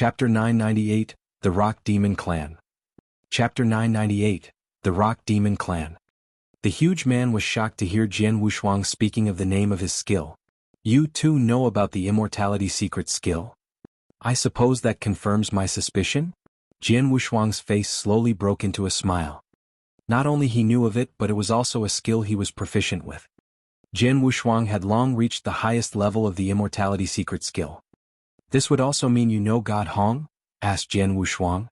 Chapter 998, The Rock Demon Clan. Chapter 998, The Rock Demon Clan. The huge man was shocked to hear Jian Wushuang speaking of the name of his skill. You too know about the Immortality secret skill? I suppose that confirms my suspicion? Jian Wushuang's face slowly broke into a smile. Not only he knew of it, but it was also a skill he was proficient with. Jian Wushuang had long reached the highest level of the Immortality secret skill. This would also mean you know God Hong? Asked Jian Wushuang.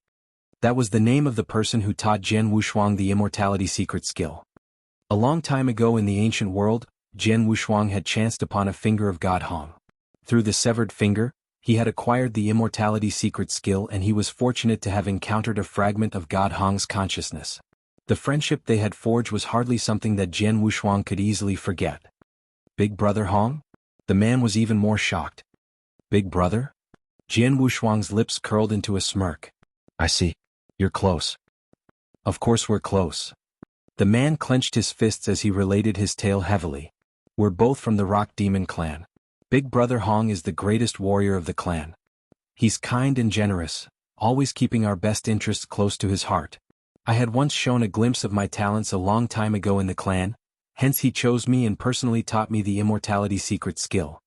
That was the name of the person who taught Jian Wushuang the Immortality secret skill. A long time ago in the ancient world, Jian Wushuang had chanced upon a finger of God Hong. Through the severed finger, he had acquired the Immortality secret skill, and he was fortunate to have encountered a fragment of God Hong's consciousness. The friendship they had forged was hardly something that Jian Wushuang could easily forget. Big Brother Hong? The man was even more shocked. Big Brother? Jian Wushuang's lips curled into a smirk. I see. You're close. Of course we're close. The man clenched his fists as he related his tale heavily. We're both from the Rock Demon Clan. Big Brother Hong is the greatest warrior of the clan. He's kind and generous, always keeping our best interests close to his heart. I had once shown a glimpse of my talents a long time ago in the clan, hence he chose me and personally taught me the Immortality secret skill.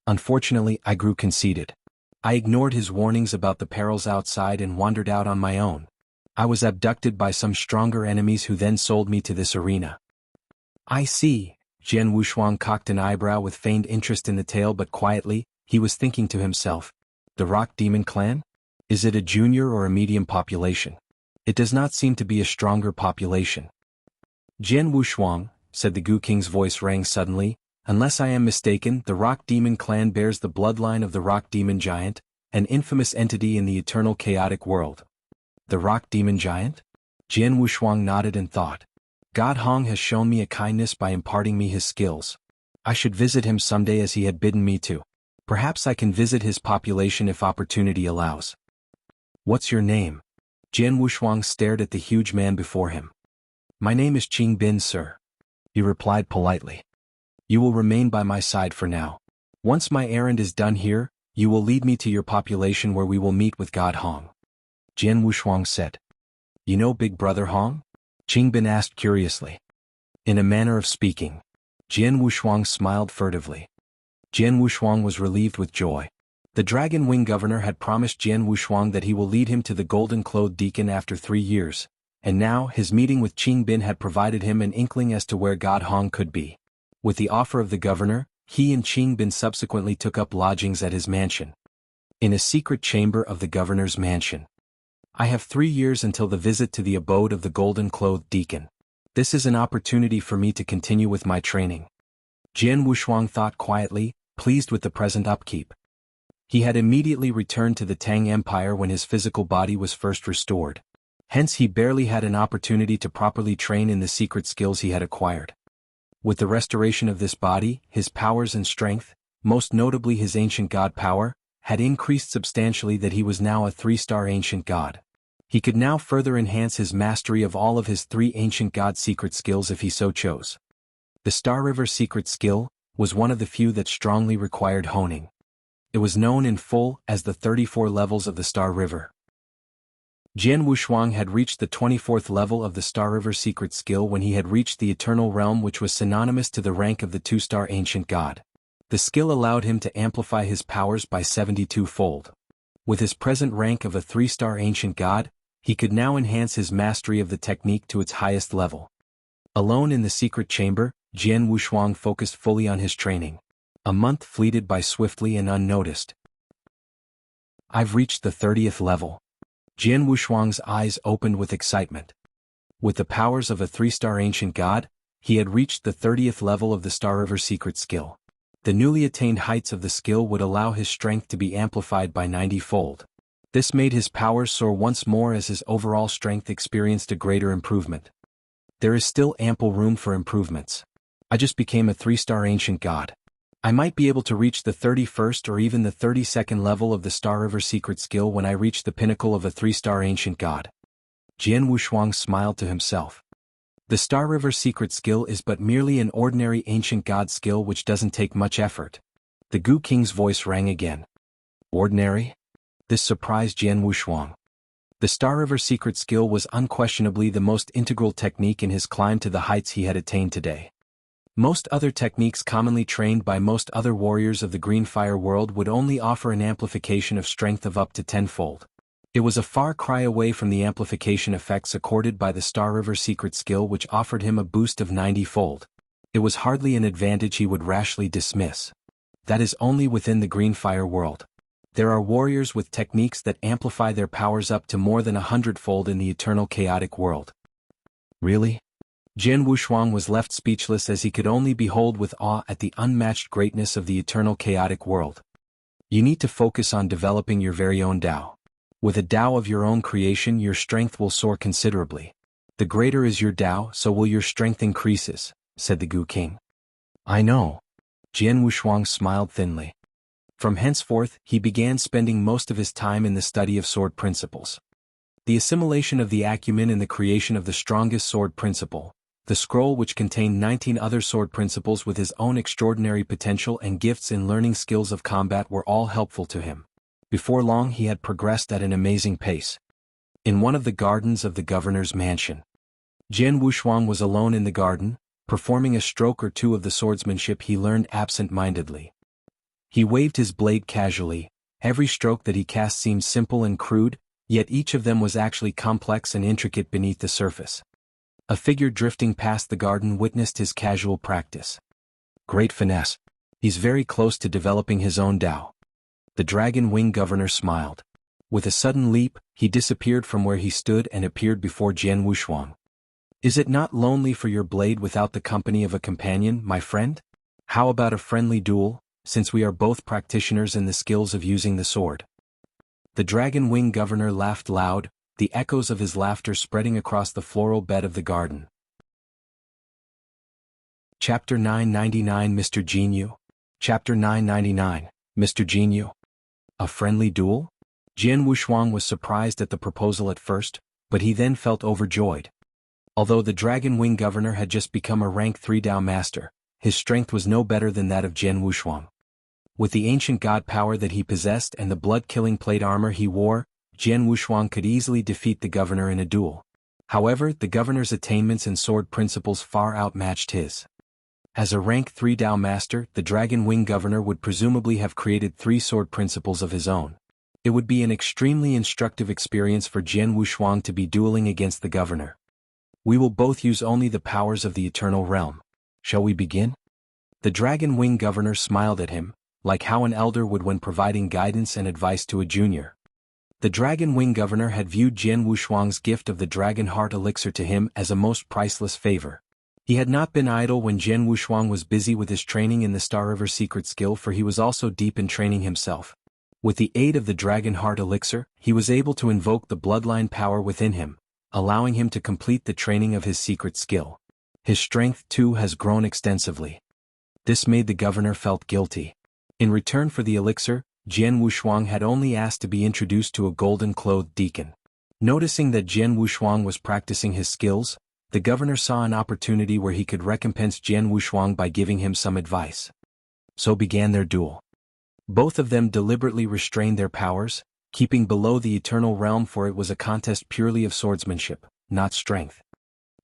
Unfortunately, I grew conceited. I ignored his warnings about the perils outside and wandered out on my own. I was abducted by some stronger enemies who then sold me to this arena. I see. Jian Wushuang cocked an eyebrow with feigned interest in the tale, but quietly, he was thinking to himself. The Rock Demon Clan? Is it a junior or a medium population? It does not seem to be a stronger population. Jian Wushuang, said the Gu King's voice rang suddenly, unless I am mistaken, the Rock Demon Clan bears the bloodline of the Rock Demon Giant, an infamous entity in the eternal chaotic world. The Rock Demon Giant? Jian Wushuang nodded and thought. God Hong has shown me a kindness by imparting me his skills. I should visit him someday as he had bidden me to. Perhaps I can visit his population if opportunity allows. What's your name? Jian Wushuang stared at the huge man before him. My name is Qing Bin, sir. He replied politely. You will remain by my side for now. Once my errand is done here, you will lead me to your population where we will meet with God Hong. Jian Wushuang said. You know Big Brother Hong? Qing Bin asked curiously. In a manner of speaking. Jian Wushuang smiled furtively. Jian Wushuang was relieved with joy. The Dragon Wing Governor had promised Jian Wushuang that he will lead him to the Golden-Clothed Deacon after 3 years, and now his meeting with Qing Bin had provided him an inkling as to where God Hong could be. With the offer of the governor, he and Qing Bin subsequently took up lodgings at his mansion. In a secret chamber of the governor's mansion. I have 3 years until the visit to the abode of the Golden-Clothed Deacon. This is an opportunity for me to continue with my training. Jian Wushuang thought quietly, pleased with the present upkeep. He had immediately returned to the Tang Empire when his physical body was first restored. Hence he barely had an opportunity to properly train in the secret skills he had acquired. With the restoration of this body, his powers and strength, most notably his ancient god power, had increased substantially that he was now a 3-star ancient god. He could now further enhance his mastery of all of his 3 ancient god secret skills if he so chose. The Star River secret skill was one of the few that strongly required honing. It was known in full as the 34 levels of the Star River. Jian Wushuang had reached the 24th level of the Star River secret skill when he had reached the Eternal Realm, which was synonymous to the rank of the 2-star ancient god. The skill allowed him to amplify his powers by 72-fold. With his present rank of a 3-star ancient god, he could now enhance his mastery of the technique to its highest level. Alone in the secret chamber, Jian Wushuang focused fully on his training. A month fleeted by swiftly and unnoticed. I've reached the 30th level. Jian Wushuang's eyes opened with excitement. With the powers of a 3-star ancient god, he had reached the 30th level of the Star River secret skill. The newly attained heights of the skill would allow his strength to be amplified by 90-fold. This made his powers soar once more as his overall strength experienced a greater improvement. There is still ample room for improvements. I just became a 3-star ancient god. I might be able to reach the 31st or even the 32nd level of the Star River secret skill when I reach the pinnacle of a 3-star ancient god. Jian Wushuang smiled to himself. The Star River secret skill is but merely an ordinary ancient god skill which doesn't take much effort. The Gu King's voice rang again. Ordinary? This surprised Jian Wushuang. The Star River secret skill was unquestionably the most integral technique in his climb to the heights he had attained today. Most other techniques commonly trained by most other warriors of the Green Fire world would only offer an amplification of strength of up to tenfold. It was a far cry away from the amplification effects accorded by the Star River secret skill, which offered him a boost of 90-fold. It was hardly an advantage he would rashly dismiss. That is only within the Green Fire world. There are warriors with techniques that amplify their powers up to more than 100-fold in the eternal chaotic world. Really? Jian Wushuang was left speechless as he could only behold with awe at the unmatched greatness of the eternal chaotic world. You need to focus on developing your very own Tao. With a Tao of your own creation, your strength will soar considerably. The greater is your Tao, so will your strength increases, said the Gu King. I know. Jian Wushuang smiled thinly. From henceforth, he began spending most of his time in the study of sword principles. The assimilation of the acumen in the creation of the strongest sword principle, the scroll which contained 19 other sword principles with his own extraordinary potential and gifts in learning skills of combat were all helpful to him. Before long he had progressed at an amazing pace. In one of the gardens of the governor's mansion, Jian Wushuang was alone in the garden, performing a stroke or two of the swordsmanship he learned absent-mindedly. He waved his blade casually. Every stroke that he cast seemed simple and crude, yet each of them was actually complex and intricate beneath the surface. A figure drifting past the garden witnessed his casual practice. Great finesse. He's very close to developing his own Tao. The Dragon Wing Governor smiled. With a sudden leap, he disappeared from where he stood and appeared before Jian Wushuang. Is it not lonely for your blade without the company of a companion, my friend? How about a friendly duel, since we are both practitioners in the skills of using the sword? The Dragon Wing Governor laughed loud, the echoes of his laughter spreading across the floral bed of the garden. Chapter 999 Mr. Jin Yu. Chapter 999, Mr. Jin Yu. A friendly duel? Jian Wushuang was surprised at the proposal at first, but he then felt overjoyed. Although the Dragon Wing Governor had just become a rank 3 Tao master, his strength was no better than that of Jian Wushuang. With the ancient god power that he possessed and the blood-killing plate armor he wore, Jian Wushuang could easily defeat the governor in a duel. However, the governor's attainments and sword principles far outmatched his. As a rank 3 Tao master, the Dragon Wing Governor would presumably have created 3 sword principles of his own. It would be an extremely instructive experience for Jian Wushuang to be dueling against the governor. We will both use only the powers of the eternal realm. Shall we begin? The Dragon Wing Governor smiled at him, like how an elder would when providing guidance and advice to a junior. The Dragon Wing Governor had viewed Jian Wushuang's gift of the Dragon Heart Elixir to him as a most priceless favor. He had not been idle when Jian Wushuang was busy with his training in the Star River secret skill, for he was also deep in training himself. With the aid of the Dragon Heart Elixir, he was able to invoke the bloodline power within him, allowing him to complete the training of his secret skill. His strength, too, has grown extensively. This made the governor felt guilty. In return for the elixir, Jian Wushuang had only asked to be introduced to a golden-clothed deacon. Noticing that Jian Wushuang was practicing his skills, the governor saw an opportunity where he could recompense Jian Wushuang by giving him some advice. So began their duel. Both of them deliberately restrained their powers, keeping below the eternal realm, for it was a contest purely of swordsmanship, not strength.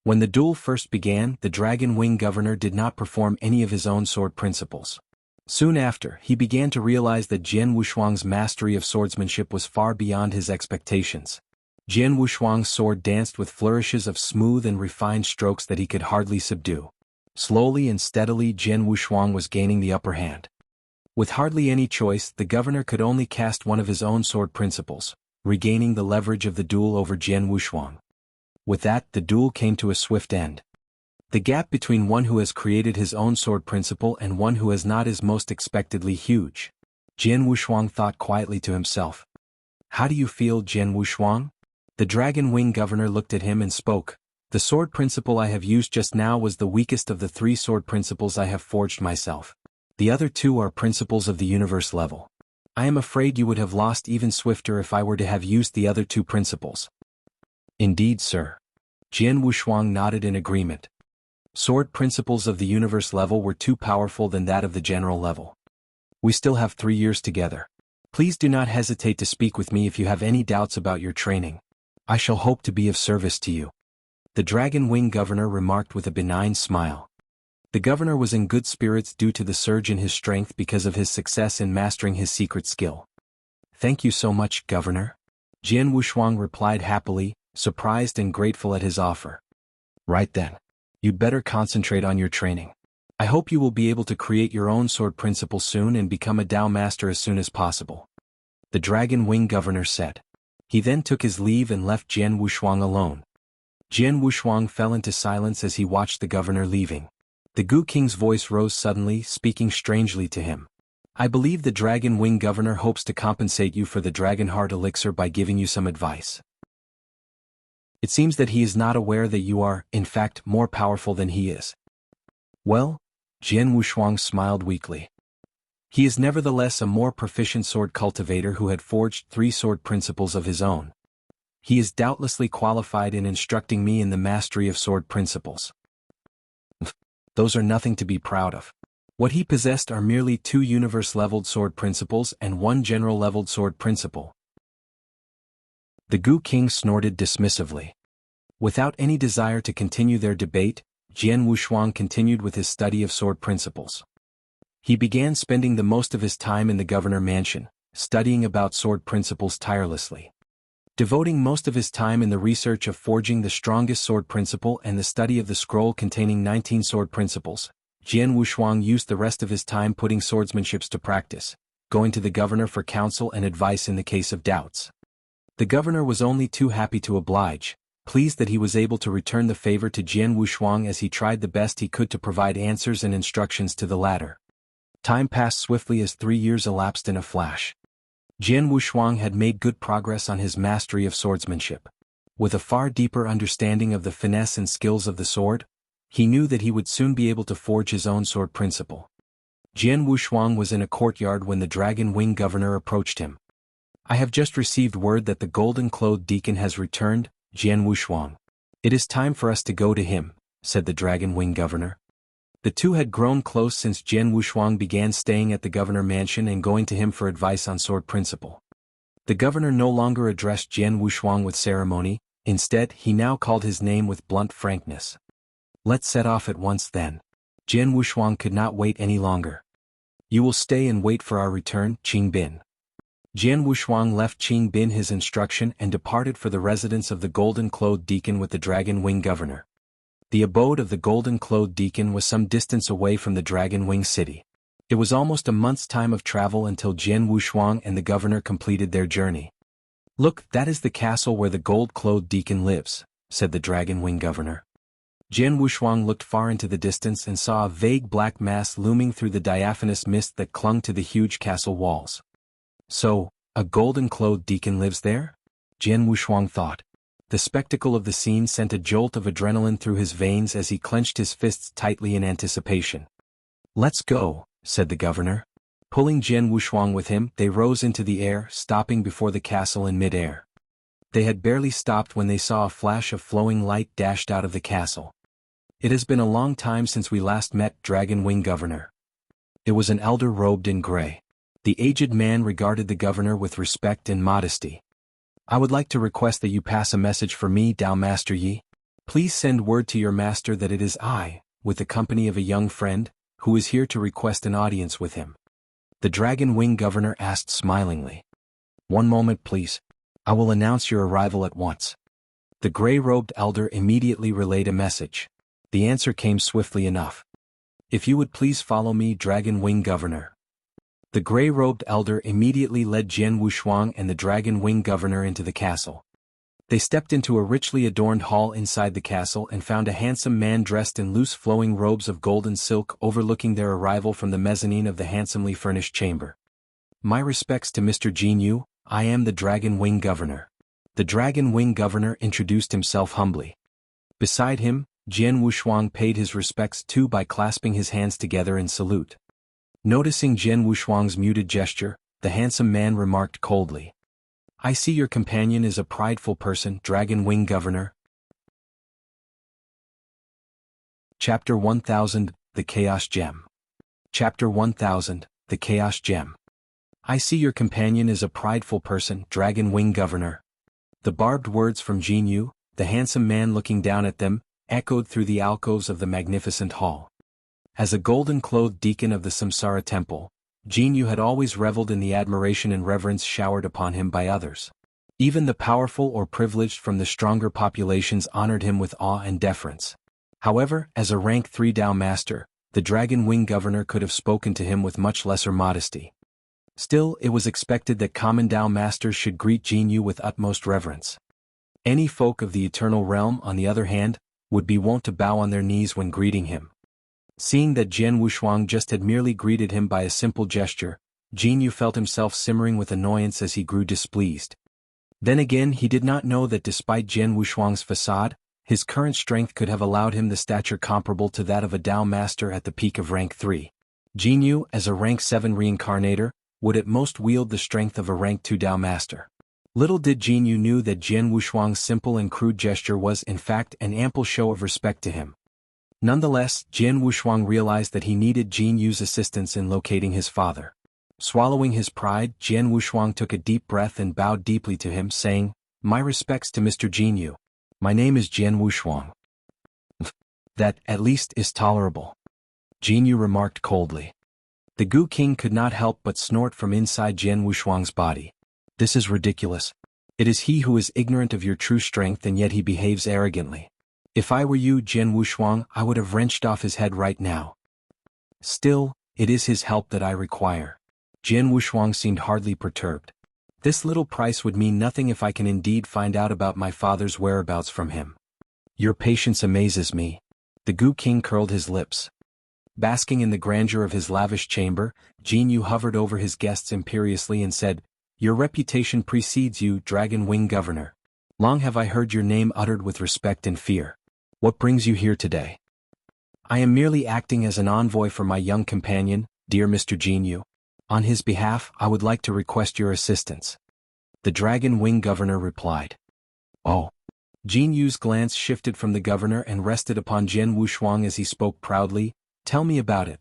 When the duel first began, the Dragon Wing Governor did not perform any of his own sword principles. Soon after, he began to realize that Jian Wushuang's mastery of swordsmanship was far beyond his expectations. Jian Wushuang's sword danced with flourishes of smooth and refined strokes that he could hardly subdue. Slowly and steadily, Jian Wushuang was gaining the upper hand. With hardly any choice, the governor could only cast one of his own sword principles, regaining the leverage of the duel over Jian Wushuang. With that, the duel came to a swift end. The gap between one who has created his own sword principle and one who has not is most expectedly huge. Jian Wushuang thought quietly to himself. How do you feel, Jian Wushuang? The Dragon Wing Governor looked at him and spoke. The sword principle I have used just now was the weakest of the 3 sword principles I have forged myself. The other 2 are principles of the universe level. I am afraid you would have lost even swifter if I were to have used the other 2 principles. Indeed, sir. Jian Wushuang nodded in agreement. Sword principles of the universe level were too powerful than that of the general level. We still have 3 years together. Please do not hesitate to speak with me if you have any doubts about your training. I shall hope to be of service to you. The Dragon Wing Governor remarked with a benign smile. The governor was in good spirits due to the surge in his strength because of his success in mastering his secret skill. Thank you so much, Governor. Jian Wushuang replied happily, surprised and grateful at his offer. Right then. You'd better concentrate on your training. I hope you will be able to create your own sword principle soon and become a Dao master as soon as possible. The Dragon Wing Governor said. He then took his leave and left Jian Wushuang alone. Jian Wushuang fell into silence as he watched the governor leaving. The Gu King's voice rose suddenly, speaking strangely to him. I believe the Dragon Wing Governor hopes to compensate you for the Dragon Heart Elixir by giving you some advice. It seems that he is not aware that you are, in fact, more powerful than he is. Well, Jian Wushuang smiled weakly. He is nevertheless a more proficient sword cultivator who had forged 3 sword principles of his own. He is doubtlessly qualified in instructing me in the mastery of sword principles. Those are nothing to be proud of. What he possessed are merely 2 universe-leveled sword principles and 1 general-leveled sword principle. The Gu King snorted dismissively. Without any desire to continue their debate, Jian Wushuang continued with his study of sword principles. He began spending the most of his time in the governor mansion, studying about sword principles tirelessly. Devoting most of his time in the research of forging the strongest sword principle and the study of the scroll containing 19 sword principles, Jian Wushuang used the rest of his time putting swordsmanships to practice, going to the governor for counsel and advice in the case of doubts. The governor was only too happy to oblige, pleased that he was able to return the favor to Jian Wushuang as he tried the best he could to provide answers and instructions to the latter. Time passed swiftly as 3 years elapsed in a flash. Jian Wushuang had made good progress on his mastery of swordsmanship. With a far deeper understanding of the finesse and skills of the sword, he knew that he would soon be able to forge his own sword principle. Jian Wushuang was in a courtyard when the Dragon Wing Governor approached him. I have just received word that the golden-clothed deacon has returned, Jian Wushuang. It is time for us to go to him, said the Dragon Wing Governor. The two had grown close since Jian Wushuang began staying at the governor mansion and going to him for advice on sword principle. The governor no longer addressed Jian Wushuang with ceremony, instead he now called his name with blunt frankness. Let's set off at once then. Jian Wushuang could not wait any longer. You will stay and wait for our return, Qing Bin. Jian Wushuang left Qing Bin his instruction and departed for the residence of the golden-clothed deacon with the Dragon Wing Governor. The abode of the golden-clothed deacon was some distance away from the Dragon Wing city. It was almost a month's time of travel until Jian Wushuang and the governor completed their journey. Look, that is the castle where the gold-clothed deacon lives, said the Dragon Wing Governor. Jian Wushuang looked far into the distance and saw a vague black mass looming through the diaphanous mist that clung to the huge castle walls. So, a golden-clothed deacon lives there? Jian Wushuang thought. The spectacle of the scene sent a jolt of adrenaline through his veins as he clenched his fists tightly in anticipation. Let's go, said the governor. Pulling Jian Wushuang with him, they rose into the air, stopping before the castle in mid-air. They had barely stopped when they saw a flash of flowing light dashed out of the castle. It has been a long time since we last met, Dragon Wing Governor. It was an elder robed in gray. The aged man regarded the governor with respect and modesty. I would like to request that you pass a message for me, Dao Master Yi. Please send word to your master that it is I, with the company of a young friend, who is here to request an audience with him. The Dragon Wing Governor asked smilingly. One moment please. I will announce your arrival at once. The gray-robed elder immediately relayed a message. The answer came swiftly enough. If you would please follow me, Dragon Wing Governor. The gray-robed elder immediately led Jian Wushuang and the Dragon Wing Governor into the castle. They stepped into a richly adorned hall inside the castle and found a handsome man dressed in loose flowing robes of golden silk overlooking their arrival from the mezzanine of the handsomely furnished chamber. My respects to Mr. Jin Yu, I am the Dragon Wing Governor. The Dragon Wing Governor introduced himself humbly. Beside him, Jian Wushuang paid his respects too by clasping his hands together in salute. Noticing Jian Wushuang's muted gesture, the handsome man remarked coldly. I see your companion is a prideful person, Dragon Wing Governor. Chapter 1000, The Chaos Gem. Chapter 1000, The Chaos Gem. I see your companion is a prideful person, Dragon Wing Governor. The barbed words from Jin Yu, the handsome man looking down at them, echoed through the alcoves of the magnificent hall. As a golden-clothed deacon of the Samsara temple, Jin Yu had always reveled in the admiration and reverence showered upon him by others. Even the powerful or privileged from the stronger populations honored him with awe and deference. However, as a rank 3 Dao master, the Dragon Wing Governor could have spoken to him with much lesser modesty. Still, it was expected that common Dao masters should greet Jin Yu with utmost reverence. Any folk of the Eternal Realm, on the other hand, would be wont to bow on their knees when greeting him. Seeing that Jian Wushuang just had merely greeted him by a simple gesture, Jin Yu felt himself simmering with annoyance as he grew displeased. Then again, he did not know that despite Jian Wushuang's facade, his current strength could have allowed him the stature comparable to that of a Dao master at the peak of rank 3. Jin Yu, as a rank 7 reincarnator, would at most wield the strength of a rank 2 Dao master. Little did Jin Yu knew that Jian Wushuang's simple and crude gesture was in fact an ample show of respect to him. Nonetheless, Jian Wushuang realized that he needed Jin Yu's assistance in locating his father. Swallowing his pride, Jian Wushuang took a deep breath and bowed deeply to him, saying, "My respects to Mr. Jin Yu. My name is Jian Wushuang." "That, at least, is tolerable," Jin Yu remarked coldly. The Gu King could not help but snort from inside Jian Wushuang's body. "This is ridiculous. It is he who is ignorant of your true strength and yet he behaves arrogantly. If I were you, Jian Wushuang, I would have wrenched off his head right now. Still, it is his help that I require." Jian Wushuang seemed hardly perturbed. "This little price would mean nothing if I can indeed find out about my father's whereabouts from him." "Your patience amazes me." The Gu King curled his lips. Basking in the grandeur of his lavish chamber, Jin Yu hovered over his guests imperiously and said, "Your reputation precedes you, Dragon Wing Governor. Long have I heard your name uttered with respect and fear. What brings you here today?" "I am merely acting as an envoy for my young companion, dear Mr. Jin Yu. On his behalf, I would like to request your assistance," the Dragon Wing Governor replied. "Oh." Jin Yu's glance shifted from the governor and rested upon Jian Wushuang as he spoke proudly, "Tell me about it."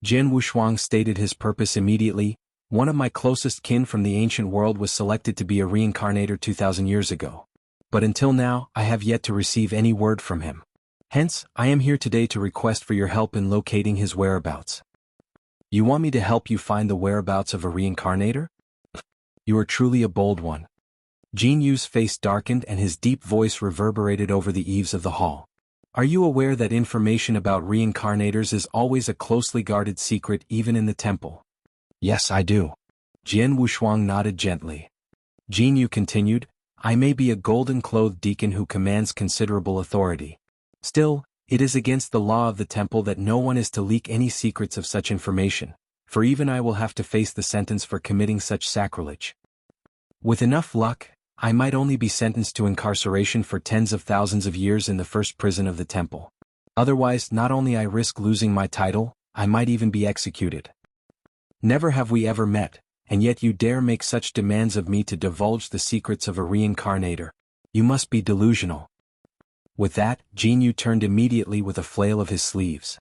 Jian Wushuang stated his purpose immediately. "One of my closest kin from the ancient world was selected to be a reincarnator 2,000 years ago. But until now, I have yet to receive any word from him. Hence, I am here today to request for your help in locating his whereabouts." "You want me to help you find the whereabouts of a reincarnator? You are truly a bold one." Jin Yu's face darkened and his deep voice reverberated over the eaves of the hall. "Are you aware that information about reincarnators is always a closely guarded secret even in the temple?" "Yes, I do." Jian Wushuang nodded gently. Jin Yu continued, "I may be a golden-clothed deacon who commands considerable authority. Still, it is against the law of the temple that no one is to leak any secrets of such information, for even I will have to face the sentence for committing such sacrilege. With enough luck, I might only be sentenced to incarceration for tens of thousands of years in the first prison of the temple. Otherwise, not only I risk losing my title, I might even be executed. Never have we ever met, and yet you dare make such demands of me to divulge the secrets of a reincarnator. You must be delusional." With that, Jin Yu turned immediately with a flail of his sleeves.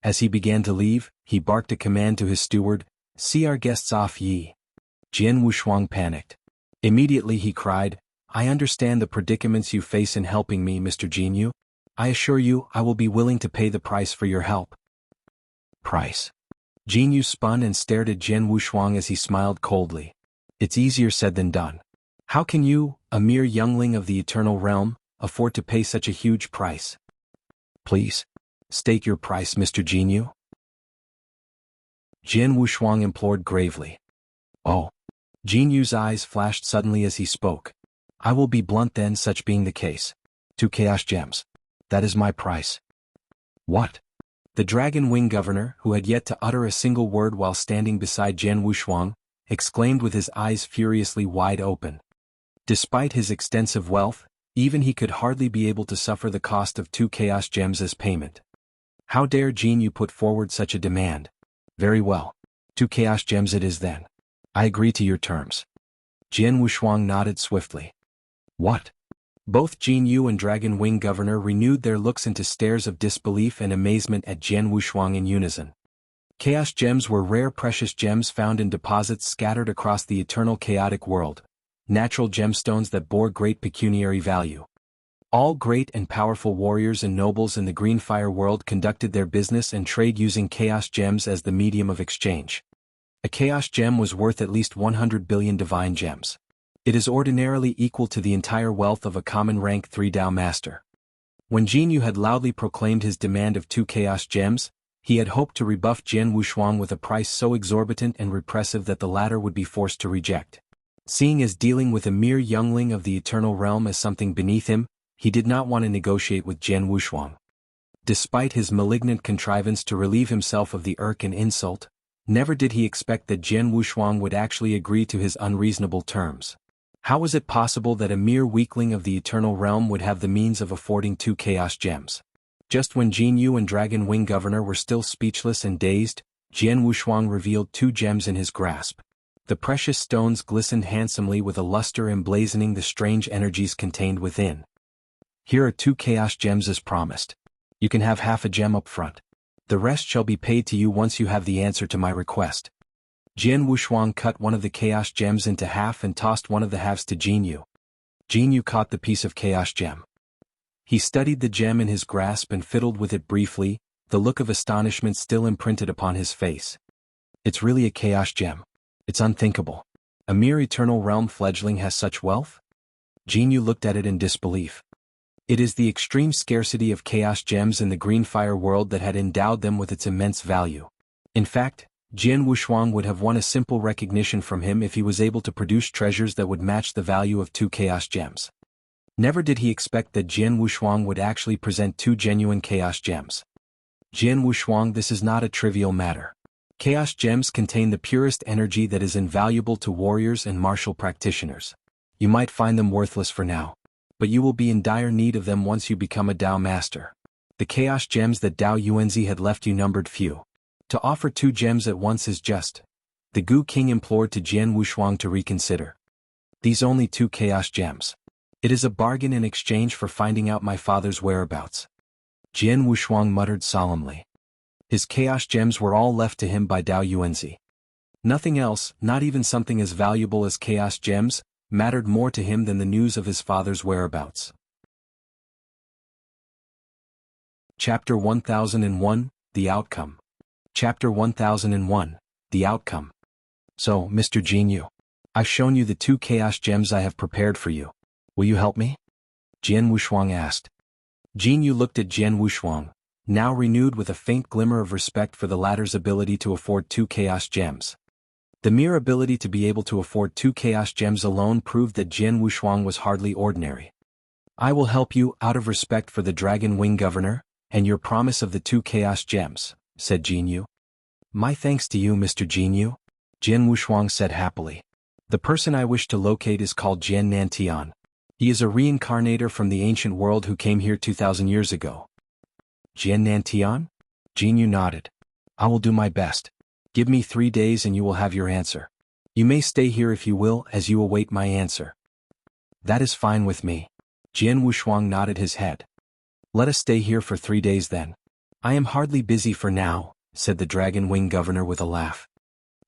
As he began to leave, he barked a command to his steward, "See our guests off, ye." Jian Wushuang panicked. Immediately he cried, "I understand the predicaments you face in helping me, Mr. Jin Yu. I assure you I will be willing to pay the price for your help." "Price?" Jin Yu spun and stared at Jian Wushuang as he smiled coldly. "It's easier said than done. How can you, a mere youngling of the Eternal Realm, afford to pay such a huge price? Please, state your price, Mr. Jin Yu." Jian Wushuang implored gravely. "Oh." Jin Yu's eyes flashed suddenly as he spoke. "I will be blunt then, such being the case. 2 chaos gems. That is my price." "What?" The Dragon Wing Governor, who had yet to utter a single word while standing beside Jian Wushuang, exclaimed with his eyes furiously wide open. Despite his extensive wealth, even he could hardly be able to suffer the cost of 2 chaos gems as payment. How dare Jin Yu put forward such a demand? "Very well. 2 chaos gems it is then. I agree to your terms." Jian Wushuang nodded swiftly. "What?" Both Jin Yu and Dragon Wing Governor renewed their looks into stares of disbelief and amazement at Jian Wushuang in unison. Chaos gems were rare precious gems found in deposits scattered across the eternal chaotic world, natural gemstones that bore great pecuniary value. All great and powerful warriors and nobles in the Greenfire world conducted their business and trade using chaos gems as the medium of exchange. A chaos gem was worth at least 100 billion divine gems. It is ordinarily equal to the entire wealth of a common rank 3 Dao master. When Jin Yu had loudly proclaimed his demand of 2 chaos gems, he had hoped to rebuff Jian Wushuang with a price so exorbitant and repressive that the latter would be forced to reject. Seeing as dealing with a mere youngling of the eternal realm as something beneath him, he did not want to negotiate with Jian Wushuang. Despite his malignant contrivance to relieve himself of the irk and insult, never did he expect that Jian Wushuang would actually agree to his unreasonable terms. How was it possible that a mere weakling of the eternal realm would have the means of affording 2 chaos gems? Just when Jin Yu and Dragon Wing Governor were still speechless and dazed, Jian Wushuang revealed 2 gems in his grasp. The precious stones glistened handsomely with a luster emblazoning the strange energies contained within. Here are 2 chaos gems as promised. You can have half a gem up front. The rest shall be paid to you once you have the answer to my request. Jian Wushuang cut one of the chaos gems into half and tossed one of the halves to Jin Yu. Jin Yu caught the piece of chaos gem. He studied the gem in his grasp and fiddled with it briefly, the look of astonishment still imprinted upon his face. It's really a chaos gem. It's unthinkable. A mere eternal realm fledgling has such wealth? Jin Yu looked at it in disbelief. It is the extreme scarcity of chaos gems in the Greenfire world that had endowed them with its immense value. In fact, Jian Wushuang would have won a simple recognition from him if he was able to produce treasures that would match the value of 2 chaos gems. Never did he expect that Jian Wushuang would actually present 2 genuine chaos gems. Jian Wushuang, this is not a trivial matter. Chaos gems contain the purest energy that is invaluable to warriors and martial practitioners. You might find them worthless for now, but you will be in dire need of them once you become a Dao master. The chaos gems that Dao Yuanzi had left you numbered few. To offer 2 gems at once is just. The Gu King implored to Jian Wushuang to reconsider. These only 2 chaos gems. It is a bargain in exchange for finding out my father's whereabouts. Jian Wushuang muttered solemnly. His chaos gems were all left to him by Dao Yuanzi. Nothing else, not even something as valuable as chaos gems, mattered more to him than the news of his father's whereabouts. Chapter 1001, The Outcome. Chapter 1001, The Outcome. So, Mr. Jin Yu, I've shown you the 2 chaos gems I have prepared for you. Will you help me? Jian Wushuang asked. Jin Yu looked at Jian Wushuang, now renewed with a faint glimmer of respect for the latter's ability to afford 2 chaos gems. The mere ability to be able to afford 2 chaos gems alone proved that Jian Wushuang was hardly ordinary. I will help you out of respect for the Dragon Wing Governor, and your promise of the 2 chaos gems, said Jin Yu. My thanks to you, Mr. Jin Yu, Jian Wushuang said happily. The person I wish to locate is called Jian Nantian. He is a reincarnator from the ancient world who came here 2,000 years ago. Jian Nantian? Jin Yu nodded. I will do my best. Give me 3 days and you will have your answer. You may stay here if you will as you await my answer. That is fine with me. Jian Wushuang nodded his head. Let us stay here for 3 days then. I am hardly busy for now, said the Dragon Wing Governor with a laugh.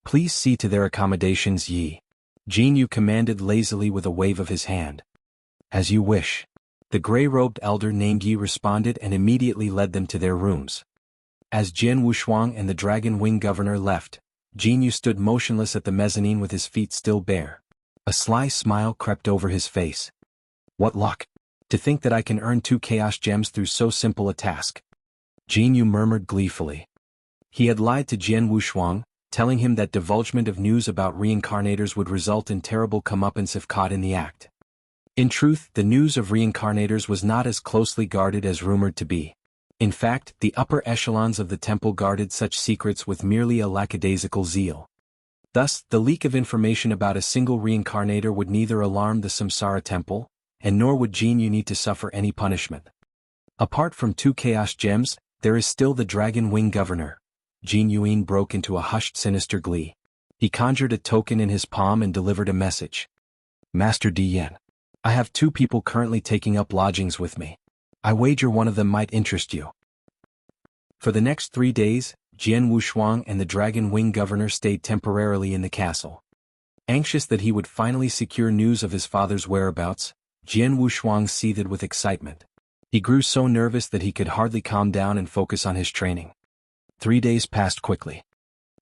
Please see to their accommodations, Yi. Jin Yu commanded lazily with a wave of his hand. As you wish. The gray-robed elder named Yi responded and immediately led them to their rooms. As Jian Wushuang and the Dragon Wing Governor left, Jin Yu stood motionless at the mezzanine with his feet still bare. A sly smile crept over his face. What luck! To think that I can earn 2 chaos gems through so simple a task. Jin Yu murmured gleefully. He had lied to Jian Wushuang, telling him that divulgement of news about reincarnators would result in terrible comeuppance if caught in the act. In truth, the news of reincarnators was not as closely guarded as rumored to be. In fact, the upper echelons of the temple guarded such secrets with merely a lackadaisical zeal. Thus, the leak of information about a single reincarnator would neither alarm the Samsara temple, and nor would Jin Yu need to suffer any punishment. Apart from 2 chaos gems, there is still the Dragon Wing Governor. Jin Yuin broke into a hushed sinister glee. He conjured a token in his palm and delivered a message. Master Diyan. I have 2 people currently taking up lodgings with me. I wager one of them might interest you. For the next 3 days, Jian Wushuang and the Dragon Wing governor stayed temporarily in the castle. Anxious that he would finally secure news of his father's whereabouts, Jian Wushuang seethed with excitement. He grew so nervous that he could hardly calm down and focus on his training. 3 days passed quickly.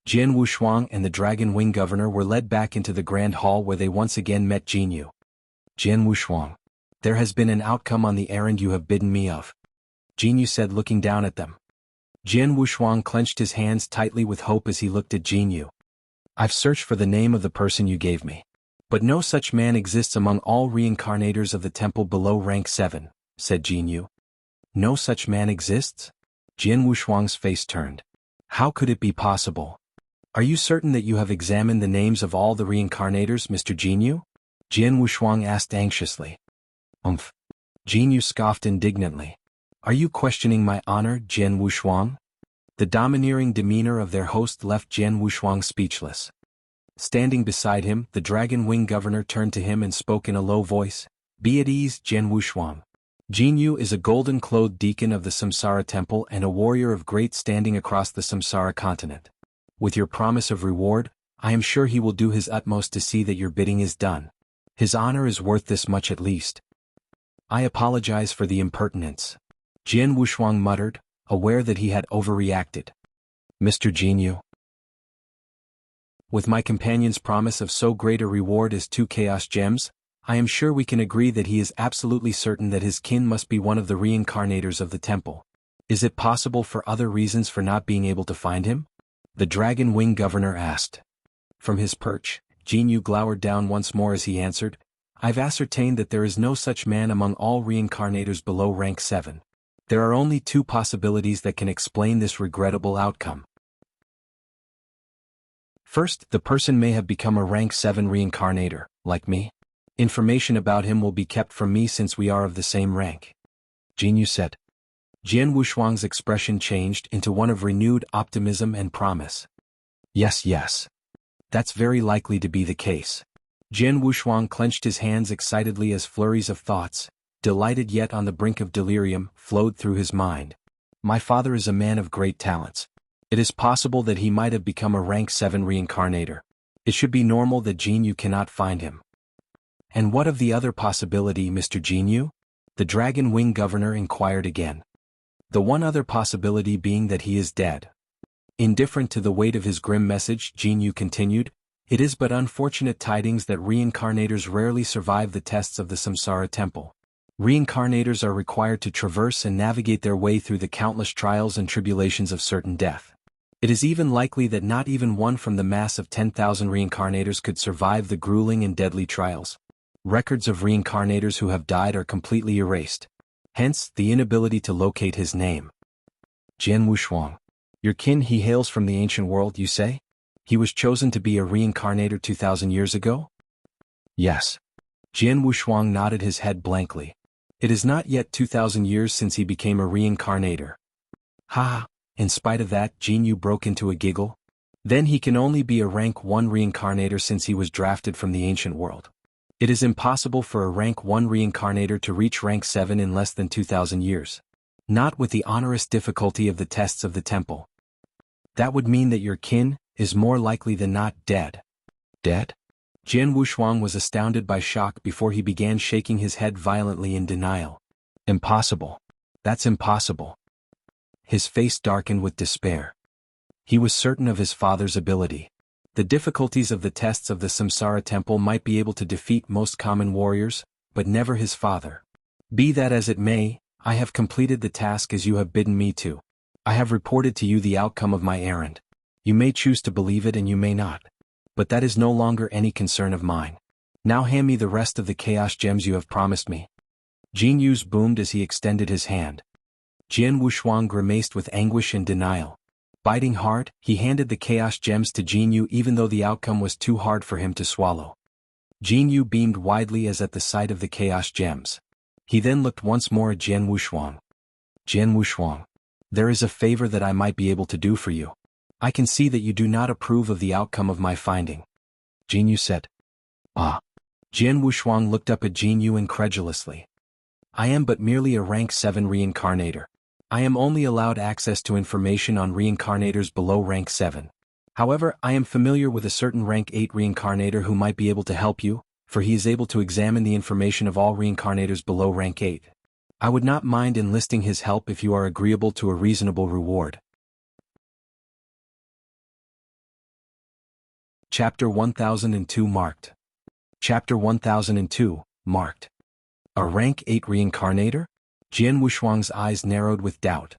Jian Wushuang and the Dragon Wing governor were led back into the grand hall where they once again met Jin Yu. Jian Wushuang, there has been an outcome on the errand you have bidden me of, Jin Yu said, looking down at them. Jian Wushuang clenched his hands tightly with hope as he looked at Jin Yu. I've searched for the name of the person you gave me. But no such man exists among all reincarnators of the temple below rank 7, said Jin Yu. No such man exists? Jian Wushuang's face turned. How could it be possible? Are you certain that you have examined the names of all the reincarnators, Mr. Jin Yu? Jian Wushuang asked anxiously. Jin Yu scoffed indignantly. Are you questioning my honor, Jian Wushuang? The domineering demeanor of their host left Jian Wushuang speechless. Standing beside him, the Dragon Wing governor turned to him and spoke in a low voice. Be at ease, Jian Wushuang. Jin Yu is a golden-clothed deacon of the Samsara Temple and a warrior of great standing across the Samsara continent. With your promise of reward, I am sure he will do his utmost to see that your bidding is done. His honor is worth this much at least. I apologize for the impertinence, Jian Wushuang muttered, aware that he had overreacted. Mr. Jin Yu. With my companion's promise of so great a reward as 2 chaos gems, I am sure we can agree that he is absolutely certain that his kin must be one of the reincarnators of the temple. Is it possible for other reasons for not being able to find him? The Dragon Wing governor asked. From his perch, Jin Yu glowered down once more as he answered, I've ascertained that there is no such man among all reincarnators below rank 7. There are only 2 possibilities that can explain this regrettable outcome. First, the person may have become a rank 7 reincarnator, like me. Information about him will be kept from me since we are of the same rank, Jin Yu said. Jian Wushuang's expression changed into one of renewed optimism and promise. Yes. That's very likely to be the case. Jian Wushuang clenched his hands excitedly as flurries of thoughts, delighted yet on the brink of delirium, flowed through his mind. My father is a man of great talents. It is possible that he might have become a rank 7 reincarnator. It should be normal that Jin Yu cannot find him. And what of the other possibility, Mr. Jin Yu? The Dragon Wing governor inquired again. The one other possibility being that he is dead. Indifferent to the weight of his grim message, Jin Yu continued, it is but unfortunate tidings that reincarnators rarely survive the tests of the Samsara Temple. Reincarnators are required to traverse and navigate their way through the countless trials and tribulations of certain death. It is even likely that not even one from the mass of 10,000 reincarnators could survive the grueling and deadly trials. Records of reincarnators who have died are completely erased. Hence, the inability to locate his name. Jian Wushuang. Your kin, he hails from the ancient world, you say? He was chosen to be a reincarnator 2,000 years ago? Yes. Jian Wushuang nodded his head blankly. It is not yet 2,000 years since he became a reincarnator. Ha! In spite of that, Jin Yu broke into a giggle. Then he can only be a rank 1 reincarnator since he was drafted from the ancient world. It is impossible for a rank 1 reincarnator to reach rank 7 in less than 2,000 years. Not with the onerous difficulty of the tests of the temple. That would mean that your kin is more likely than not dead. Dead? Jian Wushuang was astounded by shock before he began shaking his head violently in denial. Impossible. That's impossible. His face darkened with despair. He was certain of his father's ability. The difficulties of the tests of the Samsara Temple might be able to defeat most common warriors, but never his father. Be that as it may, I have completed the task as you have bidden me to. I have reported to you the outcome of my errand. You may choose to believe it and you may not. But that is no longer any concern of mine. Now hand me the rest of the chaos gems you have promised me. Jin Yu's boomed as he extended his hand. Jian Wushuang grimaced with anguish and denial. Biting hard, he handed the chaos gems to Jin Yu even though the outcome was too hard for him to swallow. Jin Yu beamed widely as at the sight of the chaos gems. He then looked once more at Jian Wushuang. Jian Wushuang, there is a favor that I might be able to do for you. I can see that you do not approve of the outcome of my finding. Jin Yu said. Ah. Jian Wushuang looked up at Jin Yu incredulously. I am but merely a rank 7 reincarnator. I am only allowed access to information on reincarnators below rank 7. However, I am familiar with a certain rank 8 reincarnator who might be able to help you, for he is able to examine the information of all reincarnators below rank 8. I would not mind enlisting his help if you are agreeable to a reasonable reward. Chapter 1002 Marked. Chapter 1002, Marked. A rank 8 reincarnator? Jian Wushuang's eyes narrowed with doubt.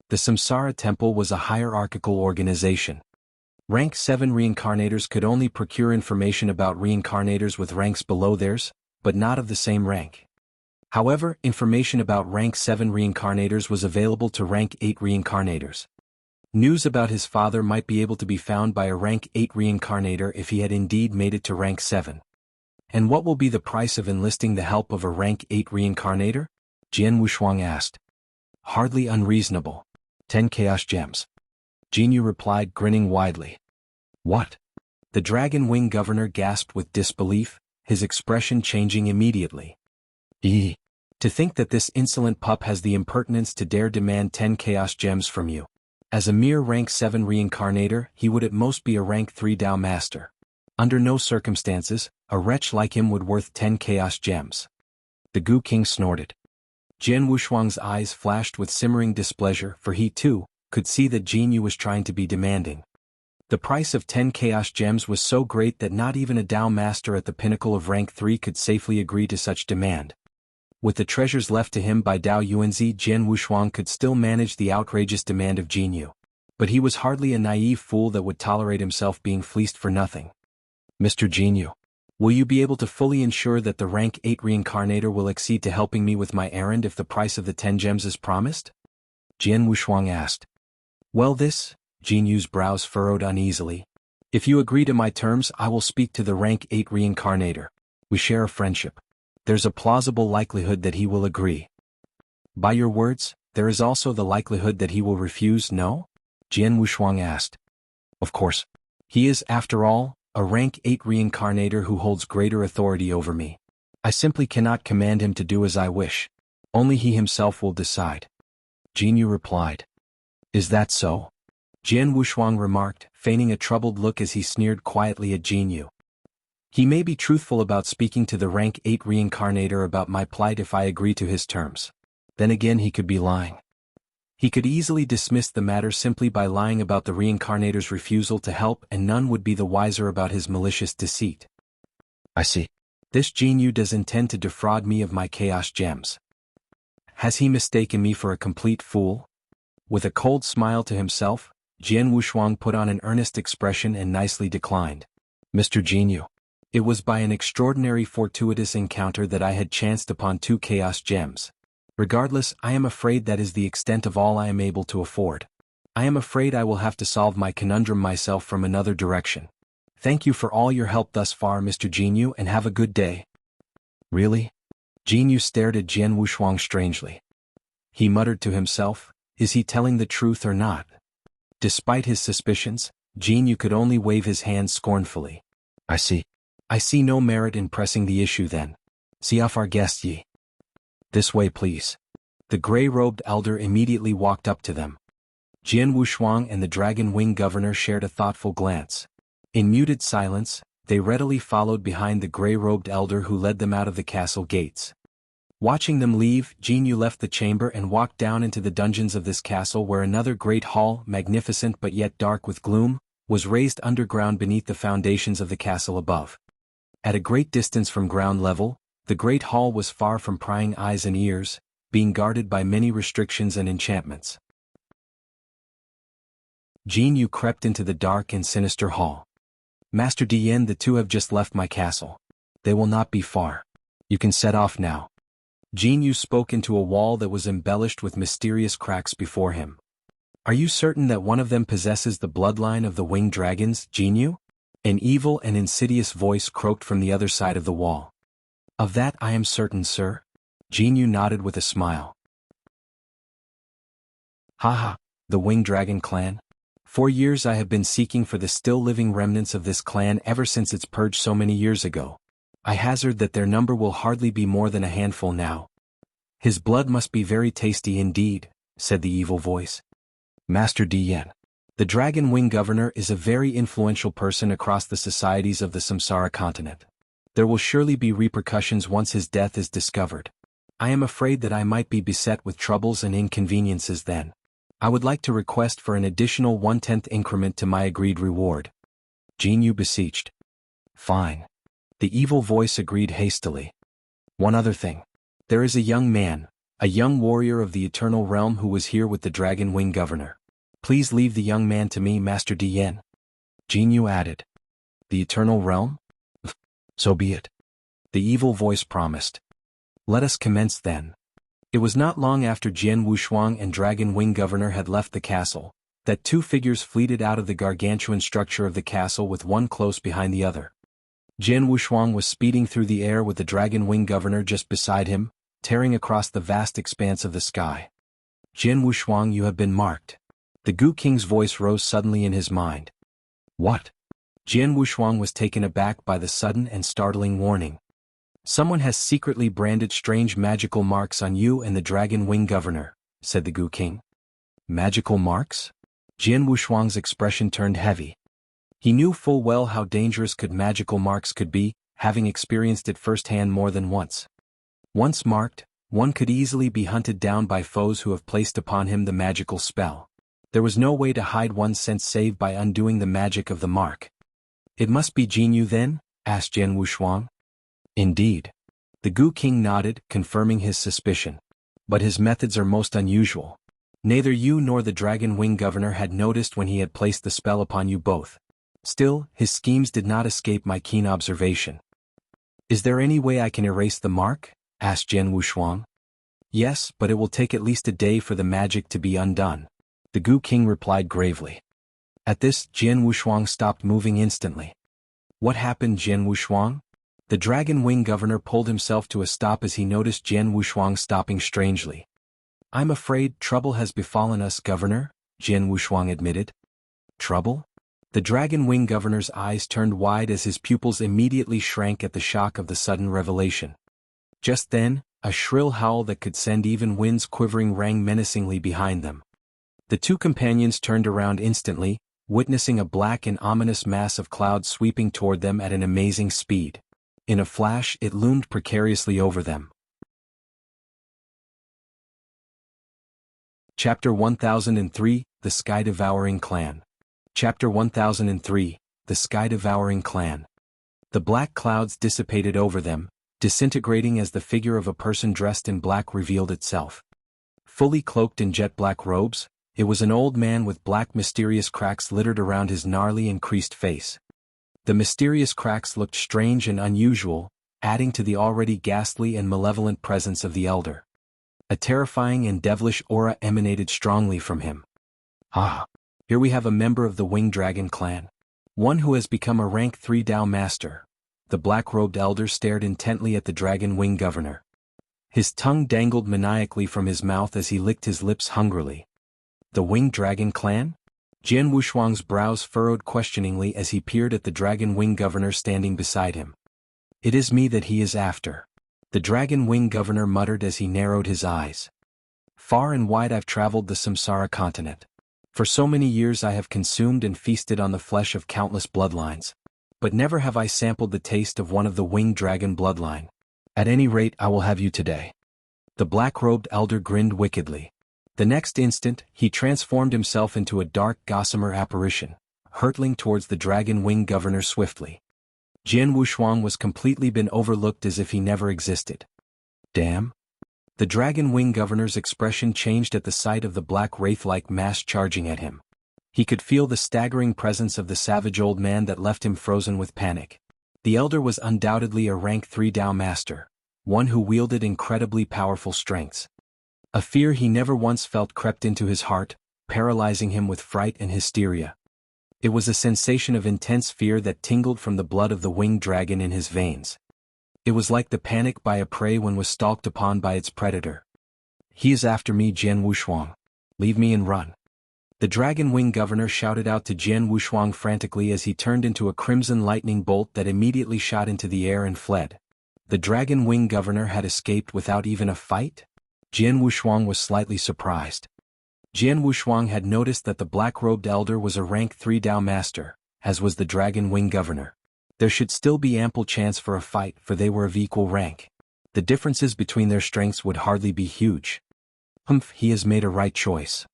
The Samsara Temple was a hierarchical organization. Rank 7 reincarnators could only procure information about reincarnators with ranks below theirs, but not of the same rank. However, information about rank 7 reincarnators was available to rank 8 reincarnators. News about his father might be able to be found by a rank 8 reincarnator if he had indeed made it to rank 7. And what will be the price of enlisting the help of a rank 8 reincarnator? Jian Wushuang asked. Hardly unreasonable. 10 chaos gems. Jin Yu replied, grinning widely. What? The Dragon Wing governor gasped with disbelief, his expression changing immediately. To think that this insolent pup has the impertinence to dare demand 10 chaos gems from you. As a mere rank 7 reincarnator, he would at most be a rank 3 Dao master. Under no circumstances, a wretch like him would worth 10 chaos gems. The Gu King snorted. Jian Wushuang's eyes flashed with simmering displeasure, for he too could see that Jin Yu was trying to be demanding. The price of 10 chaos gems was so great that not even a Dao master at the pinnacle of rank 3 could safely agree to such demand. With the treasures left to him by Dao Yuanzi, Jian Wushuang could still manage the outrageous demand of Jin Yu. But he was hardly a naive fool that would tolerate himself being fleeced for nothing. Mr. Jin Yu, will you be able to fully ensure that the rank 8 reincarnator will accede to helping me with my errand if the price of the 10 gems is promised? Jian Wushuang asked. Well, Jin Yu's brows furrowed uneasily. If you agree to my terms, I will speak to the rank 8 reincarnator. We share a friendship. There's a plausible likelihood that he will agree. By your words, there is also the likelihood that he will refuse, no? Jian Wushuang asked. Of course. He is, after all, a rank 8 reincarnator who holds greater authority over me. I simply cannot command him to do as I wish. Only he himself will decide. Jin Yu replied. Is that so? Jian Wushuang remarked, feigning a troubled look as he sneered quietly at Jin Yu. He may be truthful about speaking to the rank 8 reincarnator about my plight if I agree to his terms. Then again he could be lying. He could easily dismiss the matter simply by lying about the reincarnator's refusal to help, and none would be the wiser about his malicious deceit. I see. This Jin Yu does intend to defraud me of my chaos gems. Has he mistaken me for a complete fool? With a cold smile to himself, Jian Wushuang put on an earnest expression and nicely declined. Mr. Jin Yu, it was by an extraordinary fortuitous encounter that I had chanced upon 2 chaos gems. Regardless, I am afraid that is the extent of all I am able to afford. I am afraid I will have to solve my conundrum myself from another direction. Thank you for all your help thus far, Mr. Jin Yu, and have a good day. Really? Jin Yu stared at Jian Wushuang strangely. He muttered to himself, is he telling the truth or not? Despite his suspicions, Jin Yu could only wave his hand scornfully. I see no merit in pressing the issue then. See off our guest ye. This way please. The gray-robed elder immediately walked up to them. Jian Wushuang and the Dragon Wing governor shared a thoughtful glance. In muted silence, they readily followed behind the gray-robed elder who led them out of the castle gates. Watching them leave, Jin Yu left the chamber and walked down into the dungeons of this castle, where another great hall, magnificent but yet dark with gloom, was raised underground beneath the foundations of the castle above. At a great distance from ground level, the great hall was far from prying eyes and ears, being guarded by many restrictions and enchantments. Jin Yu crept into the dark and sinister hall. Master Dian, the two have just left my castle. They will not be far. You can set off now. Jin Yu spoke into a wall that was embellished with mysterious cracks before him. Are you certain that one of them possesses the bloodline of the winged dragons, Jin Yu? An evil and insidious voice croaked from the other side of the wall. Of that I am certain, sir. Jin Yu nodded with a smile. Haha, the winged dragon clan? For years I have been seeking for the still living remnants of this clan ever since its purge so many years ago. I hazard that their number will hardly be more than a handful now. His blood must be very tasty indeed, said the evil voice. Master Dian. The Dragon Wing Governor is a very influential person across the societies of the Samsara continent. There will surely be repercussions once his death is discovered. I am afraid that I might be beset with troubles and inconveniences then. I would like to request for an additional 1/10 increment to my agreed reward. Jin Yu beseeched. Fine. The evil voice agreed hastily. One other thing. There is a young man, a young warrior of the Eternal Realm who was here with the Dragon Wing Governor. Please leave the young man to me, Master Dian. Jin Yu added. The Eternal Realm? So be it. The evil voice promised. Let us commence then. It was not long after Jian Wushuang and Dragon Wing Governor had left the castle, that two figures fleeted out of the gargantuan structure of the castle with one close behind the other. Jian Wushuang was speeding through the air with the Dragon Wing Governor just beside him, tearing across the vast expanse of the sky. Jian Wushuang, you have been marked. The Gu King's voice rose suddenly in his mind. What? Jian Wushuang was taken aback by the sudden and startling warning. Someone has secretly branded strange magical marks on you and the Dragon Wing Governor, said the Gu King. Magical marks? Jian Wushuang's expression turned heavy. He knew full well how dangerous magical marks could be, having experienced it firsthand more than once. Once marked, one could easily be hunted down by foes who have placed upon him the magical spell. There was no way to hide one's scent save by undoing the magic of the mark. It must be Jin Yu then? Asked Jian Wushuang. Indeed. The Gu King nodded, confirming his suspicion. But his methods are most unusual. Neither you nor the Dragon Wing Governor had noticed when he had placed the spell upon you both. Still, his schemes did not escape my keen observation. Is there any way I can erase the mark? Asked Jian Wushuang. Yes, but it will take at least a day for the magic to be undone. The Gu King replied gravely. At this, Jian Wushuang stopped moving instantly. What happened, Jian Wushuang? The Dragon Wing Governor pulled himself to a stop as he noticed Jian Wushuang stopping strangely. I'm afraid trouble has befallen us, Governor, Jian Wushuang admitted. Trouble? The Dragon Wing Governor's eyes turned wide as his pupils immediately shrank at the shock of the sudden revelation. Just then, a shrill howl that could send even winds quivering rang menacingly behind them. The two companions turned around instantly, witnessing a black and ominous mass of cloud sweeping toward them at an amazing speed. In a flash, it loomed precariously over them. Chapter 1003, The Sky-devouring Clan. Chapter 1003, The Sky-devouring Clan. The black clouds dissipated over them, disintegrating as the figure of a person dressed in black revealed itself. Fully cloaked in jet-black robes, it was an old man with black mysterious cracks littered around his gnarly and creased face. The mysterious cracks looked strange and unusual, adding to the already ghastly and malevolent presence of the elder. A terrifying and devilish aura emanated strongly from him. Ah, here we have a member of the Winged Dragon clan. One who has become a rank 3 Dao master. The black-robed elder stared intently at the Dragon Wing Governor. His tongue dangled maniacally from his mouth as he licked his lips hungrily. The Winged Dragon clan? Jian Wushuang's brows furrowed questioningly as he peered at the Dragon Wing Governor standing beside him. It is me that he is after. The Dragon Wing Governor muttered as he narrowed his eyes. Far and wide I've traveled the Samsara continent. For so many years I have consumed and feasted on the flesh of countless bloodlines. But never have I sampled the taste of one of the winged dragon bloodline. At any rate, I will have you today. The black-robed elder grinned wickedly. The next instant, he transformed himself into a dark gossamer apparition, hurtling towards the Dragon Wing Governor swiftly. Jian Wushuang was completely been overlooked as if he never existed. Damn! The Dragon Wing Governor's expression changed at the sight of the black wraith-like mass charging at him. He could feel the staggering presence of the savage old man that left him frozen with panic. The elder was undoubtedly a rank 3 Dao master, one who wielded incredibly powerful strengths. A fear he never once felt crept into his heart, paralyzing him with fright and hysteria. It was a sensation of intense fear that tingled from the blood of the winged dragon in his veins. It was like the panic by a prey when was stalked upon by its predator. He is after me, Jian Wushuang. Leave me and run. The Dragon Wing Governor shouted out to Jian Wushuang frantically as he turned into a crimson lightning bolt that immediately shot into the air and fled. The Dragon Wing Governor had escaped without even a fight? Jian Wushuang was slightly surprised. Jian Wushuang had noticed that the black-robed elder was a rank 3 Dao master, as was the Dragon Wing governor. There should still be ample chance for a fight, for they were of equal rank. The differences between their strengths would hardly be huge. Humph, he has made a right choice.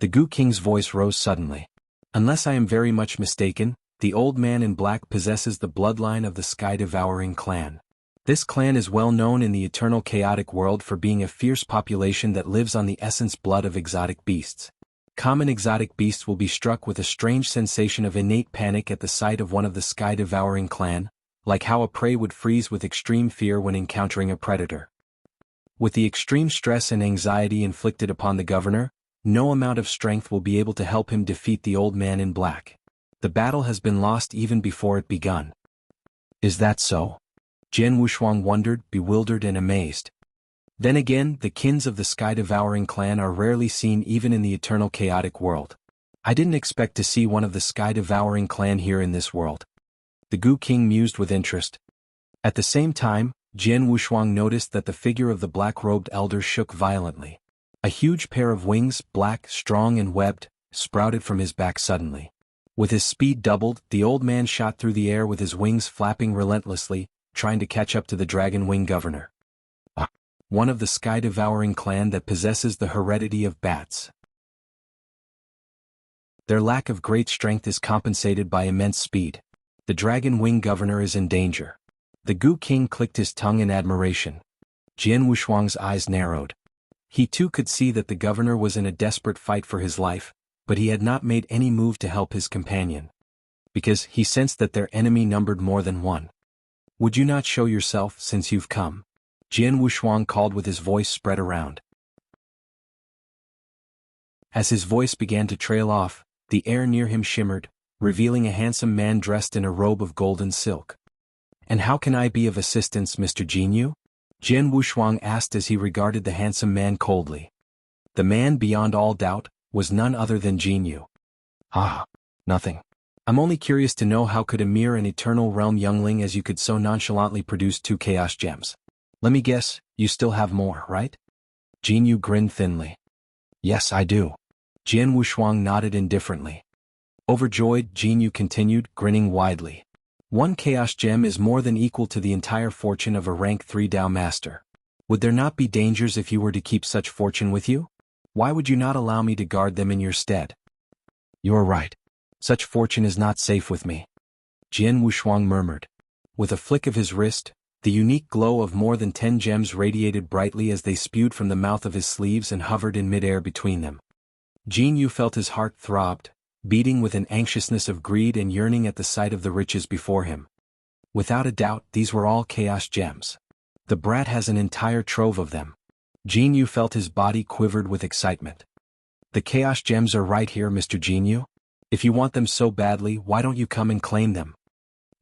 The Gu King's voice rose suddenly. Unless I am very much mistaken, the old man in black possesses the bloodline of the Sky-devouring clan. This clan is well known in the eternal chaotic world for being a fierce population that lives on the essence blood of exotic beasts. Common exotic beasts will be struck with a strange sensation of innate panic at the sight of one of the Sky-devouring clan, like how a prey would freeze with extreme fear when encountering a predator. With the extreme stress and anxiety inflicted upon the governor, no amount of strength will be able to help him defeat the old man in black. The battle has been lost even before it begun. Is that so? Jian Wushuang wondered, bewildered and amazed. Then again, the kins of the Sky-devouring clan are rarely seen even in the eternal chaotic world. I didn't expect to see one of the Sky-devouring clan here in this world. The Gu King mused with interest. At the same time, Jian Wushuang noticed that the figure of the black-robed elder shook violently. A huge pair of wings, black, strong and webbed, sprouted from his back suddenly. With his speed doubled, the old man shot through the air with his wings flapping relentlessly, trying to catch up to the Dragon Wing governor. One of the Sky-devouring clan that possesses the heredity of bats. Their lack of great strength is compensated by immense speed. The Dragon Wing governor is in danger. The Gu King clicked his tongue in admiration. Jian Wushuang's eyes narrowed. He too could see that the governor was in a desperate fight for his life, but he had not made any move to help his companion. Because he sensed that their enemy numbered more than one. Would you not show yourself since you've come? Jian Wushuang called with his voice spread around. As his voice began to trail off, the air near him shimmered, revealing a handsome man dressed in a robe of golden silk. And how can I be of assistance, Mr. Jin Yu? Jian Wushuang asked as he regarded the handsome man coldly. The man, beyond all doubt, was none other than Jin Yu. Nothing. I'm only curious to know how could a mere and eternal realm youngling as you could so nonchalantly produce 2 chaos gems. Let me guess, you still have more, right? Jin Yu grinned thinly. Yes, I do. Jian Wushuang nodded indifferently. Overjoyed, Jin Yu continued, grinning widely. 1 chaos gem is more than equal to the entire fortune of a rank 3 Dao master. Would there not be dangers if you were to keep such fortune with you? Why would you not allow me to guard them in your stead? You're right. Such fortune is not safe with me. Jian Wushuang murmured. With a flick of his wrist, the unique glow of more than 10 gems radiated brightly as they spewed from the mouth of his sleeves and hovered in midair between them. Jin Yu felt his heart throbbed, beating with an anxiousness of greed and yearning at the sight of the riches before him. Without a doubt, these were all chaos gems. The brat has an entire trove of them. Jin Yu felt his body quivered with excitement. The chaos gems are right here, Mr. Jin Yu. If you want them so badly, why don't you come and claim them?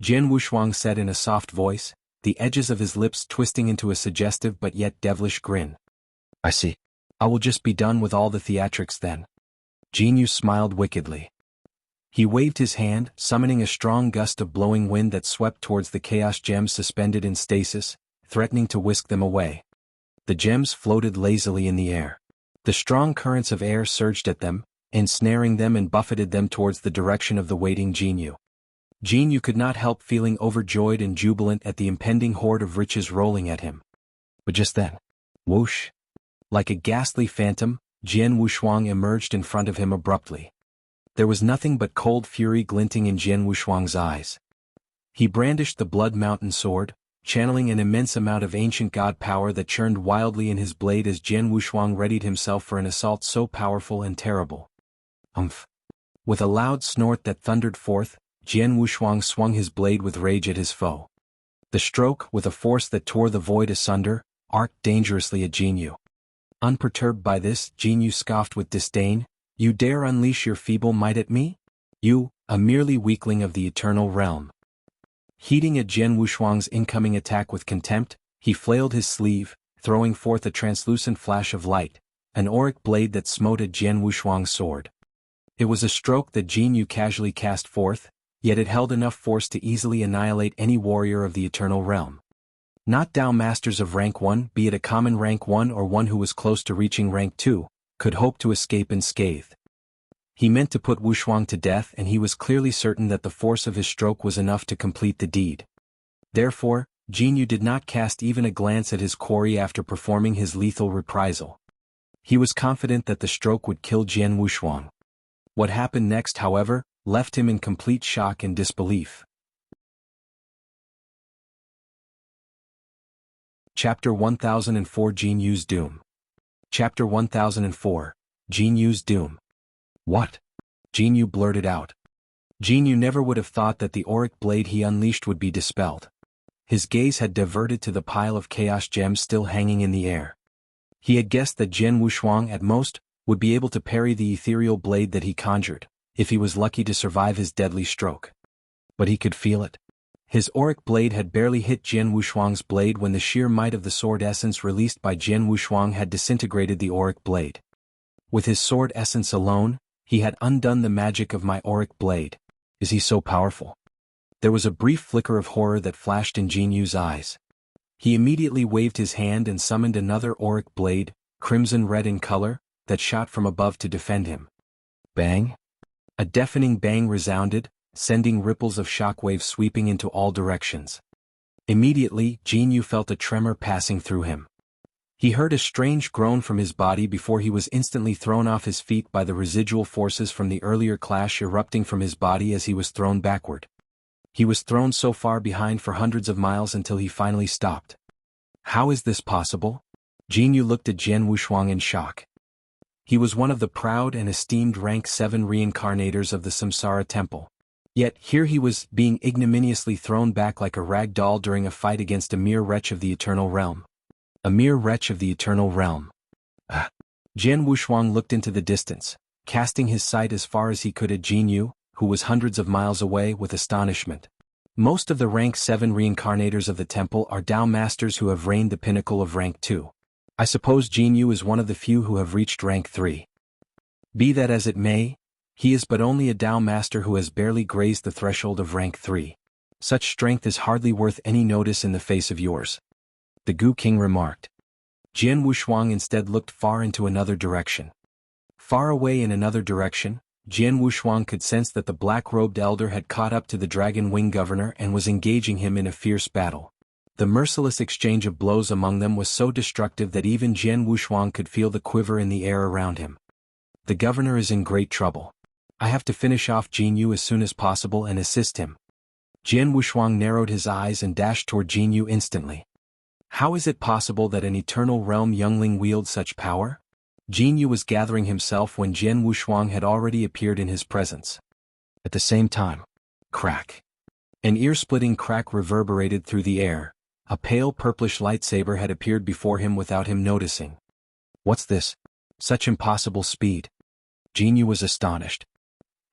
Jian Wushuang said in a soft voice, the edges of his lips twisting into a suggestive but yet devilish grin. I see. I will just be done with all the theatrics then. Jin Yu smiled wickedly. He waved his hand, summoning a strong gust of blowing wind that swept towards the chaos gems suspended in stasis, threatening to whisk them away. The gems floated lazily in the air. The strong currents of air surged at them, ensnaring them and buffeted them towards the direction of the waiting Jin Yu. Jin Yu could not help feeling overjoyed and jubilant at the impending horde of riches rolling at him. But just then, whoosh! Like a ghastly phantom, Jian Wushuang emerged in front of him abruptly. There was nothing but cold fury glinting in Jian Wushuang's eyes. He brandished the Blood Mountain sword, channeling an immense amount of ancient god power that churned wildly in his blade as Jian Wushuang readied himself for an assault so powerful and terrible. Umph! With a loud snort that thundered forth, Jian Wushuang swung his blade with rage at his foe. The stroke, with a force that tore the void asunder, arced dangerously at Jin Yu. Unperturbed by this, Jin Yu scoffed with disdain. You dare unleash your feeble might at me? You, a merely weakling of the eternal realm. Heeding at Jian Wushuang's incoming attack with contempt, he flailed his sleeve, throwing forth a translucent flash of light, an auric blade that smote at Jian Wushuang's sword. It was a stroke that Jin Yu casually cast forth, yet it held enough force to easily annihilate any warrior of the eternal realm. Not Dao masters of rank 1, be it a common rank 1 or one who was close to reaching rank 2, could hope to escape unscathed. He meant to put Wuxia to death, and he was clearly certain that the force of his stroke was enough to complete the deed. Therefore, Jin Yu did not cast even a glance at his quarry after performing his lethal reprisal. He was confident that the stroke would kill Jian Wuxia. What happened next, however, left him in complete shock and disbelief. Chapter 1004 Jin Yu's Doom. Chapter 1004, Jin Yu's Doom. What? Jin Yu blurted out. Jin Yu never would have thought that the auric blade he unleashed would be dispelled. His gaze had diverted to the pile of chaos gems still hanging in the air. He had guessed that Jian Wuxia at most would be able to parry the ethereal blade that he conjured, if he was lucky to survive his deadly stroke. But he could feel it. His auric blade had barely hit Jian Wuxia's blade when the sheer might of the sword essence released by Jian Wuxia had disintegrated the auric blade. With his sword essence alone, he had undone the magic of my auric blade. Is he so powerful? There was a brief flicker of horror that flashed in Jin Yu's eyes. He immediately waved his hand and summoned another auric blade, crimson red in color, that shot from above to defend him. Bang! A deafening bang resounded, sending ripples of shockwaves sweeping into all directions. Immediately, Jin Yu felt a tremor passing through him. He heard a strange groan from his body before he was instantly thrown off his feet by the residual forces from the earlier clash erupting from his body as he was thrown backward. He was thrown so far behind for hundreds of miles until he finally stopped. How is this possible? Jin Yu looked at Jian Wuxia in shock. He was one of the proud and esteemed rank 7 reincarnators of the Samsara Temple. Yet here he was being ignominiously thrown back like a rag doll during a fight against a mere wretch of the Eternal Realm. A mere wretch of the Eternal Realm. Jian Wuxia looked into the distance, casting his sight as far as he could at Jin Yu, who was hundreds of miles away, with astonishment. Most of the rank 7 reincarnators of the temple are Dao Masters who have reigned the pinnacle of rank 2. I suppose Jin Yu is one of the few who have reached rank 3. Be that as it may, he is but only a Dao Master who has barely grazed the threshold of rank 3. Such strength is hardly worth any notice in the face of yours. The Gu King remarked. Jian Wuxia instead looked far into another direction. Far away in another direction, Jian Wuxia could sense that the black-robed elder had caught up to the Dragon Wing Governor and was engaging him in a fierce battle. The merciless exchange of blows among them was so destructive that even Jian Wuxia could feel the quiver in the air around him. The governor is in great trouble. I have to finish off Jin Yu as soon as possible and assist him. Jian Wuxia narrowed his eyes and dashed toward Jin Yu instantly. How is it possible that an Eternal Realm youngling wields such power? Jin Yu was gathering himself when Jian Wuxia had already appeared in his presence. At the same time, crack. An ear-splitting crack reverberated through the air. A pale purplish lightsaber had appeared before him without him noticing. What's this? Such impossible speed. Jin Yu was astonished.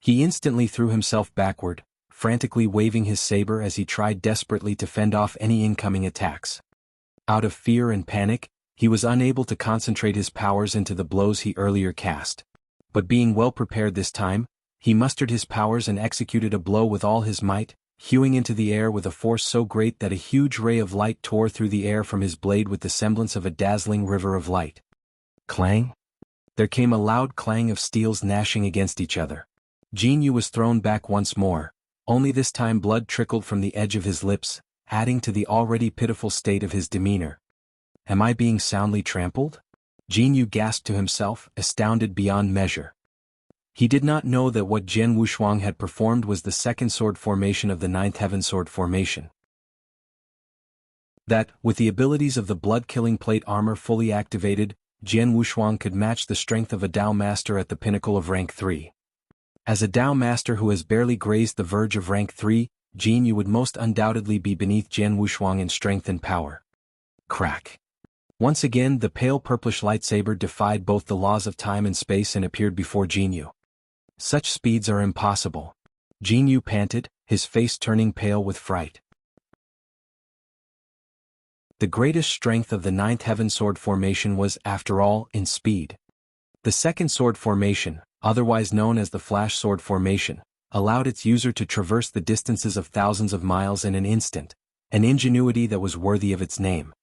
He instantly threw himself backward, frantically waving his saber as he tried desperately to fend off any incoming attacks. Out of fear and panic, he was unable to concentrate his powers into the blows he earlier cast. But being well prepared this time, he mustered his powers and executed a blow with all his might, hewing into the air with a force so great that a huge ray of light tore through the air from his blade with the semblance of a dazzling river of light. Clang! There came a loud clang of steels gnashing against each other. Jin Yu was thrown back once more, only this time blood trickled from the edge of his lips, adding to the already pitiful state of his demeanor. Am I being soundly trampled? Jin Yu gasped to himself, astounded beyond measure. He did not know that what Jian Wuxia had performed was the second sword formation of the 9th heaven sword formation. That, with the abilities of the blood-killing plate armor fully activated, Jian Wuxia could match the strength of a Dao Master at the pinnacle of rank 3. As a Dao Master who has barely grazed the verge of rank 3, Jin Yu would most undoubtedly be beneath Jian Wuxia in strength and power. Crack. Once again the pale purplish lightsaber defied both the laws of time and space and appeared before Jin Yu. Such speeds are impossible. Jin Yu panted, his face turning pale with fright. The greatest strength of the 9th heaven sword formation was, after all, in speed. The second sword formation, otherwise known as the flash sword formation, allowed its user to traverse the distances of thousands of miles in an instant, an ingenuity that was worthy of its name.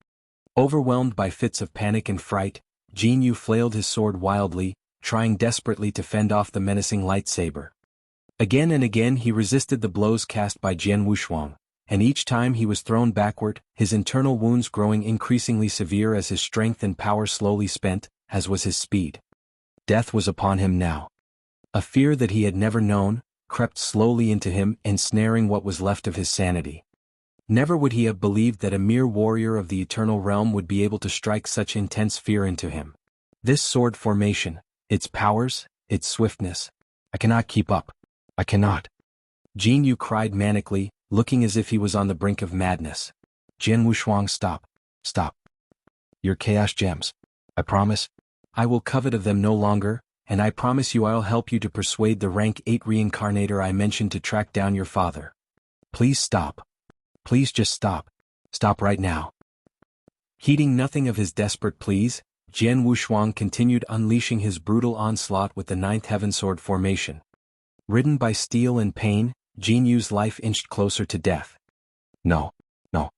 Overwhelmed by fits of panic and fright, Jin Yu flailed his sword wildly, trying desperately to fend off the menacing lightsaber. Again and again he resisted the blows cast by Jian Wushuang, and each time he was thrown backward, his internal wounds growing increasingly severe as his strength and power slowly spent, as was his speed. Death was upon him now. A fear that he had never known crept slowly into him, ensnaring what was left of his sanity. Never would he have believed that a mere warrior of the eternal realm would be able to strike such intense fear into him. This sword formation, its powers, its swiftness. I cannot keep up. I cannot. Jin Yu cried manically, looking as if he was on the brink of madness. Jian Wushuang, stop. Stop. Your chaos gems. I promise. I will covet of them no longer, and I promise you I'll help you to persuade the rank 8 reincarnator I mentioned to track down your father. Please stop. Please just stop. Stop right now. Heeding nothing of his desperate pleas, Jian Wushuang continued unleashing his brutal onslaught with the 9th Heaven Sword formation. Ridden by steel and pain, Jin Yu's life inched closer to death. No. No.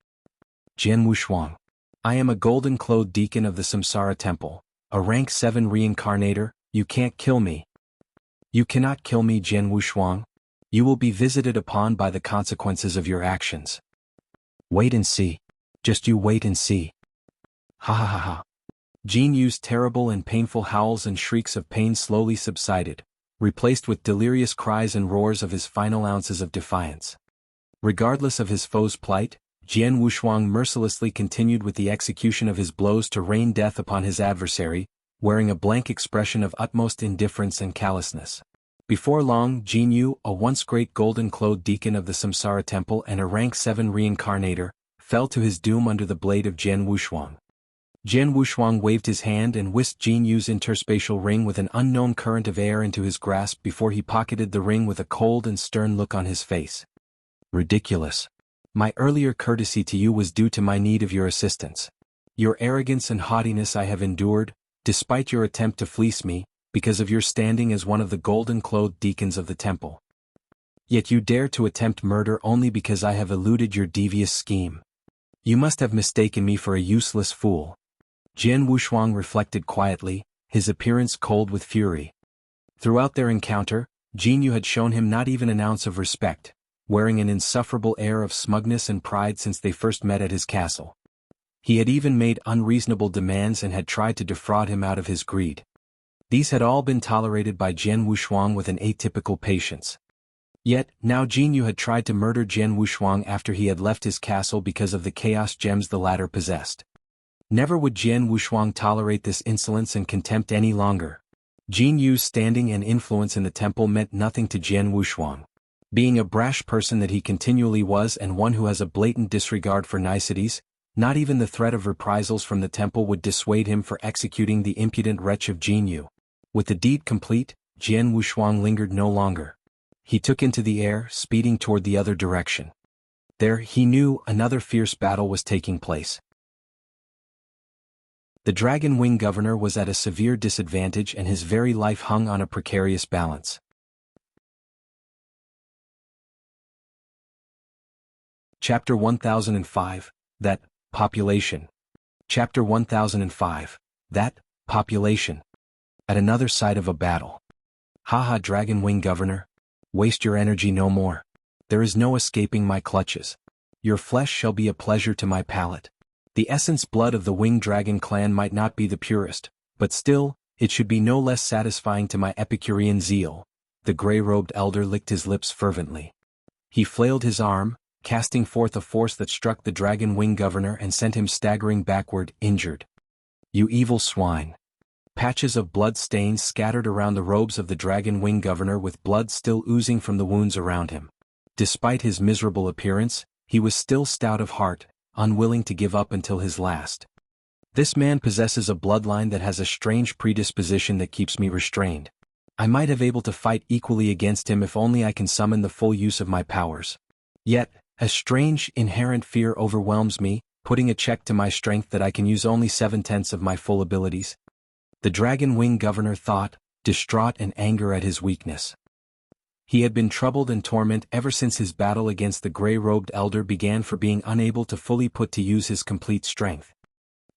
Jian Wushuang. I am a golden-clothed deacon of the Samsara Temple, a rank 7 reincarnator. You can't kill me. You cannot kill me, Jian Wushuang. You will be visited upon by the consequences of your actions. Wait and see. Just you wait and see. Ha ha ha ha. Jin Yu's terrible and painful howls and shrieks of pain slowly subsided, replaced with delirious cries and roars of his final ounces of defiance. Regardless of his foe's plight, Jian Wushuang mercilessly continued with the execution of his blows to rain death upon his adversary, wearing a blank expression of utmost indifference and callousness. Before long, Jin Yu, a once great golden-clothed deacon of the Samsara Temple and a rank 7 reincarnator, fell to his doom under the blade of Jian Wushuang. Jian Wushuang waved his hand and whisked Jin Yu's interspatial ring with an unknown current of air into his grasp before he pocketed the ring with a cold and stern look on his face. Ridiculous. My earlier courtesy to you was due to my need of your assistance. Your arrogance and haughtiness I have endured, despite your attempt to fleece me, because of your standing as one of the golden-clothed deacons of the temple. Yet you dare to attempt murder only because I have eluded your devious scheme. You must have mistaken me for a useless fool. Jian Wushuang reflected quietly, his appearance cold with fury. Throughout their encounter, Jin Yu had shown him not even an ounce of respect, wearing an insufferable air of smugness and pride since they first met at his castle. He had even made unreasonable demands and had tried to defraud him out of his greed. These had all been tolerated by Jian Wushuang with an atypical patience. Yet, now Jin Yu had tried to murder Jian Wushuang after he had left his castle because of the chaos gems the latter possessed. Never would Jian Wushuang tolerate this insolence and contempt any longer. Jin Yu's standing and influence in the temple meant nothing to Jian Wushuang. Being a brash person that he continually was and one who has a blatant disregard for niceties, not even the threat of reprisals from the temple would dissuade him for executing the impudent wretch of Jin Yu. With the deed complete, Jian Wushuang lingered no longer. He took into the air, speeding toward the other direction. There, he knew, another fierce battle was taking place. The Dragon Wing Governor was at a severe disadvantage and his very life hung on a precarious balance. Chapter 1005, That Population. Chapter 1005, That Population. At another side of a battle. Haha, Dragon Wing Governor. Waste your energy no more. There is no escaping my clutches. Your flesh shall be a pleasure to my palate. The essence blood of the Winged Dragon clan might not be the purest, but still, it should be no less satisfying to my Epicurean zeal. The gray-robed elder licked his lips fervently. He flailed his arm, casting forth a force that struck the Dragon Wing Governor and sent him staggering backward, injured. You evil swine. Patches of blood stains scattered around the robes of the Dragon Wing Governor with blood still oozing from the wounds around him. Despite his miserable appearance, he was still stout of heart, unwilling to give up until his last. This man possesses a bloodline that has a strange predisposition that keeps me restrained. I might have able to fight equally against him if only I can summon the full use of my powers. Yet, a strange, inherent fear overwhelms me, putting a check to my strength that I can use only 7/10 of my full abilities. The Dragon Wing Governor thought, distraught in anger at his weakness. He had been troubled and tormented ever since his battle against the gray-robed elder began for being unable to fully put to use his complete strength.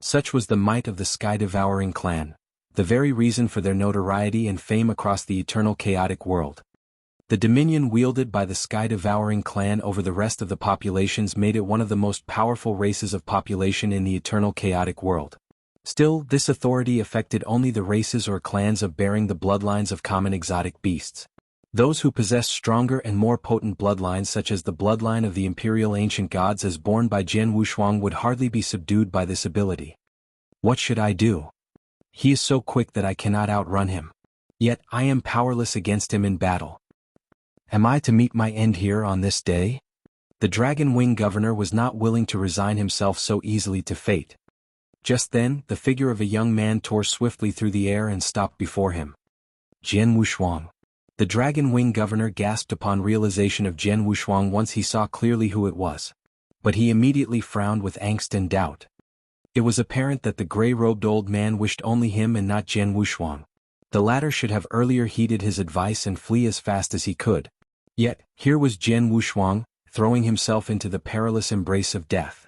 Such was the might of the Sky-devouring clan, the very reason for their notoriety and fame across the eternal chaotic world. The dominion wielded by the Sky-devouring clan over the rest of the populations made it one of the most powerful races of population in the eternal chaotic world. Still, this authority affected only the races or clans of bearing the bloodlines of common exotic beasts. Those who possess stronger and more potent bloodlines such as the bloodline of the imperial ancient gods as born by Jian Wushuang would hardly be subdued by this ability. What should I do? He is so quick that I cannot outrun him. Yet I am powerless against him in battle. Am I to meet my end here on this day? The Dragon Wing governor was not willing to resign himself so easily to fate. Just then, the figure of a young man tore swiftly through the air and stopped before him. Jian Wushuang. The Dragon Wing governor gasped upon realization of Jian Wushuang once he saw clearly who it was. But he immediately frowned with angst and doubt. It was apparent that the gray-robed old man wished only him and not Jian Wushuang. The latter should have earlier heeded his advice and flee as fast as he could. Yet, here was Jian Wushuang, throwing himself into the perilous embrace of death.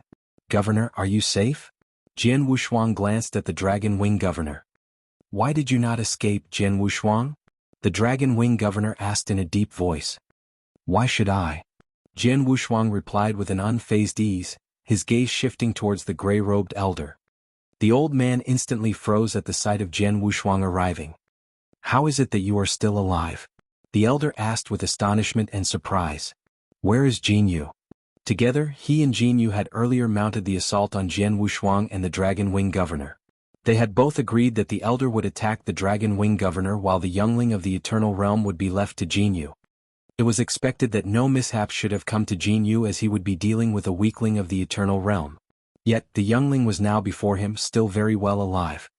Governor, are you safe? Jian Wushuang glanced at the Dragon Wing governor. Why did you not escape, Jian Wushuang? The Dragon Wing governor asked in a deep voice. Why should I? Jian Wushuang replied with an unfazed ease, his gaze shifting towards the gray-robed elder. The old man instantly froze at the sight of Jian Wushuang arriving. How is it that you are still alive? The elder asked with astonishment and surprise. Where is Jin Yu? Together, he and Jin Yu had earlier mounted the assault on Jian Wushuang and the Dragon Wing governor. They had both agreed that the elder would attack the Dragon Wing governor while the youngling of the Eternal Realm would be left to Jin Yu. It was expected that no mishap should have come to Jin Yu as he would be dealing with a weakling of the Eternal Realm. Yet, the youngling was now before him, still very well alive.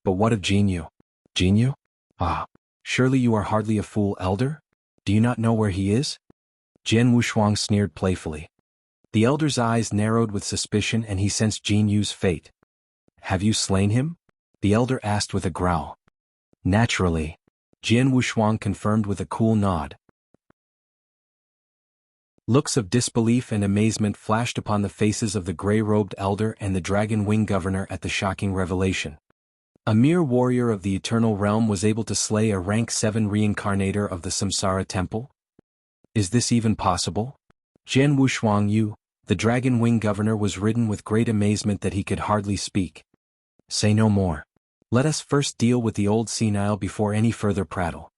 But what of Jin Yu? Jin Yu? Ah, surely you are hardly a fool, elder? Do you not know where he is? Jian Wushuang sneered playfully. The elder's eyes narrowed with suspicion and he sensed Jin Yu's fate. Have you slain him? The elder asked with a growl. Naturally. Jian Wushuang confirmed with a cool nod. Looks of disbelief and amazement flashed upon the faces of the gray-robed elder and the Dragon Wing governor at the shocking revelation. A mere warrior of the Eternal Realm was able to slay a rank 7 reincarnator of the Samsara Temple? Is this even possible? Jian Wushuang Yu, the Dragon Wing governor, was ridden with great amazement that he could hardly speak. Say no more. Let us first deal with the old senile before any further prattle.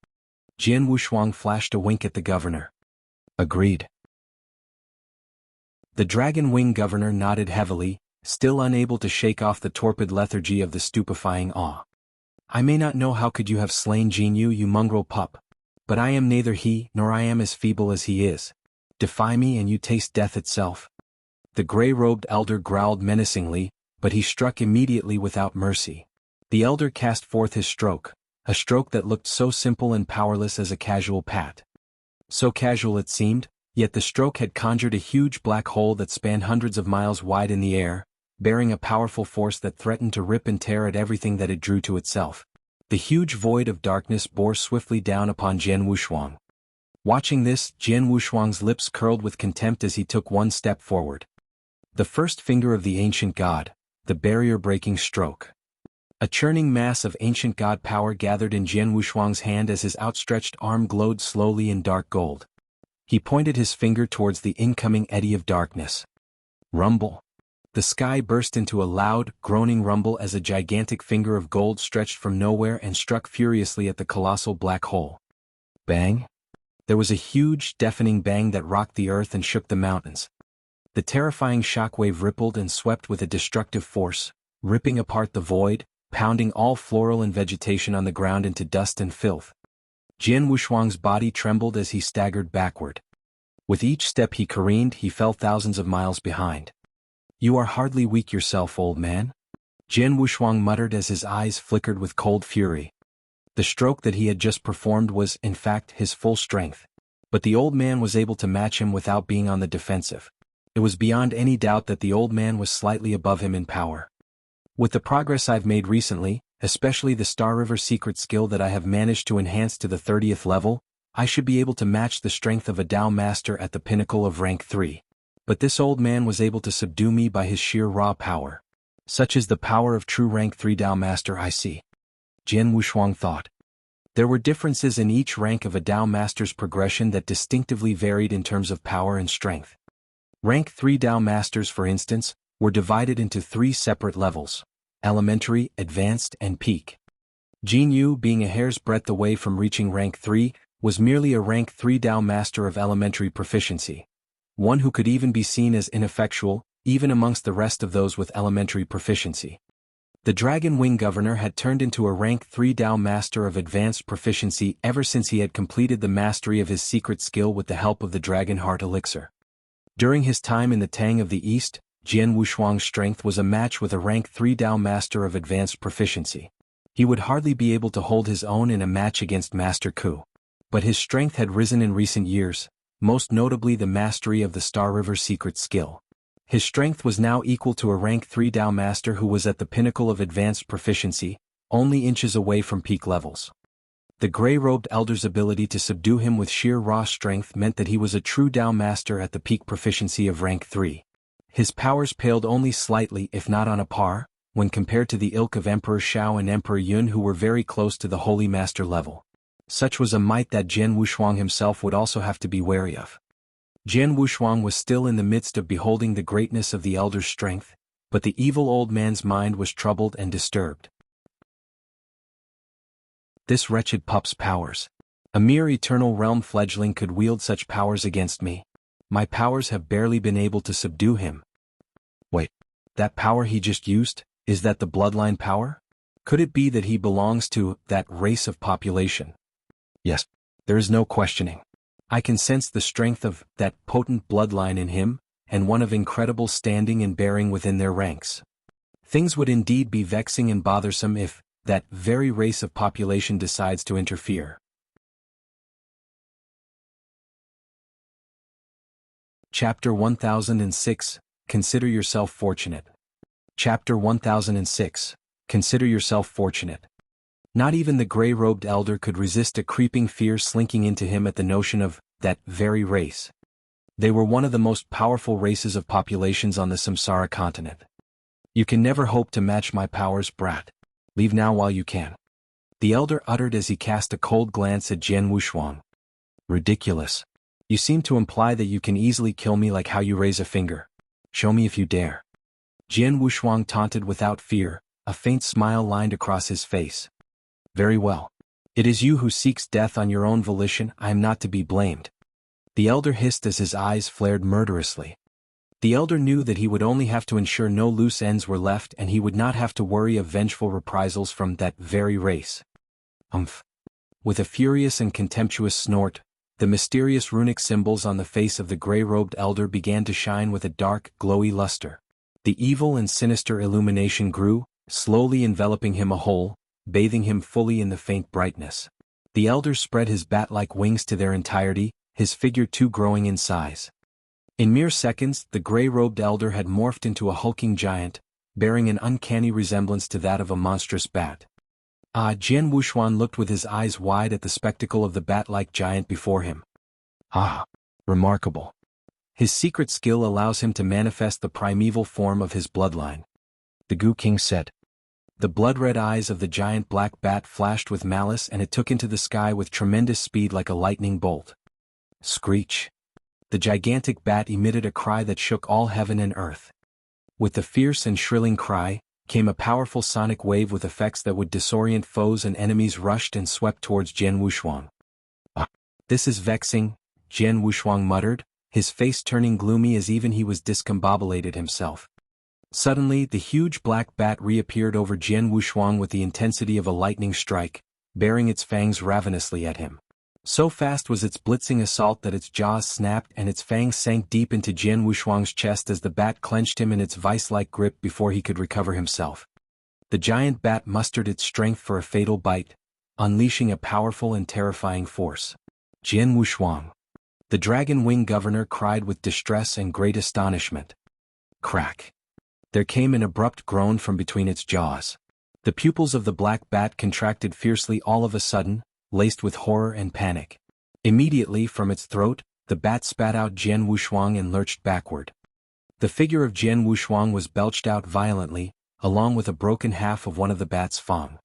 Jian Wushuang flashed a wink at the governor. Agreed. The Dragon Wing governor nodded heavily, still unable to shake off the torpid lethargy of the stupefying awe. I may not know how could you have slain Jin Yu, you mongrel pup. But I am neither he, nor I am as feeble as he is. Defy me and you taste death itself. The gray-robed elder growled menacingly, but he struck immediately without mercy. The elder cast forth his stroke, a stroke that looked so simple and powerless as a casual pat. So casual it seemed, yet the stroke had conjured a huge black hole that spanned hundreds of miles wide in the air, bearing a powerful force that threatened to rip and tear at everything that it drew to itself. The huge void of darkness bore swiftly down upon Jian Wushuang. Watching this, Jian Wushuang's lips curled with contempt as he took one step forward. The first finger of the ancient god, the barrier-breaking stroke. A churning mass of ancient god power gathered in Jian Wushuang's hand as his outstretched arm glowed slowly in dark gold. He pointed his finger towards the incoming eddy of darkness. Rumble. The sky burst into a loud, groaning rumble as a gigantic finger of gold stretched from nowhere and struck furiously at the colossal black hole. Bang! There was a huge, deafening bang that rocked the earth and shook the mountains. The terrifying shockwave rippled and swept with a destructive force, ripping apart the void, pounding all floral and vegetation on the ground into dust and filth. Jian Wushuang's body trembled as he staggered backward. With each step he careened, he fell thousands of miles behind. You are hardly weak yourself, old man. Jian Wushuang muttered as his eyes flickered with cold fury. The stroke that he had just performed was, in fact, his full strength. But the old man was able to match him without being on the defensive. It was beyond any doubt that the old man was slightly above him in power. With the progress I've made recently, especially the Star River secret skill that I have managed to enhance to the 30th level, I should be able to match the strength of a Dao Master at the pinnacle of rank 3. But this old man was able to subdue me by his sheer raw power. Such is the power of true rank 3 Dao Master, I see. Jian Wushuang thought. There were differences in each rank of a Dao Master's progression that distinctively varied in terms of power and strength. Rank 3 Dao Masters, for instance, were divided into 3 separate levels: elementary, advanced, and peak. Jin Yu, being a hair's breadth away from reaching rank 3, was merely a rank 3 Dao Master of elementary proficiency, one who could even be seen as ineffectual, even amongst the rest of those with elementary proficiency. The Dragon Wing Governor had turned into a rank 3 Dao Master of advanced proficiency ever since he had completed the mastery of his secret skill with the help of the Dragon Heart Elixir. During his time in the Tang of the East, Jian Wushuang's strength was a match with a rank 3 Dao Master of advanced proficiency. He would hardly be able to hold his own in a match against Master Ku. But his strength had risen in recent years, most notably the mastery of the Star River secret skill. His strength was now equal to a rank 3 Dao Master who was at the pinnacle of advanced proficiency, only inches away from peak levels. The gray-robed elder's ability to subdue him with sheer raw strength meant that he was a true Dao Master at the peak proficiency of rank 3. His powers paled only slightly, if not on a par, when compared to the ilk of Emperor Shao and Emperor Yun, who were very close to the Holy Master level. Such was a might that Jian Wushuang himself would also have to be wary of. Jian Wushuang was still in the midst of beholding the greatness of the elder's strength, but the evil old man's mind was troubled and disturbed. This wretched pup's powers. A mere eternal realm fledgling could wield such powers against me. My powers have barely been able to subdue him. Wait, that power he just used, is that the bloodline power? Could it be that he belongs to that race of population? Yes, there is no questioning. I can sense the strength of that potent bloodline in him, and one of incredible standing and bearing within their ranks. Things would indeed be vexing and bothersome if that very race of population decides to interfere. Chapter 1006, Consider Yourself Fortunate. Chapter 1006, Consider Yourself Fortunate. Not even the gray-robed elder could resist a creeping fear slinking into him at the notion of that very race. They were one of the most powerful races of populations on the Samsara continent. You can never hope to match my powers, brat. Leave now while you can. The elder uttered as he cast a cold glance at Jian Wushuang. Ridiculous. You seem to imply that you can easily kill me like how you raise a finger. Show me if you dare. Jian Wushuang taunted without fear, a faint smile lined across his face. Very well. It is you who seeks death on your own volition, I am not to be blamed. The elder hissed as his eyes flared murderously. The elder knew that he would only have to ensure no loose ends were left and he would not have to worry of vengeful reprisals from that very race. Umph. With a furious and contemptuous snort, the mysterious runic symbols on the face of the gray-robed elder began to shine with a dark, glowy luster. The evil and sinister illumination grew, slowly enveloping him whole, bathing him fully in the faint brightness. The elder spread his bat-like wings to their entirety, his figure too growing in size. In mere seconds, the gray-robed elder had morphed into a hulking giant, bearing an uncanny resemblance to that of a monstrous bat. Jian Wushuang looked with his eyes wide at the spectacle of the bat-like giant before him. Remarkable. His secret skill allows him to manifest the primeval form of his bloodline. The Gu King said. The blood-red eyes of the giant black bat flashed with malice and it took into the sky with tremendous speed like a lightning bolt. Screech. The gigantic bat emitted a cry that shook all heaven and earth. With the fierce and shrilling cry, came a powerful sonic wave with effects that would disorient foes and enemies rushed and swept towards Jian Wushuang. This is vexing, Jian Wushuang muttered, his face turning gloomy as even he was discombobulated himself. Suddenly the huge black bat reappeared over Jian Wushuang with the intensity of a lightning strike, baring its fangs ravenously at him. So fast was its blitzing assault that its jaws snapped and its fangs sank deep into Jian Wushuang's chest as the bat clenched him in its vice-like grip before he could recover himself. The giant bat mustered its strength for a fatal bite, unleashing a powerful and terrifying force. Jian Wushuang. The Dragon Wing Governor cried with distress and great astonishment. Crack. There came an abrupt groan from between its jaws. The pupils of the black bat contracted fiercely all of a sudden, laced with horror and panic. Immediately from its throat, the bat spat out Jian Wushuang and lurched backward. The figure of Jian Wushuang was belched out violently, along with a broken half of one of the bat's fang.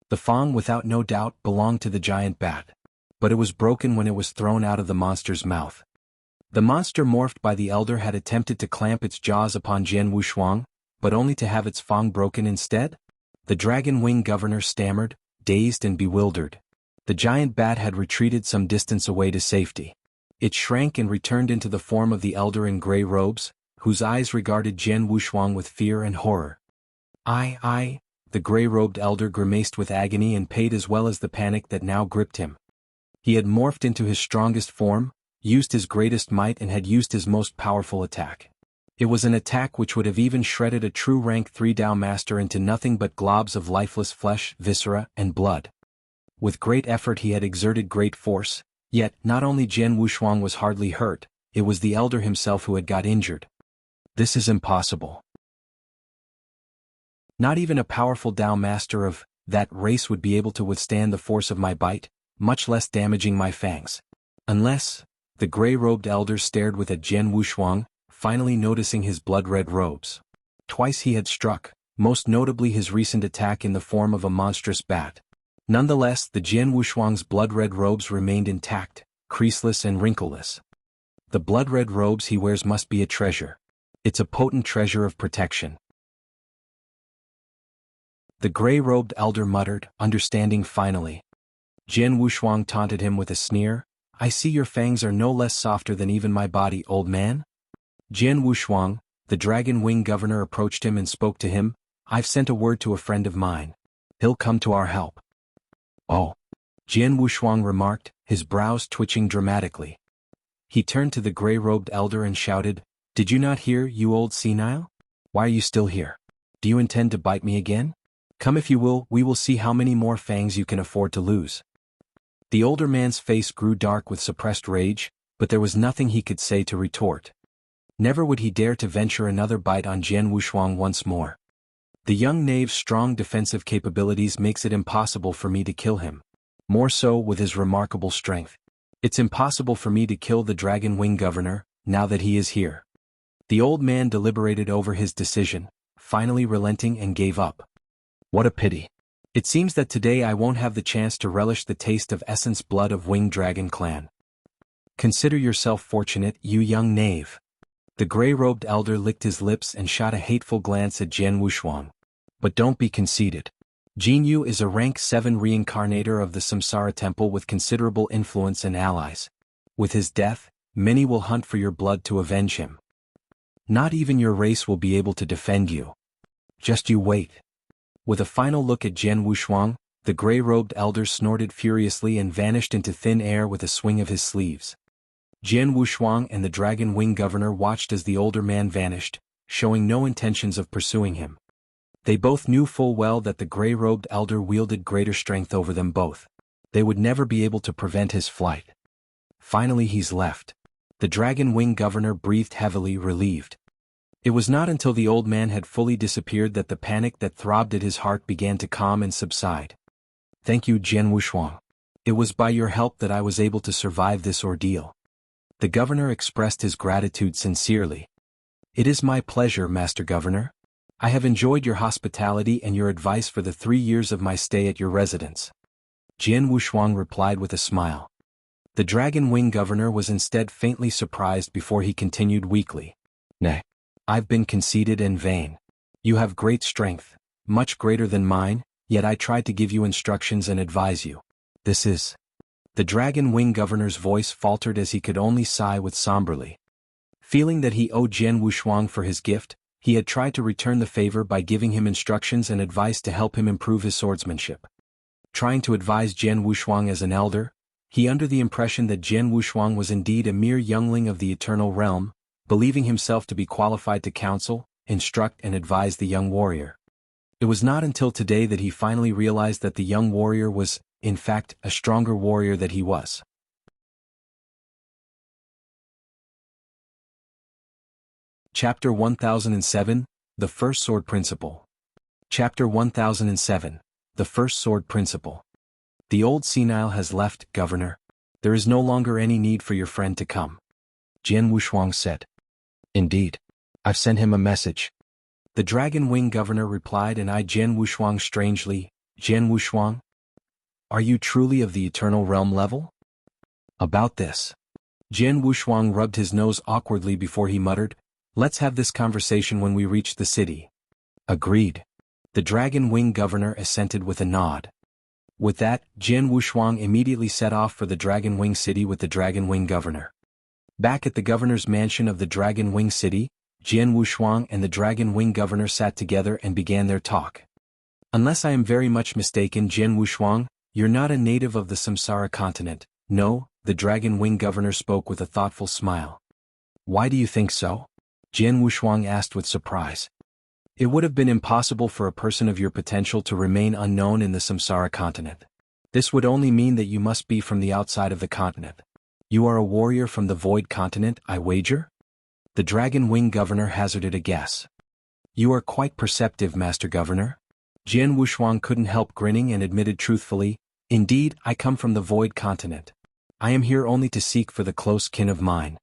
The fang without no doubt belonged to the giant bat. But it was broken when it was thrown out of the monster's mouth. The monster morphed by the elder had attempted to clamp its jaws upon Jian Wushuang, but only to have its fang broken instead? The dragon wing governor stammered, dazed and bewildered. The giant bat had retreated some distance away to safety. It shrank and returned into the form of the elder in gray robes, whose eyes regarded Jian Wushuang with fear and horror. The gray-robed elder grimaced with agony and pain as well as the panic that now gripped him. He had morphed into his strongest form, used his greatest might and had used his most powerful attack. It was an attack which would have even shredded a true rank 3 Dao master into nothing but globs of lifeless flesh, viscera, and blood. With great effort he had exerted great force, yet not only Jian Wushuang was hardly hurt, it was the elder himself who had got injured. This is impossible. Not even a powerful Dao master of that race would be able to withstand the force of my bite, much less damaging my fangs. Unless, the gray-robed elder stared with at Jian Wushuang, finally noticing his blood-red robes. Twice he had struck, most notably his recent attack in the form of a monstrous bat. Nonetheless, the Jian Wushuang's blood-red robes remained intact, creaseless and wrinkleless. The blood-red robes he wears must be a treasure. It's a potent treasure of protection. The gray-robed elder muttered, understanding finally. Jian Wushuang taunted him with a sneer. I see your fangs are no less softer than even my body, old man. Jian Wushuang, the dragon wing governor approached him and spoke to him. I've sent a word to a friend of mine. He'll come to our help. Oh. Jian Wushuang remarked, his brows twitching dramatically. He turned to the gray-robed elder and shouted, Did you not hear, you old senile? Why are you still here? Do you intend to bite me again? Come if you will, we will see how many more fangs you can afford to lose. The older man's face grew dark with suppressed rage, but there was nothing he could say to retort. Never would he dare to venture another bite on Jian Wushuang once more. The young knave's strong defensive capabilities makes it impossible for me to kill him. More so with his remarkable strength. It's impossible for me to kill the dragon wing governor, now that he is here. The old man deliberated over his decision, finally relenting and gave up. What a pity. It seems that today I won't have the chance to relish the taste of essence blood of Winged Dragon Clan. Consider yourself fortunate, you young knave. The gray-robed elder licked his lips and shot a hateful glance at Jian Wushuang. But don't be conceited. Jin Yu is a rank 7 reincarnator of the Samsara Temple with considerable influence and allies. With his death, many will hunt for your blood to avenge him. Not even your race will be able to defend you. Just you wait. With a final look at Jian Wushuang, the gray-robed elder snorted furiously and vanished into thin air with a swing of his sleeves. Jian Wushuang and the dragon wing governor watched as the older man vanished, showing no intentions of pursuing him. They both knew full well that the gray-robed elder wielded greater strength over them both. They would never be able to prevent his flight. Finally he's left. The dragon wing governor breathed heavily, relieved. It was not until the old man had fully disappeared that the panic that throbbed at his heart began to calm and subside. Thank you, Jian Wushuang. It was by your help that I was able to survive this ordeal. The governor expressed his gratitude sincerely. It is my pleasure, Master Governor. I have enjoyed your hospitality and your advice for the 3 years of my stay at your residence. Jian Wushuang replied with a smile. The dragon wing governor was instead faintly surprised before he continued weakly. Nay. I've been conceited and vain. You have great strength, much greater than mine, yet I tried to give you instructions and advise you. This is... The dragon wing governor's voice faltered as he could only sigh with somberly. Feeling that he owed Jian Wushuang for his gift, he had tried to return the favor by giving him instructions and advice to help him improve his swordsmanship. Trying to advise Jian Wushuang as an elder, he under the impression that Jian Wushuang was indeed a mere youngling of the eternal realm, believing himself to be qualified to counsel, instruct and advise the young warrior. It was not until today that he finally realized that the young warrior was, in fact, a stronger warrior than he was. Chapter 1007, The First Sword Principle. Chapter 1007, The First Sword Principle. The old senile has left, Governor. There is no longer any need for your friend to come. Jian Wushuang said. Indeed. I've sent him a message. The Dragon Wing Governor replied and eyed Jian Wushuang strangely. Jian Wushuang? Are you truly of the Eternal Realm level? About this. Jian Wushuang rubbed his nose awkwardly before he muttered, let's have this conversation when we reach the city. Agreed. The Dragon Wing Governor assented with a nod. With that, Jian Wushuang immediately set off for the Dragon Wing City with the Dragon Wing Governor. Back at the governor's mansion of the Dragon Wing City, Jian Wushuang and the Dragon Wing Governor sat together and began their talk. Unless I am very much mistaken, Jian Wushuang, you're not a native of the Samsara continent. No, the Dragon Wing Governor spoke with a thoughtful smile. Why do you think so? Jian Wushuang asked with surprise. It would have been impossible for a person of your potential to remain unknown in the Samsara continent. This would only mean that you must be from the outside of the continent. You are a warrior from the Void Continent, I wager? The Dragon Wing Governor hazarded a guess. You are quite perceptive, Master Governor. Jian Wushuang couldn't help grinning and admitted truthfully, indeed, I come from the Void Continent. I am here only to seek for the close kin of mine.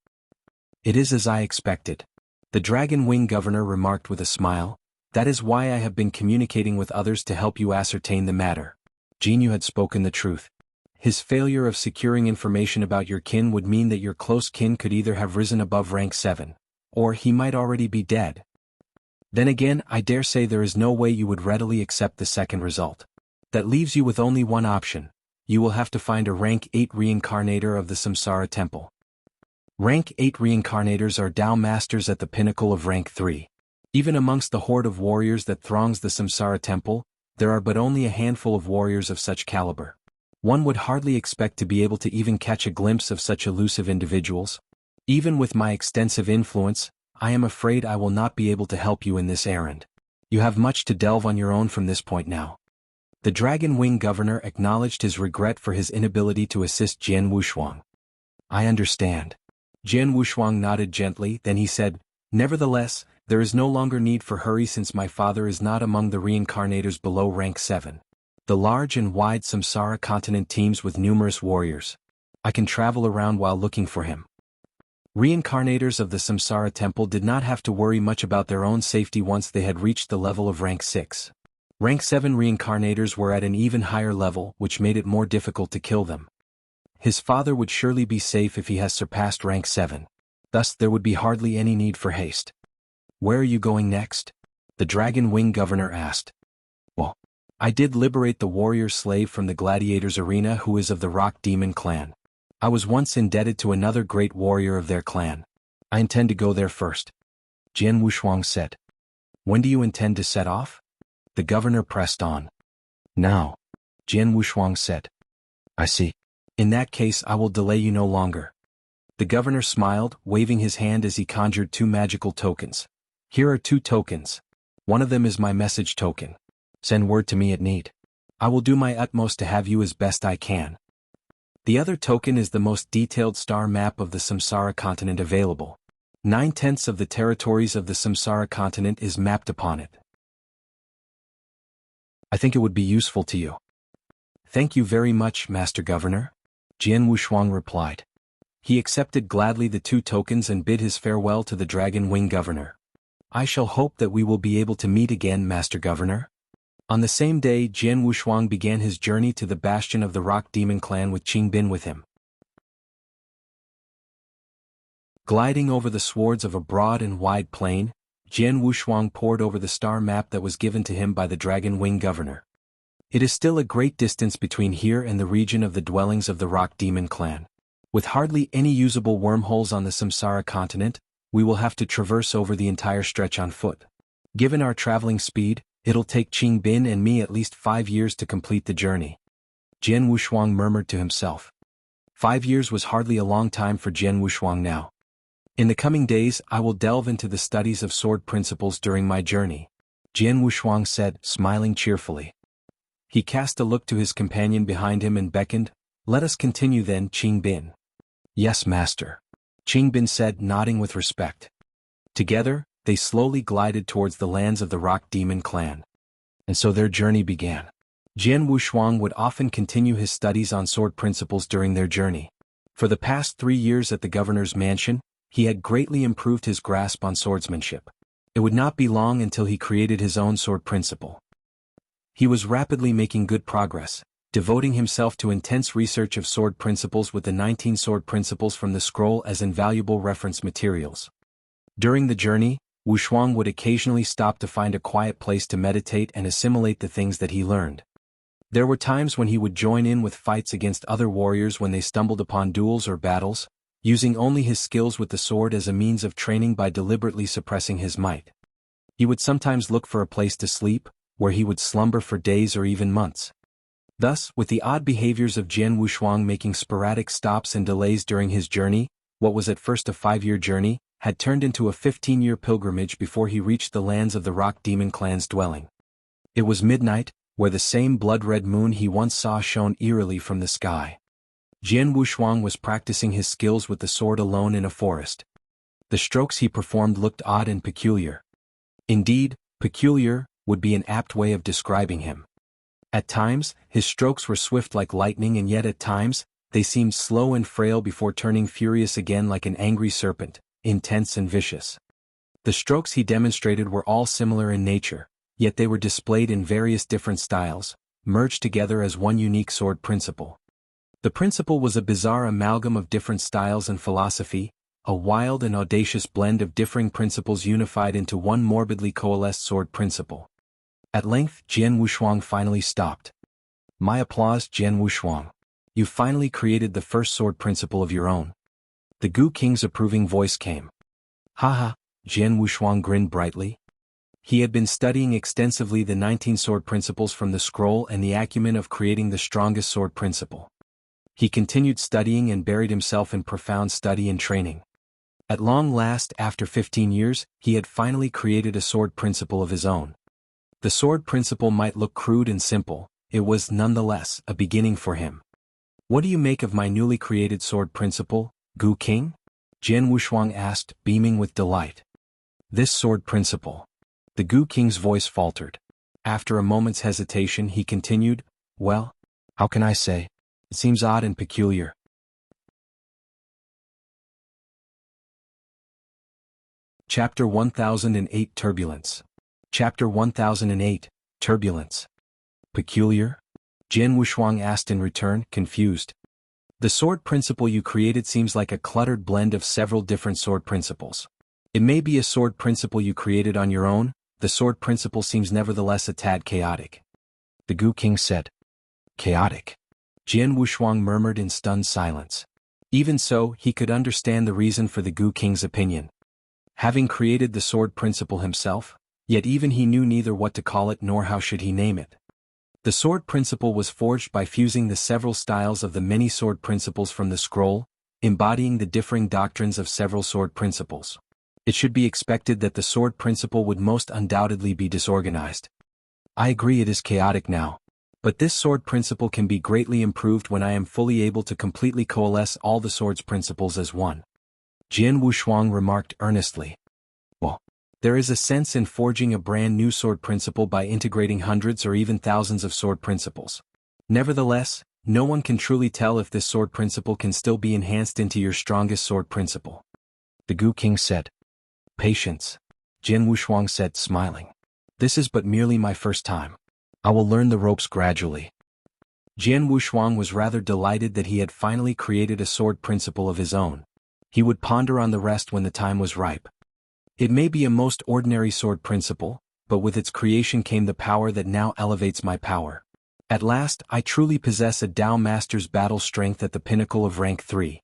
It is as I expected. The Dragon Wing Governor remarked with a smile, that is why I have been communicating with others to help you ascertain the matter. Jin Yu had spoken the truth. His failure of securing information about your kin would mean that your close kin could either have risen above rank 7, or he might already be dead. Then again, I dare say there is no way you would readily accept the second result. That leaves you with only one option. You will have to find a rank 8 reincarnator of the Samsara Temple. Rank 8 reincarnators are Dao Masters at the pinnacle of rank 3. Even amongst the horde of warriors that throngs the Samsara Temple, there are but only a handful of warriors of such caliber. One would hardly expect to be able to even catch a glimpse of such elusive individuals. Even with my extensive influence, I am afraid I will not be able to help you in this errand. You have much to delve on your own from this point now. The Dragon Wing Governor acknowledged his regret for his inability to assist Jian Wushuang. I understand. Jian Wushuang nodded gently, then he said, nevertheless, there is no longer need for hurry since my father is not among the reincarnators below rank 7. The large and wide Samsara continent teems with numerous warriors. I can travel around while looking for him. Reincarnators of the Samsara Temple did not have to worry much about their own safety once they had reached the level of rank 6. Rank 7 reincarnators were at an even higher level, which made it more difficult to kill them. His father would surely be safe if he has surpassed rank 7. Thus there would be hardly any need for haste. Where are you going next? The Dragon Wing Governor asked. Well, I did liberate the warrior slave from the gladiators' arena who is of the Rock Demon clan. I was once indebted to another great warrior of their clan. I intend to go there first. Jian Wushuang said. When do you intend to set off? The governor pressed on. Now. Jian Wushuang said. I see. In that case I will delay you no longer. The governor smiled, waving his hand as he conjured 2 magical tokens. Here are 2 tokens. One of them is my message token. Send word to me at need. I will do my utmost to have you as best I can. The other token is the most detailed star map of the Samsara continent available. 9/10 of the territories of the Samsara continent is mapped upon it. I think it would be useful to you. Thank you very much, Master Governor. Jian Wushuang replied. He accepted gladly the 2 tokens and bid his farewell to the Dragon Wing Governor. I shall hope that we will be able to meet again, Master Governor. On the same day, Jian Wushuang began his journey to the bastion of the Rock Demon clan with Qingbin with him. Gliding over the swords of a broad and wide plain, Jian Wushuang pored over the star map that was given to him by the Dragon Wing Governor. It is still a great distance between here and the region of the dwellings of the Rock Demon clan. With hardly any usable wormholes on the Samsara continent, we will have to traverse over the entire stretch on foot. Given our traveling speed, it'll take Qingbin and me at least 5 years to complete the journey. Jian Wushuang murmured to himself. 5 years was hardly a long time for Jian Wushuang now. In the coming days I will delve into the studies of sword principles during my journey, Jian Wushuang said, smiling cheerfully. He cast a look to his companion behind him and beckoned, let us continue then, Qingbin. Yes, master. Qingbin said, nodding with respect. Together, they slowly glided towards the lands of the Rock Demon clan. And so their journey began. Jian Wushuang would often continue his studies on sword principles during their journey. For the past 3 years at the governor's mansion, he had greatly improved his grasp on swordsmanship. It would not be long until he created his own sword principle. He was rapidly making good progress, devoting himself to intense research of sword principles with the 19 sword principles from the scroll as invaluable reference materials. During the journey, Wuxia would occasionally stop to find a quiet place to meditate and assimilate the things that he learned. There were times when he would join in with fights against other warriors when they stumbled upon duels or battles, using only his skills with the sword as a means of training by deliberately suppressing his might. He would sometimes look for a place to sleep, where he would slumber for days or even months. Thus, with the odd behaviors of Jian Wuxia making sporadic stops and delays during his journey, what was at first a 5-year journey, had turned into a 15-year pilgrimage before he reached the lands of the Rock Demon clan's dwelling. It was midnight, where the same blood-red moon he once saw shone eerily from the sky. Jian Wuxia was practicing his skills with the sword alone in a forest. The strokes he performed looked odd and peculiar. Indeed, peculiar would be an apt way of describing him. At times, his strokes were swift like lightning, and yet at times, they seemed slow and frail before turning furious again like an angry serpent, intense and vicious. The strokes he demonstrated were all similar in nature, yet they were displayed in various different styles, merged together as one unique sword principle. The principle was a bizarre amalgam of different styles and philosophy, a wild and audacious blend of differing principles unified into one morbidly coalesced sword principle. At length, Jian Wuxia finally stopped. My applause, Jian Wuxia. You finally created the first sword principle of your own. The Gu King's approving voice came. Haha, Jian Wuxia grinned brightly. He had been studying extensively the 19 sword principles from the scroll and the acumen of creating the strongest sword principle. He continued studying and buried himself in profound study and training. At long last, after 15 years, he had finally created a sword principle of his own. The sword principle might look crude and simple, it was nonetheless a beginning for him. What do you make of my newly created sword principle, Gu King? Jian Wuxia asked, beaming with delight. This sword principle. The Gu King's voice faltered. After a moment's hesitation he continued, well, how can I say? It seems odd and peculiar. Chapter 1008 Turbulence. Chapter 1008, Turbulence. Peculiar? Jian Wuxia asked in return, confused. The sword principle you created seems like a cluttered blend of several different sword principles. It may be a sword principle you created on your own, the sword principle seems nevertheless a tad chaotic. The Gu King said. Chaotic? Jian Wuxia murmured in stunned silence. Even so, he could understand the reason for the Gu King's opinion. Having created the sword principle himself, yet even he knew neither what to call it nor how should he name it. The sword principle was forged by fusing the several styles of the many sword principles from the scroll, embodying the differing doctrines of several sword principles. It should be expected that the sword principle would most undoubtedly be disorganized. I agree it is chaotic now. But this sword principle can be greatly improved when I am fully able to completely coalesce all the sword's principles as one. Jian Wuxia remarked earnestly. Well, there is a sense in forging a brand new sword principle by integrating hundreds or even thousands of sword principles. Nevertheless, no one can truly tell if this sword principle can still be enhanced into your strongest sword principle. The Gu King said. Patience. Jian Wuxia said, smiling. This is but merely my first time. I will learn the ropes gradually. Jian Wuxia was rather delighted that he had finally created a sword principle of his own. He would ponder on the rest when the time was ripe. It may be a most ordinary sword principle, but with its creation came the power that now elevates my power. At last, I truly possess a Dao Master's battle strength at the pinnacle of rank 3.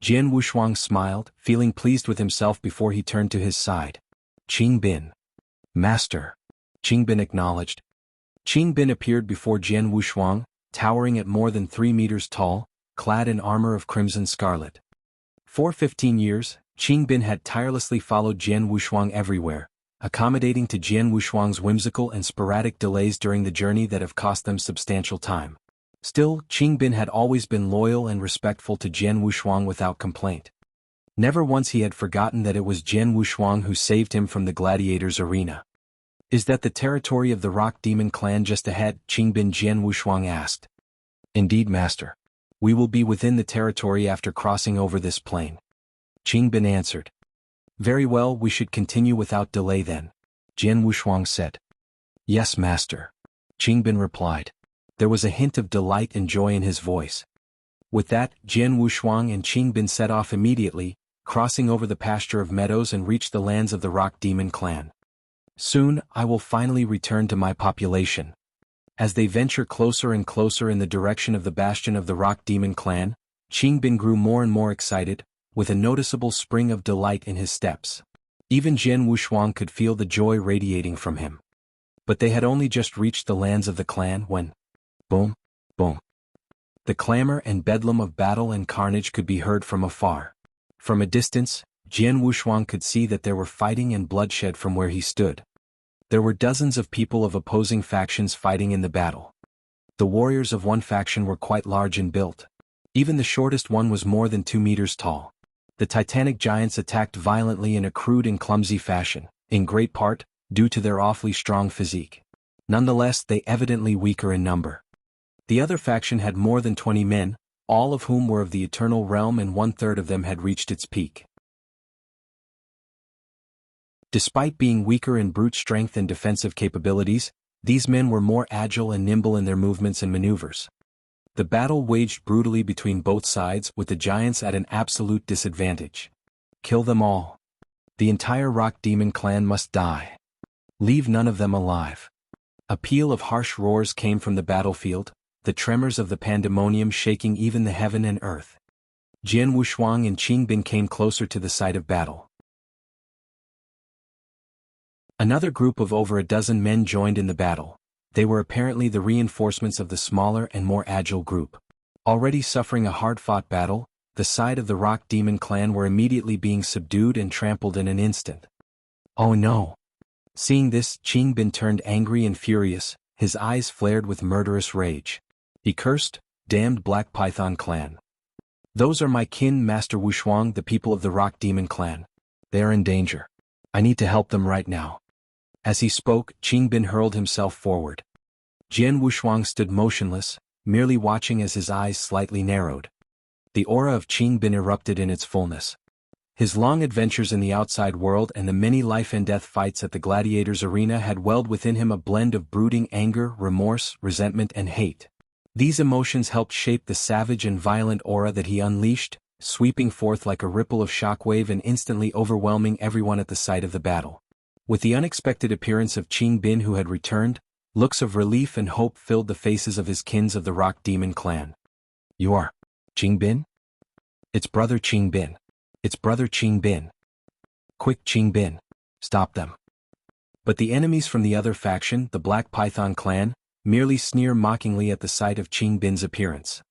Jian Wuxia smiled, feeling pleased with himself before he turned to his side. Qing Bin. Master. Qing Bin acknowledged. Qing Bin appeared before Jian Wuxia, towering at more than 3 meters tall, clad in armor of crimson scarlet. For 15 years, Qing Bin had tirelessly followed Jian Wuxia everywhere, accommodating to Jian Wuxia's whimsical and sporadic delays during the journey that have cost them substantial time. Still, Qing Bin had always been loyal and respectful to Jian Wuxia without complaint. Never once he had forgotten that it was Jian Wuxia who saved him from the gladiators' arena. Is that the territory of the Rock Demon clan just ahead? Qing Bin Jian Wuxia asked. Indeed, master. We will be within the territory after crossing over this plain. Qing Bin answered. Very well, we should continue without delay then, Jian Wushuang said. Yes, master, Qingbin replied. There was a hint of delight and joy in his voice. With that, Jian Wushuang and Qingbin set off immediately, crossing over the pasture of meadows and reached the lands of the Rock Demon clan. Soon, I will finally return to my population. As they venture closer and closer in the direction of the bastion of the Rock Demon clan, Qingbin grew more and more excited, with a noticeable spring of delight in his steps. Even Jian Wushuang could feel the joy radiating from him. But they had only just reached the lands of the clan when, boom, boom. The clamor and bedlam of battle and carnage could be heard from afar. From a distance, Jian Wushuang could see that there were fighting and bloodshed from where he stood. There were dozens of people of opposing factions fighting in the battle. The warriors of one faction were quite large in build. Even the shortest one was more than 2 meters tall. The titanic giants attacked violently in a crude and clumsy fashion, in great part, due to their awfully strong physique. Nonetheless, they evidently weaker in number. The other faction had more than 20 men, all of whom were of the Eternal Realm, and 1/3 of them had reached its peak. Despite being weaker in brute strength and defensive capabilities, these men were more agile and nimble in their movements and maneuvers. The battle waged brutally between both sides, with the giants at an absolute disadvantage. Kill them all. The entire Rock Demon clan must die. Leave none of them alive. A peal of harsh roars came from the battlefield, the tremors of the pandemonium shaking even the heaven and earth. Jian Wushuang and Qingbin came closer to the site of battle. Another group of over a dozen men joined in the battle. They were apparently the reinforcements of the smaller and more agile group. Already suffering a hard-fought battle, the side of the Rock Demon clan were immediately being subdued and trampled in an instant. Oh no! Seeing this, Qingbin turned angry and furious, his eyes flared with murderous rage. He cursed, "Damned Black Python clan. Those are my kin, Master Wushuang, the people of the Rock Demon clan. They are in danger. I need to help them right now." As he spoke, Qingbin hurled himself forward. Jian Wushuang stood motionless, merely watching as his eyes slightly narrowed. The aura of Qingbin erupted in its fullness. His long adventures in the outside world and the many life-and-death fights at the gladiators' arena had welled within him a blend of brooding anger, remorse, resentment, and hate. These emotions helped shape the savage and violent aura that he unleashed, sweeping forth like a ripple of shockwave and instantly overwhelming everyone at the site of the battle. With the unexpected appearance of Qingbin, who had returned, looks of relief and hope filled the faces of his kins of the Rock Demon clan. "You are Qingbin? It's brother Qingbin. It's brother Qingbin. Quick, Qingbin, stop them." But the enemies from the other faction, the Black Python clan, merely sneer mockingly at the sight of Qingbin's appearance.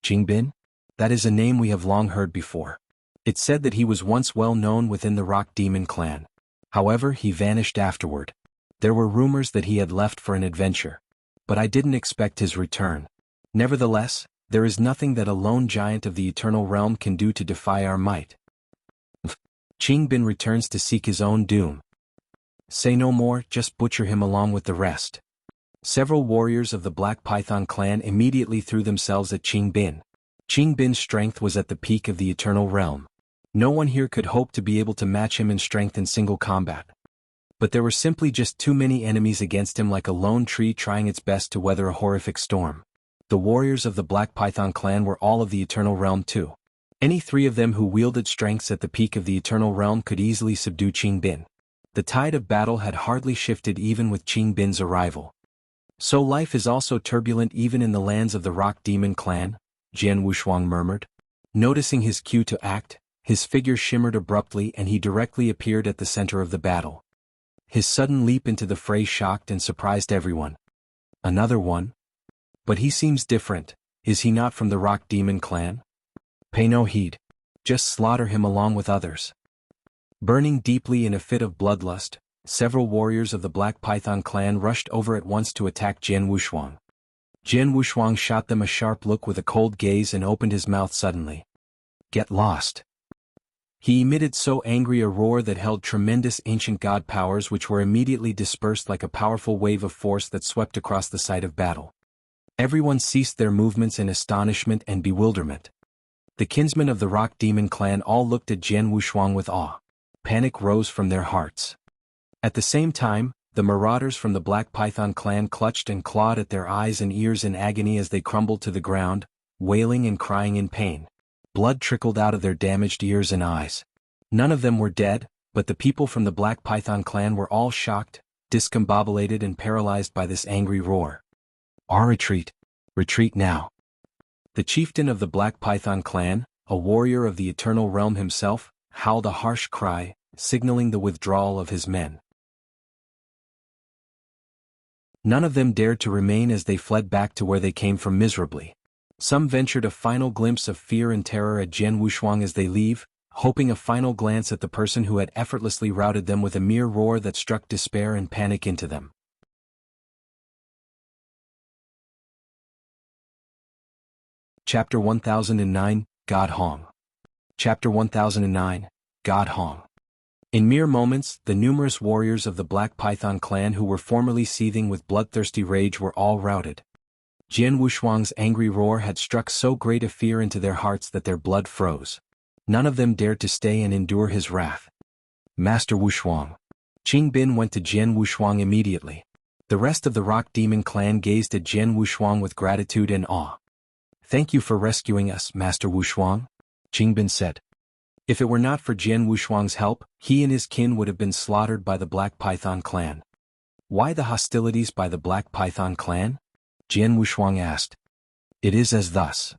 "Qingbin? That is a name we have long heard before. It's said that he was once well known within the Rock Demon clan. However, he vanished afterward. There were rumors that he had left for an adventure. But I didn't expect his return. Nevertheless, there is nothing that a lone giant of the Eternal Realm can do to defy our might. Qingbin returns to seek his own doom. Say no more, just butcher him along with the rest." Several warriors of the Black Python clan immediately threw themselves at Qingbin. Qingbin's strength was at the peak of the Eternal Realm. No one here could hope to be able to match him in strength in single combat. But there were simply just too many enemies against him, like a lone tree trying its best to weather a horrific storm. The warriors of the Black Python clan were all of the Eternal Realm too. Any three of them who wielded strengths at the peak of the Eternal Realm could easily subdue Qingbin. The tide of battle had hardly shifted even with Qingbin's arrival. "So life is also turbulent even in the lands of the Rock Demon clan?" Jian Wushuang murmured. Noticing his cue to act, his figure shimmered abruptly and he directly appeared at the center of the battle. His sudden leap into the fray shocked and surprised everyone. "Another one? But he seems different, is he not from the Rock Demon clan? Pay no heed. Just slaughter him along with others." Burning deeply in a fit of bloodlust, several warriors of the Black Python clan rushed over at once to attack Jian Wushuang. Jian Wushuang shot them a sharp look with a cold gaze and opened his mouth suddenly. "Get lost." He emitted so angry a roar that held tremendous ancient god powers, which were immediately dispersed like a powerful wave of force that swept across the site of battle. Everyone ceased their movements in astonishment and bewilderment. The kinsmen of the Rock Demon clan all looked at Jian Wushuang with awe. panic rose from their hearts. At the same time, the marauders from the Black Python clan clutched and clawed at their eyes and ears in agony as they crumbled to the ground, wailing and crying in pain. Blood trickled out of their damaged ears and eyes. None of them were dead, but the people from the Black Python clan were all shocked, discombobulated and paralyzed by this angry roar. Our retreat. Retreat now. The chieftain of the Black Python clan, a warrior of the Eternal Realm himself, howled a harsh cry, signaling the withdrawal of his men. None of them dared to remain as they fled back to where they came from miserably. Some ventured a final glimpse of fear and terror at Jian Wushuang as they leave, hoping a final glance at the person who had effortlessly routed them with a mere roar that struck despair and panic into them. Chapter 1009, God Hong. Chapter 1009, God Hong. In mere moments, the numerous warriors of the Black Python clan who were formerly seething with bloodthirsty rage were all routed. Jian Wushuang's angry roar had struck so great a fear into their hearts that their blood froze. None of them dared to stay and endure his wrath. Master Wushuang. Qing Bin went to Jian Wushuang immediately. The rest of the Rock Demon clan gazed at Jian Wushuang with gratitude and awe. Thank you for rescuing us, Master Wushuang, Qing Bin said. If it were not for Jian Wushuang's help, he and his kin would have been slaughtered by the Black Python clan. Why the hostilities by the Black Python clan? Jian Wushuang asked. It is as thus.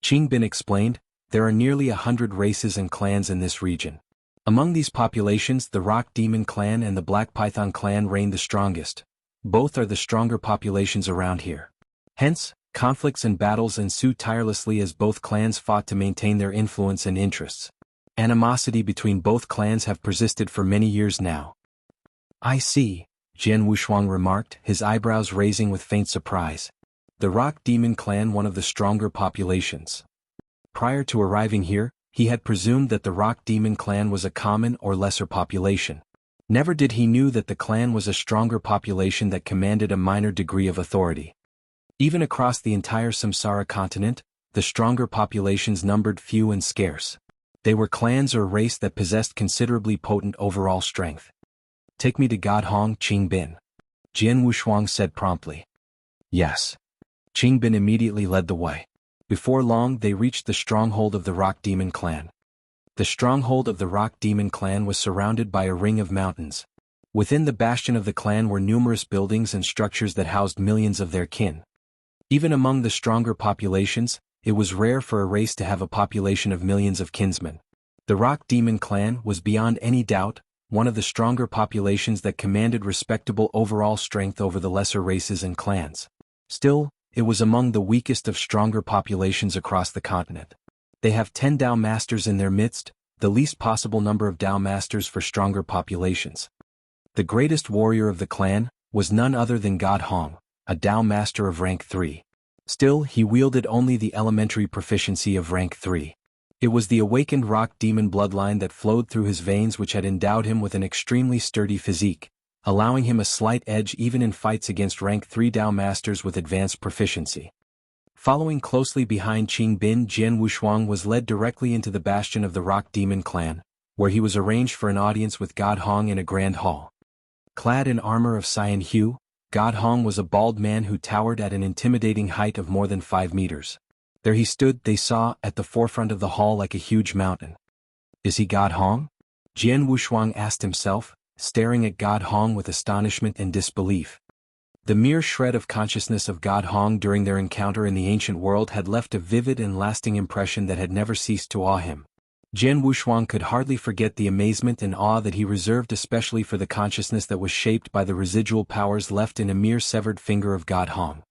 Qing Bin explained, there are nearly 100 races and clans in this region. Among these populations, the Rock Demon clan and the Black Python clan reign the strongest. Both are the stronger populations around here. Hence, conflicts and battles ensue tirelessly as both clans fought to maintain their influence and interests. Animosity between both clans have persisted for many years now. I see, Jian Wushuang remarked, his eyebrows raising with faint surprise. The Rock Demon clan one of the stronger populations. Prior to arriving here, he had presumed that the Rock Demon clan was a common or lesser population. Never did he knew that the clan was a stronger population that commanded a minor degree of authority. Even across the entire Samsara continent, the stronger populations numbered few and scarce. They were clans or race that possessed considerably potent overall strength. Take me to God Hong, Qing Bin. Jian Wushuang said promptly. Yes. Qing Bin immediately led the way. Before long they reached the stronghold of the Rock Demon clan. The stronghold of the Rock Demon clan was surrounded by a ring of mountains. Within the bastion of the clan were numerous buildings and structures that housed millions of their kin. Even among the stronger populations, it was rare for a race to have a population of millions of kinsmen. The Rock Demon clan was beyond any doubt one of the stronger populations that commanded respectable overall strength over the lesser races and clans. Still, it was among the weakest of stronger populations across the continent. They have 10 Dao Masters in their midst, the least possible number of Dao Masters for stronger populations. The greatest warrior of the clan was none other than God Hong, a Dao Master of rank 3. Still, he wielded only the elementary proficiency of rank 3. It was the awakened Rock Demon bloodline that flowed through his veins which had endowed him with an extremely sturdy physique, allowing him a slight edge even in fights against rank 3 Dao Masters with advanced proficiency. Following closely behind Qing Bin, Jian Wushuang was led directly into the bastion of the Rock Demon clan, where he was arranged for an audience with God Hong in a grand hall. Clad in armor of cyan hue, God Hong was a bald man who towered at an intimidating height of more than 5 meters. There he stood, they saw, at the forefront of the hall like a huge mountain. Is he God Hong? Jian Wushuang asked himself, staring at God Hong with astonishment and disbelief. The mere shred of consciousness of God Hong during their encounter in the ancient world had left a vivid and lasting impression that had never ceased to awe him. Jian Wushuang could hardly forget the amazement and awe that he reserved especially for the consciousness that was shaped by the residual powers left in a mere severed finger of God Hong.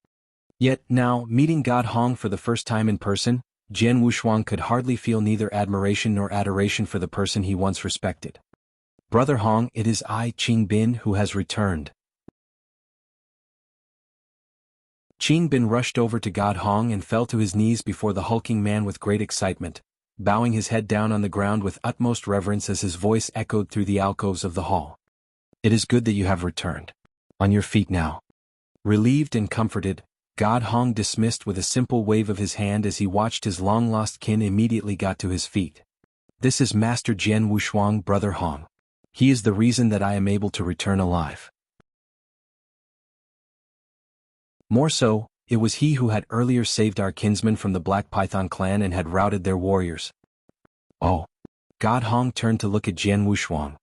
Yet now, meeting God Hong for the first time in person, Jian Wushuang could hardly feel neither admiration nor adoration for the person he once respected. Brother Hong, it is I, Qing Bin, who has returned. Qing Bin rushed over to God Hong and fell to his knees before the hulking man with great excitement, bowing his head down on the ground with utmost reverence as his voice echoed through the alcoves of the hall. It is good that you have returned. On your feet now. Relieved and comforted, God Hong dismissed with a simple wave of his hand as he watched his long-lost kin immediately got to his feet. This is Master Jian Wushuang, Brother Hong. He is the reason that I am able to return alive. More so, it was he who had earlier saved our kinsmen from the Black Python clan and had routed their warriors. Oh. God Hong turned to look at Jian Wushuang.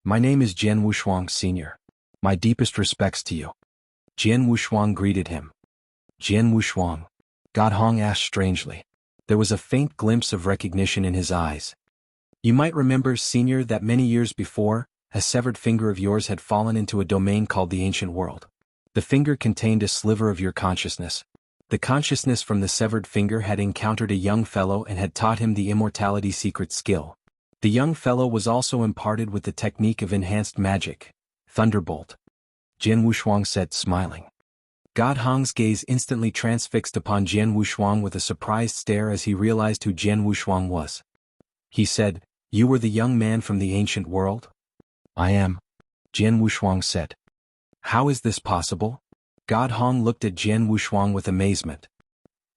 My name is Jian Wushuang, Sr. My deepest respects to you. Jian Wushuang greeted him. Jian Wushuang. God Hong asked strangely. There was a faint glimpse of recognition in his eyes. You might remember, Senior, that many years before, a severed finger of yours had fallen into a domain called the Ancient World. The finger contained a sliver of your consciousness. The consciousness from the severed finger had encountered a young fellow and had taught him the Immortality secret skill. The young fellow was also imparted with the technique of enhanced magic, Thunderbolt. Jian Wushuang said, smiling. God Hong's gaze instantly transfixed upon Jian Wushuang with a surprised stare as he realized who Jian Wushuang was. He said, You were the young man from the Ancient World? I am. Jian Wushuang said. How is this possible? God Hong looked at Jian Wushuang with amazement.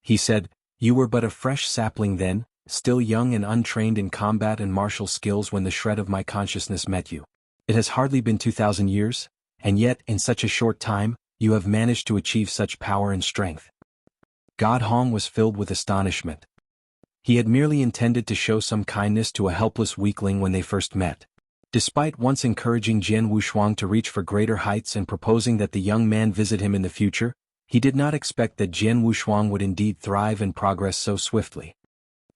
He said, You were but a fresh sapling then, still young and untrained in combat and martial skills when the shred of my consciousness met you. It has hardly been 2,000 years, and yet, in such a short time, you have managed to achieve such power and strength. God Hong was filled with astonishment. He had merely intended to show some kindness to a helpless weakling when they first met. Despite once encouraging Jian Wushuang to reach for greater heights and proposing that the young man visit him in the future, he did not expect that Jian Wushuang would indeed thrive and progress so swiftly.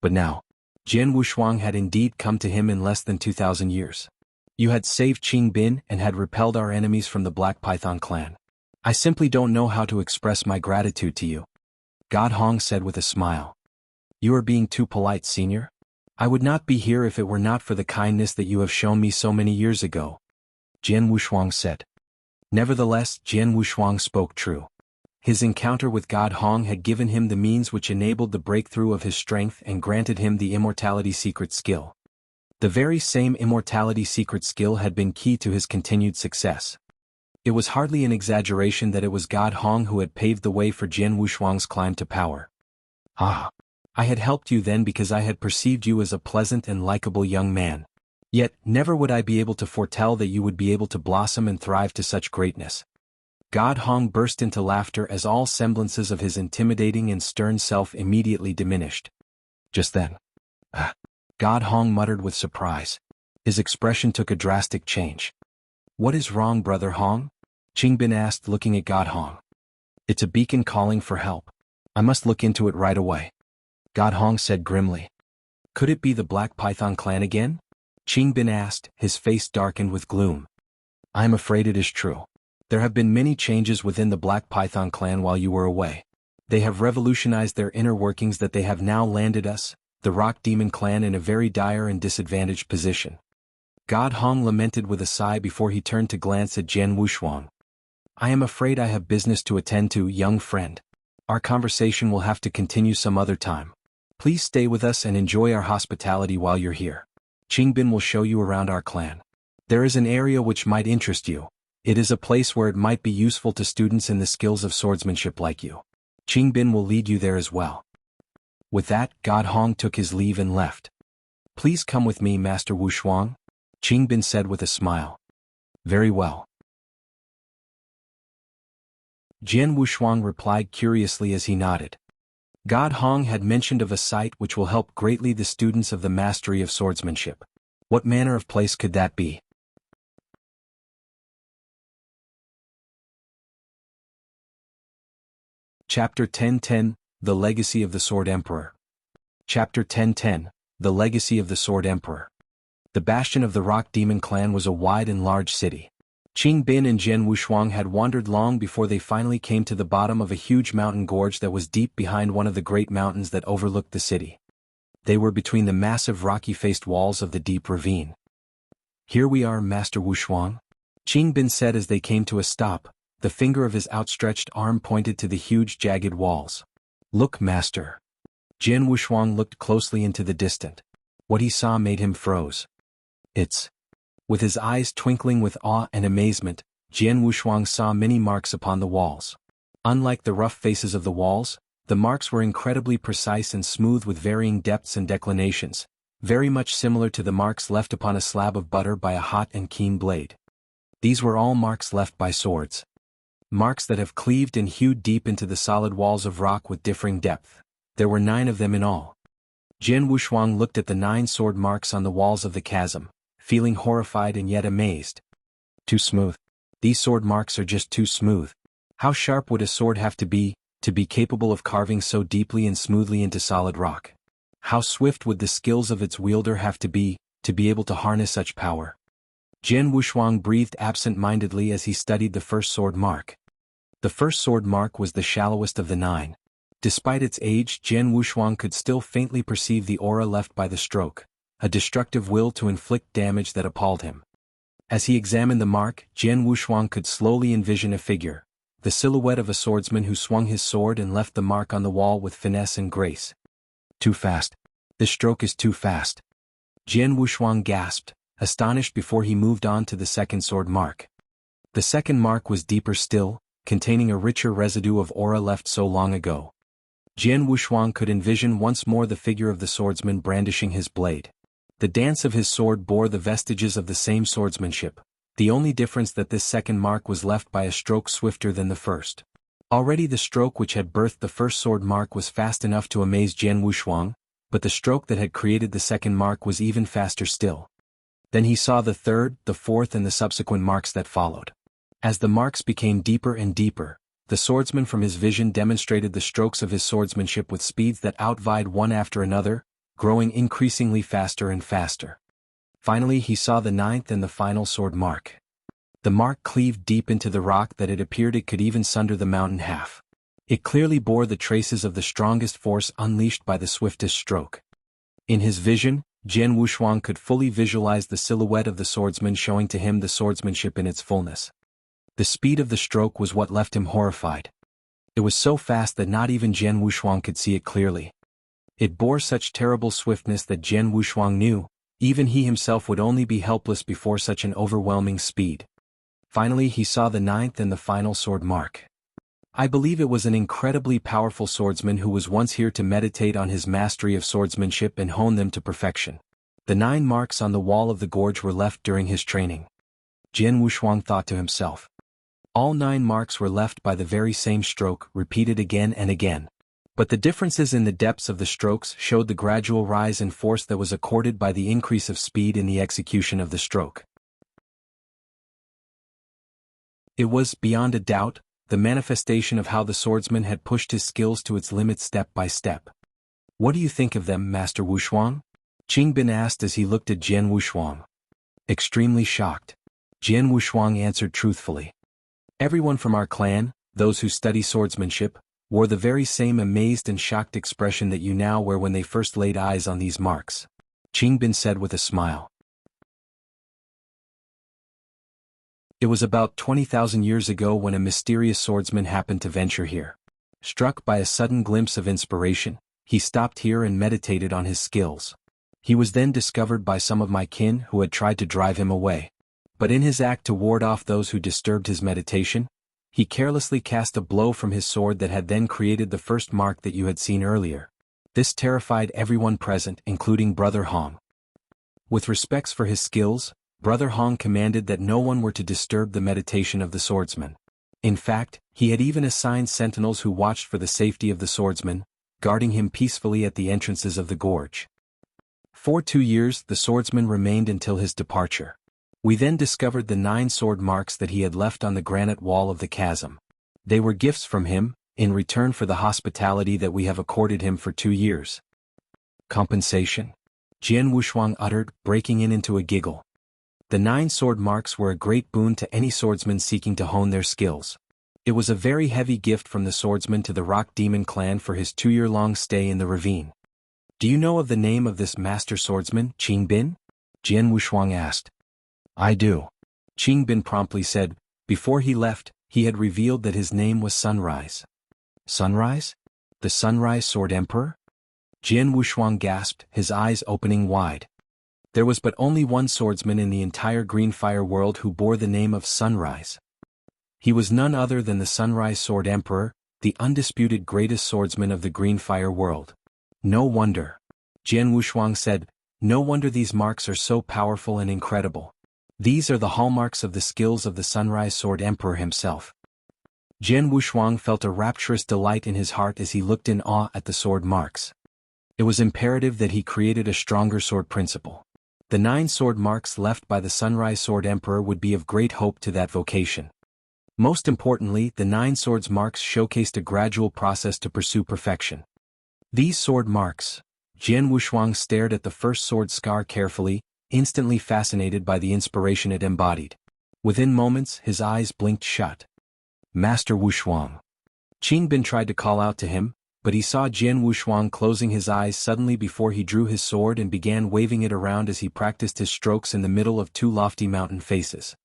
But now, Jian Wushuang had indeed come to him in less than 2,000 years. You had saved Qing Bin and had repelled our enemies from the Black Python clan. I simply don't know how to express my gratitude to you. God Hong said with a smile. You are being too polite, Senior. I would not be here if it were not for the kindness that you have shown me so many years ago. Jian Wushuang said. Nevertheless, Jian Wushuang spoke true. His encounter with God Hong had given him the means which enabled the breakthrough of his strength and granted him the Immortality secret skill. The very same Immortality secret skill had been key to his continued success. It was hardly an exaggeration that it was God Hong who had paved the way for Jian Wushuang's climb to power. Ah! I had helped you then because I had perceived you as a pleasant and likable young man. Yet, never would I be able to foretell that you would be able to blossom and thrive to such greatness. God Hong burst into laughter as all semblances of his intimidating and stern self immediately diminished. Just then, God Hong muttered with surprise. His expression took a drastic change. What is wrong, Brother Hong? Qing Bin asked, looking at God Hong. It's a beacon calling for help. I must look into it right away. God Hong said grimly. Could it be the Black Python clan again? Qing Bin asked, his face darkened with gloom. I am afraid it is true. There have been many changes within the Black Python clan while you were away. They have revolutionized their inner workings that they have now landed us, the Rock Demon clan, in a very dire and disadvantaged position. God Hong lamented with a sigh before he turned to glance at Jian Wushuang. I am afraid I have business to attend to, young friend. Our conversation will have to continue some other time. Please stay with us and enjoy our hospitality while you're here. Qing Bin will show you around our clan. There is an area which might interest you. It is a place where it might be useful to students in the skills of swordsmanship like you. Qing Bin will lead you there as well. With that, God Hong took his leave and left. Please come with me, Master Wushuang, Qing Bin said with a smile. Very well. Jian Wushuang replied curiously as he nodded. God Hong had mentioned of a site which will help greatly the students of the mastery of swordsmanship. What manner of place could that be? Chapter 10:10, The Legacy of the Sword Emperor. Chapter 10:10, The Legacy of the Sword Emperor. The bastion of the Rock Demon clan was a wide and large city. Qing Bin and Jian Wushuang had wandered long before they finally came to the bottom of a huge mountain gorge that was deep behind one of the great mountains that overlooked the city. They were between the massive rocky-faced walls of the deep ravine. Here we are, Master Wushuang, Qing Bin said as they came to a stop. The finger of his outstretched arm pointed to the huge jagged walls. Look, Master. Jian Wushuang looked closely into the distant. What he saw made him froze. It's... With his eyes twinkling with awe and amazement, Jian Wushuang saw many marks upon the walls. Unlike the rough faces of the walls, the marks were incredibly precise and smooth with varying depths and declinations, very much similar to the marks left upon a slab of butter by a hot and keen blade. These were all marks left by swords. Marks that have cleaved and hewed deep into the solid walls of rock with differing depth. There were 9 of them in all. Jian Wushuang looked at the 9 sword marks on the walls of the chasm, feeling horrified and yet amazed. Too smooth. These sword marks are just too smooth. How sharp would a sword have to be capable of carving so deeply and smoothly into solid rock? How swift would the skills of its wielder have to be able to harness such power? Jian Wushuang breathed absent-mindedly as he studied the first sword mark. The first sword mark was the shallowest of the 9. Despite its age, Jian Wushuang could still faintly perceive the aura left by the stroke, a destructive will to inflict damage that appalled him. As he examined the mark, Jian Wushuang could slowly envision a figure, the silhouette of a swordsman who swung his sword and left the mark on the wall with finesse and grace. Too fast. This stroke is too fast. Jian Wushuang gasped, astonished before he moved on to the second sword mark. The second mark was deeper still, containing a richer residue of aura left so long ago. Jian Wushuang could envision once more the figure of the swordsman brandishing his blade. The dance of his sword bore the vestiges of the same swordsmanship, the only difference that this second mark was left by a stroke swifter than the first. Already the stroke which had birthed the first sword mark was fast enough to amaze Jian Wushuang, but the stroke that had created the second mark was even faster still. Then he saw the third, the fourth and the subsequent marks that followed. As the marks became deeper and deeper, the swordsman from his vision demonstrated the strokes of his swordsmanship with speeds that outvied one after another, growing increasingly faster and faster. Finally he saw the 9th and the final sword mark. The mark cleaved deep into the rock that it appeared it could even sunder the mountain half. It clearly bore the traces of the strongest force unleashed by the swiftest stroke. In his vision, Jian Wushuang could fully visualize the silhouette of the swordsman showing to him the swordsmanship in its fullness. The speed of the stroke was what left him horrified. It was so fast that not even Jian Wushuang could see it clearly. It bore such terrible swiftness that Jian Wushuang knew, even he himself would only be helpless before such an overwhelming speed. Finally he saw the 9th and the final sword mark. I believe it was an incredibly powerful swordsman who was once here to meditate on his mastery of swordsmanship and hone them to perfection. The 9 marks on the wall of the gorge were left during his training. Jian Wushuang thought to himself. All 9 marks were left by the very same stroke, repeated again and again. But the differences in the depths of the strokes showed the gradual rise in force that was accorded by the increase of speed in the execution of the stroke. It was, beyond a doubt, the manifestation of how the swordsman had pushed his skills to its limit step by step. What do you think of them, Master Wushuang? Qing Bin asked as he looked at Jian Wushuang. Extremely shocked. Jian Wushuang answered truthfully. Everyone from our clan, those who study swordsmanship, wore the very same amazed and shocked expression that you now wear when they first laid eyes on these marks. Qing Bin said with a smile. It was about 20,000 years ago when a mysterious swordsman happened to venture here. Struck by a sudden glimpse of inspiration, he stopped here and meditated on his skills. He was then discovered by some of my kin who had tried to drive him away. But in his act to ward off those who disturbed his meditation, he carelessly cast a blow from his sword that had then created the first mark that you had seen earlier. This terrified everyone present, including Brother Hong. With respects for his skills, Brother Hong commanded that no one were to disturb the meditation of the swordsman. In fact, he had even assigned sentinels who watched for the safety of the swordsman, guarding him peacefully at the entrances of the gorge. For 2 years the swordsman remained until his departure. We then discovered the 9 sword marks that he had left on the granite wall of the chasm. They were gifts from him, in return for the hospitality that we have accorded him for 2 years. Compensation? Jian Wushuang uttered, breaking into a giggle. The 9 sword marks were a great boon to any swordsman seeking to hone their skills. It was a very heavy gift from the swordsman to the Rock Demon clan for his 2-year-long stay in the ravine. Do you know of the name of this master swordsman, Qing Bin? Jian Wushuang asked. I do. Qing Bin promptly said. Before he left, he had revealed that his name was Sunrise. Sunrise? The Sunrise Sword Emperor? Jian Wushuang gasped, his eyes opening wide. There was but only one swordsman in the entire Green Fire world who bore the name of Sunrise. He was none other than the Sunrise Sword Emperor, the undisputed greatest swordsman of the Green Fire world. No wonder. Jian Wushuang said, No wonder these marks are so powerful and incredible. These are the hallmarks of the skills of the Sunrise Sword Emperor himself. Jian Wushuang felt a rapturous delight in his heart as he looked in awe at the sword marks. It was imperative that he created a stronger sword principle. The 9 sword marks left by the Sunrise Sword Emperor would be of great hope to that vocation. Most importantly, the 9 swords marks showcased a gradual process to pursue perfection. These sword marks, Jian Wushuang stared at the first sword scar carefully, instantly fascinated by the inspiration it embodied. Within moments, his eyes blinked shut. Master Wushuang. Qingbin tried to call out to him, but he saw Jian Wushuang closing his eyes suddenly before he drew his sword and began waving it around as he practiced his strokes in the middle of 2 lofty mountain faces.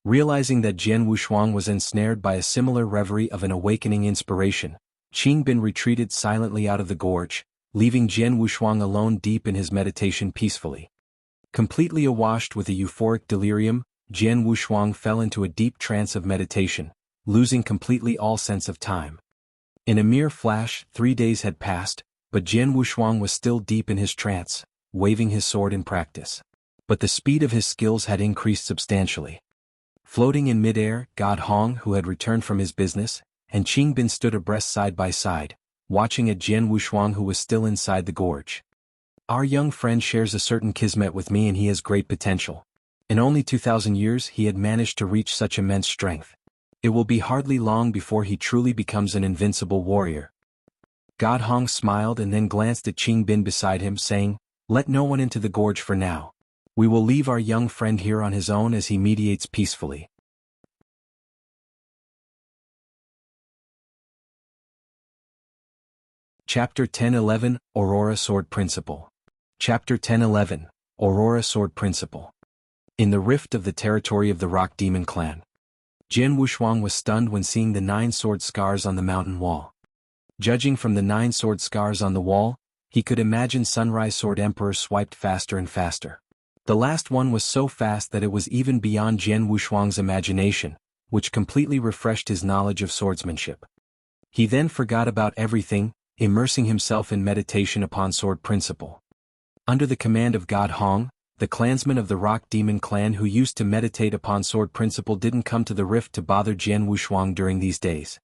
Realizing that Jian Wushuang was ensnared by a similar reverie of an awakening inspiration, Qingbin retreated silently out of the gorge, leaving Jian Wushuang alone deep in his meditation peacefully. Completely awashed with a euphoric delirium, Jian Wushuang fell into a deep trance of meditation, losing completely all sense of time. In a mere flash, 3 days had passed, but Jian Wushuang was still deep in his trance, waving his sword in practice. But the speed of his skills had increased substantially. Floating in midair, God Hong, who had returned from his business, and Qingbin stood abreast side by side, watching at Jian Wushuang, who was still inside the gorge. Our young friend shares a certain kismet with me and he has great potential. In only 2,000 years he had managed to reach such immense strength. It will be hardly long before he truly becomes an invincible warrior. God Hong smiled and then glanced at Qingbin beside him, saying, "Let no one into the gorge for now. We will leave our young friend here on his own as he meditates peacefully." Chapter 10-11, Aurora Sword Principle. Chapter 10-11, Aurora Sword Principle. In the rift of the territory of the Rock Demon clan. Jian Wushuang was stunned when seeing the 9 sword scars on the mountain wall. Judging from the 9 sword scars on the wall, he could imagine Sunrise Sword Emperor swiped faster and faster. The last one was so fast that it was even beyond Jian Wushuang's imagination, which completely refreshed his knowledge of swordsmanship. He then forgot about everything, immersing himself in meditation upon sword principle. Under the command of God Hong, the clansmen of the Rock Demon clan who used to meditate upon sword principle didn't come to the rift to bother Jian Wushuang during these days.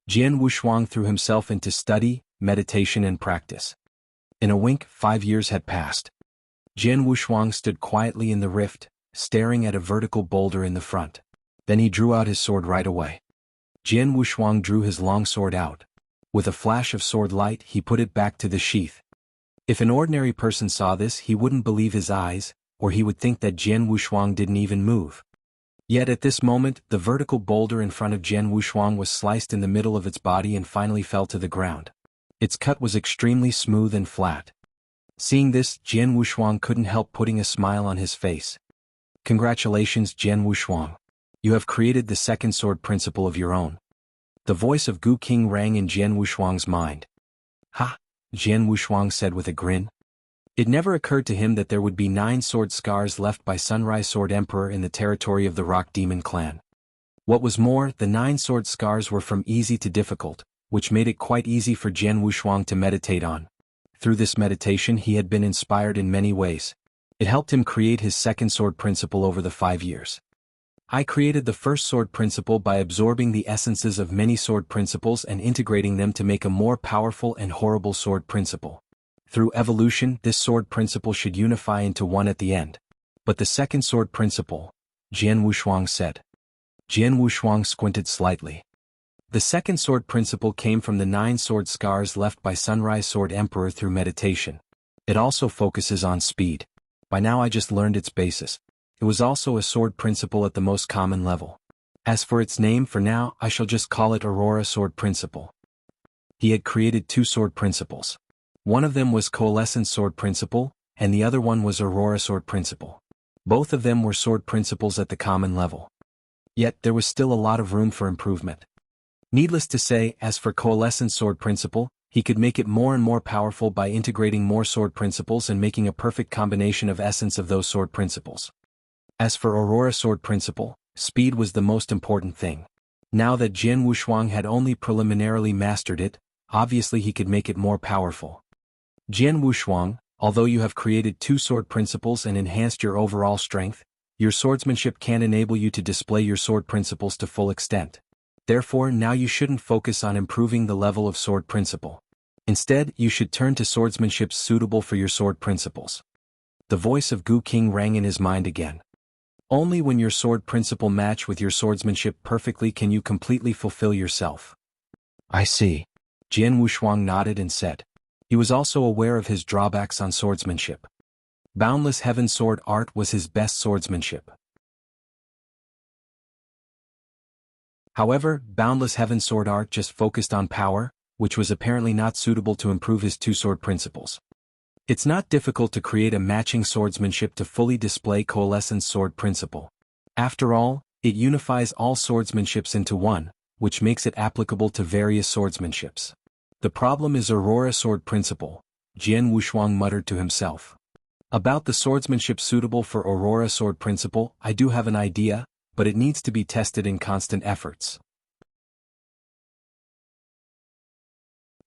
Jian Wushuang threw himself into study, meditation and practice. In a wink, 5 years had passed. Jian Wushuang stood quietly in the rift, staring at a vertical boulder in the front. Then he drew out his sword right away. Jian Wushuang drew his long sword out. With a flash of sword light he put it back to the sheath. If an ordinary person saw this he wouldn't believe his eyes, or he would think that Jian Wushuang didn't even move. Yet at this moment the vertical boulder in front of Jian Wushuang was sliced in the middle of its body and finally fell to the ground. Its cut was extremely smooth and flat. Seeing this, Jian Wushuang couldn't help putting a smile on his face. "Congratulations, Jian Wushuang. You have created the second sword principle of your own." The voice of Gu King rang in Jian Wushuang's mind. "Ha!" Jian Wushuang said with a grin. It never occurred to him that there would be 9 sword scars left by Sunrise Sword Emperor in the territory of the Rock Demon clan. What was more, the 9 sword scars were from easy to difficult, which made it quite easy for Jian Wushuang to meditate on. Through this meditation he had been inspired in many ways. It helped him create his second sword principle over the 5 years. "I created the first sword principle by absorbing the essences of many sword principles and integrating them to make a more powerful and horrible sword principle. Through evolution, this sword principle should unify into one at the end. But the second sword principle," Jian Wushuang said. Jian Wushuang squinted slightly. The second sword principle came from the 9 sword scars left by Sunrise Sword Emperor through meditation. It also focuses on speed. By now I just learned its basis. It was also a sword principle at the most common level. As for its name, for now I shall just call it Aurora Sword Principle. He had created 2 sword principles. One of them was Coalescence Sword Principle, and the other one was Aurora Sword Principle. Both of them were sword principles at the common level. Yet there was still a lot of room for improvement. Needless to say, as for Coalescence Sword Principle, he could make it more and more powerful by integrating more sword principles and making a perfect combination of essence of those sword principles. As for Aurora Sword Principle, speed was the most important thing. Now that Jian Wushuang had only preliminarily mastered it, obviously he could make it more powerful. Jian Wushuang, Although you have created 2 sword principles and enhanced your overall strength, your swordsmanship can't enable you to display your sword principles to full extent. Therefore, now you shouldn't focus on improving the level of sword principle. Instead, you should turn to swordsmanship suitable for your sword principles. The voice of Gu King rang in his mind again. Only when your sword principle match with your swordsmanship perfectly can you completely fulfill yourself. I see. Jian Wushuang nodded and said. He was also aware of his drawbacks on swordsmanship. Boundless Heaven Sword Art was his best swordsmanship. However, Boundless Heaven Sword Art just focused on power, which was apparently not suitable to improve his 2 sword principles. It's not difficult to create a matching swordsmanship to fully display Coalescence Sword Principle. After all, it unifies all swordsmanships into one, which makes it applicable to various swordsmanships. The problem is Aurora Sword Principle, Jian Wushuang muttered to himself. About the swordsmanship suitable for Aurora Sword Principle, I do have an idea, but it needs to be tested in constant efforts.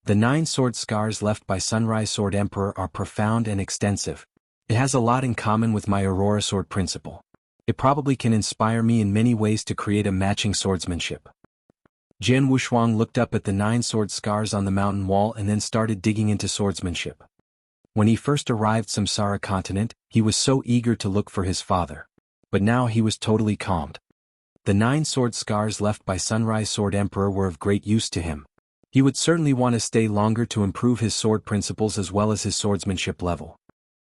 The 9 sword scars left by Sunrise Sword Emperor are profound and extensive. It has a lot in common with my Aurora Sword Principle. It probably can inspire me in many ways to create a matching swordsmanship. Jian Wushuang looked up at the 9 sword scars on the mountain wall and then started digging into swordsmanship. When he first arrived Samsara continent, he was so eager to look for his father. But now he was totally calmed. The 9 sword scars left by Sunrise Sword Emperor were of great use to him. He would certainly want to stay longer to improve his sword principles as well as his swordsmanship level.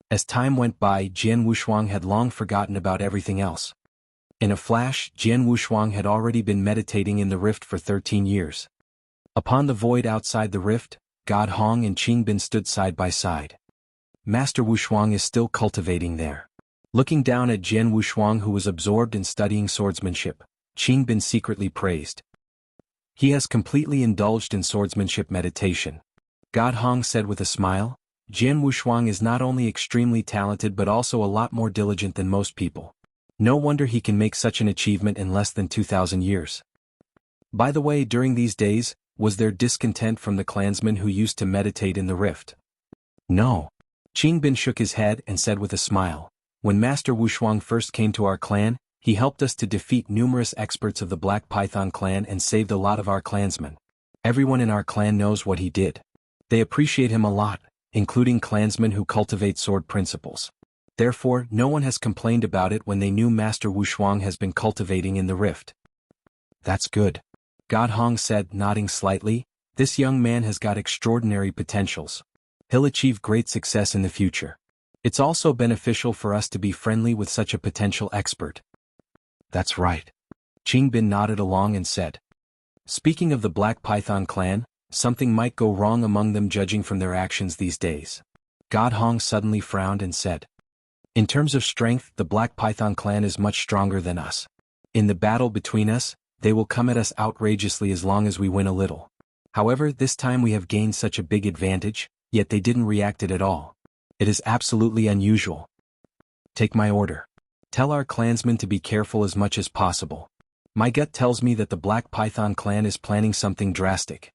As time went by, Jian Wushuang had long forgotten about everything else. In a flash, Jian Wushuang had already been meditating in the rift for 13 years. Upon the void outside the rift, God Hong and Qingbin stood side by side. Master Wushuang is still cultivating there. Looking down at Jian Wushuang, who was absorbed in studying swordsmanship, Qingbin secretly praised. He has completely indulged in swordsmanship meditation. God Hong said with a smile, Jian Wushuang is not only extremely talented but also a lot more diligent than most people. No wonder he can make such an achievement in less than 2,000 years. By the way, during these days, was there discontent from the clansmen who used to meditate in the rift? No. Qingbin shook his head and said with a smile, when Master Wushuang first came to our clan, he helped us to defeat numerous experts of the Black Python clan and saved a lot of our clansmen. Everyone in our clan knows what he did. They appreciate him a lot, including clansmen who cultivate sword principles. Therefore, no one has complained about it when they knew Master Wushuang has been cultivating in the rift. That's good. God Hong said, nodding slightly, this young man has got extraordinary potentials. He'll achieve great success in the future. It's also beneficial for us to be friendly with such a potential expert. That's right. Qingbin nodded along and said. Speaking of the Black Python clan, something might go wrong among them judging from their actions these days. God Hong suddenly frowned and said. In terms of strength, the Black Python clan is much stronger than us. In the battle between us, they will come at us outrageously as long as we win a little. However, this time we have gained such a big advantage, yet they didn't react it at all. It is absolutely unusual. Take my order. Tell our clansmen to be careful as much as possible. My gut tells me that the Black Python clan is planning something drastic.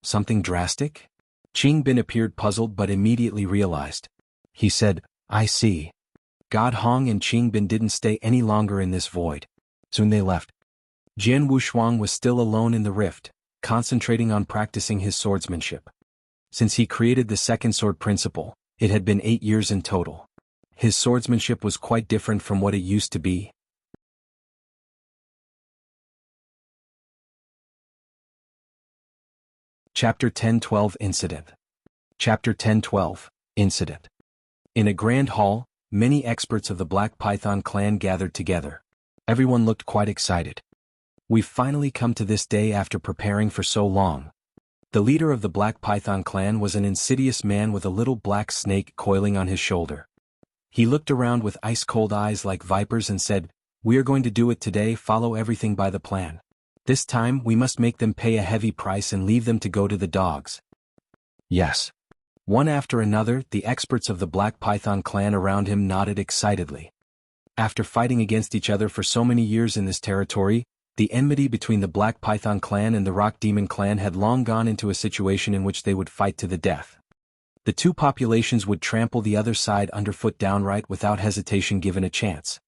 Something drastic? Qingbin appeared puzzled but immediately realized. He said, I see. God Hong and Qingbin didn't stay any longer in this void. Soon they left. Jian Wushuang was still alone in the rift, concentrating on practicing his swordsmanship. Since he created the second sword principle, it had been 8 years in total. His swordsmanship was quite different from what it used to be. Chapter 10-12 Incident. Chapter 10-12 Incident. In a grand hall, many experts of the Black Python clan gathered together. Everyone looked quite excited. We've finally come to this day after preparing for so long. The leader of the Black Python clan was an insidious man with a little black snake coiling on his shoulder. He looked around with ice-cold eyes like vipers and said, We are going to do it today, follow everything by the plan. This time we must make them pay a heavy price and leave them to go to the dogs. Yes. One after another, the experts of the Black Python clan around him nodded excitedly. After fighting against each other for so many years in this territory, the enmity between the Black Python clan and the Rock Demon clan had long gone into a situation in which they would fight to the death. The two populations would trample the other side underfoot downright without hesitation given a chance.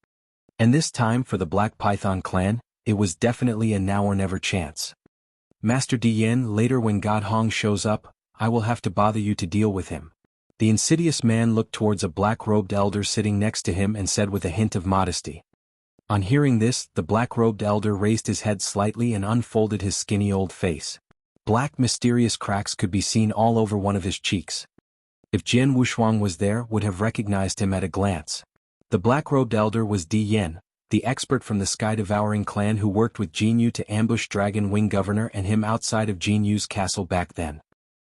And this time for the Black Python clan, it was definitely a now or never chance. Master Dian, later when God Hong shows up, I will have to bother you to deal with him. The insidious man looked towards a black-robed elder sitting next to him and said with a hint of modesty. On hearing this, the black-robed elder raised his head slightly and unfolded his skinny old face. Black mysterious cracks could be seen all over one of his cheeks. If Jian Wushuang was there, would have recognized him at a glance. The black-robed elder was Di Yen, the expert from the Sky-devouring clan who worked with Jin Yu to ambush Dragon Wing Governor and him outside of Jin Yu's castle back then.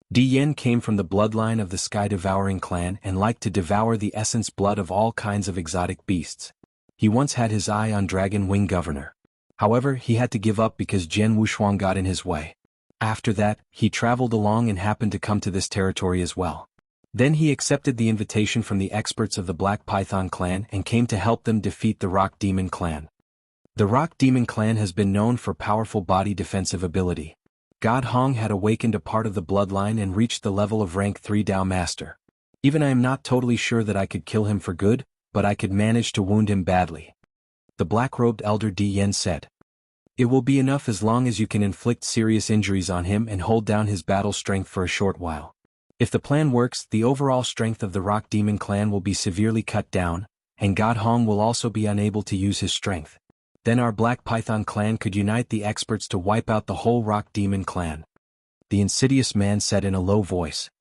Di Yen came from the bloodline of the Sky-devouring clan and liked to devour the essence blood of all kinds of exotic beasts. He once had his eye on Dragon Wing Governor. However, he had to give up because Jian Wushuang got in his way. After that, he traveled along and happened to come to this territory as well. Then he accepted the invitation from the experts of the Black Python clan and came to help them defeat the Rock Demon clan. The Rock Demon clan has been known for powerful body defensive ability. God Hong had awakened a part of the bloodline and reached the level of rank 3 Dao Master. Even I am not totally sure that I could kill him for good, but I could manage to wound him badly. The black-robed elder Di Yen said. It will be enough as long as you can inflict serious injuries on him and hold down his battle strength for a short while. If the plan works, the overall strength of the Rock Demon clan will be severely cut down, and God Hong will also be unable to use his strength. Then our Black Python clan could unite the experts to wipe out the whole Rock Demon clan. The insidious man said in a low voice.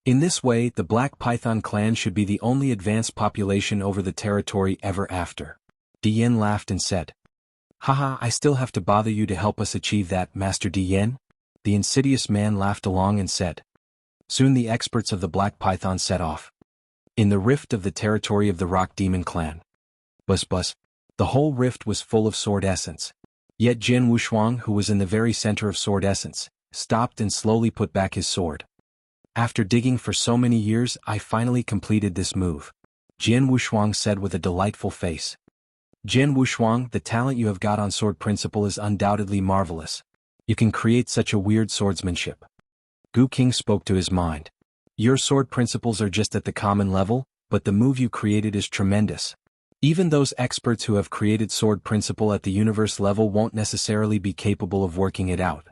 In this way, the Black Python clan should be the only advanced population over the territory ever after. Di Yen laughed and said. Haha, I still have to bother you to help us achieve that, Master Di Yen? The insidious man laughed along and said. Soon the experts of the Black Python set off. In the rift of the territory of the Rock Demon clan. Buzz buzz. The whole rift was full of sword essence. Yet Jian Wushuang, who was in the very center of sword essence, stopped and slowly put back his sword. After digging for so many years, I finally completed this move. Jian Wushuang said with a delightful face. Jian Wushuang, the talent you have got on sword principle is undoubtedly marvelous. You can create such a weird swordsmanship. Gu King spoke to his mind. Your sword principles are just at the common level, but the move you created is tremendous. Even those experts who have created sword principle at the universe level won't necessarily be capable of working it out.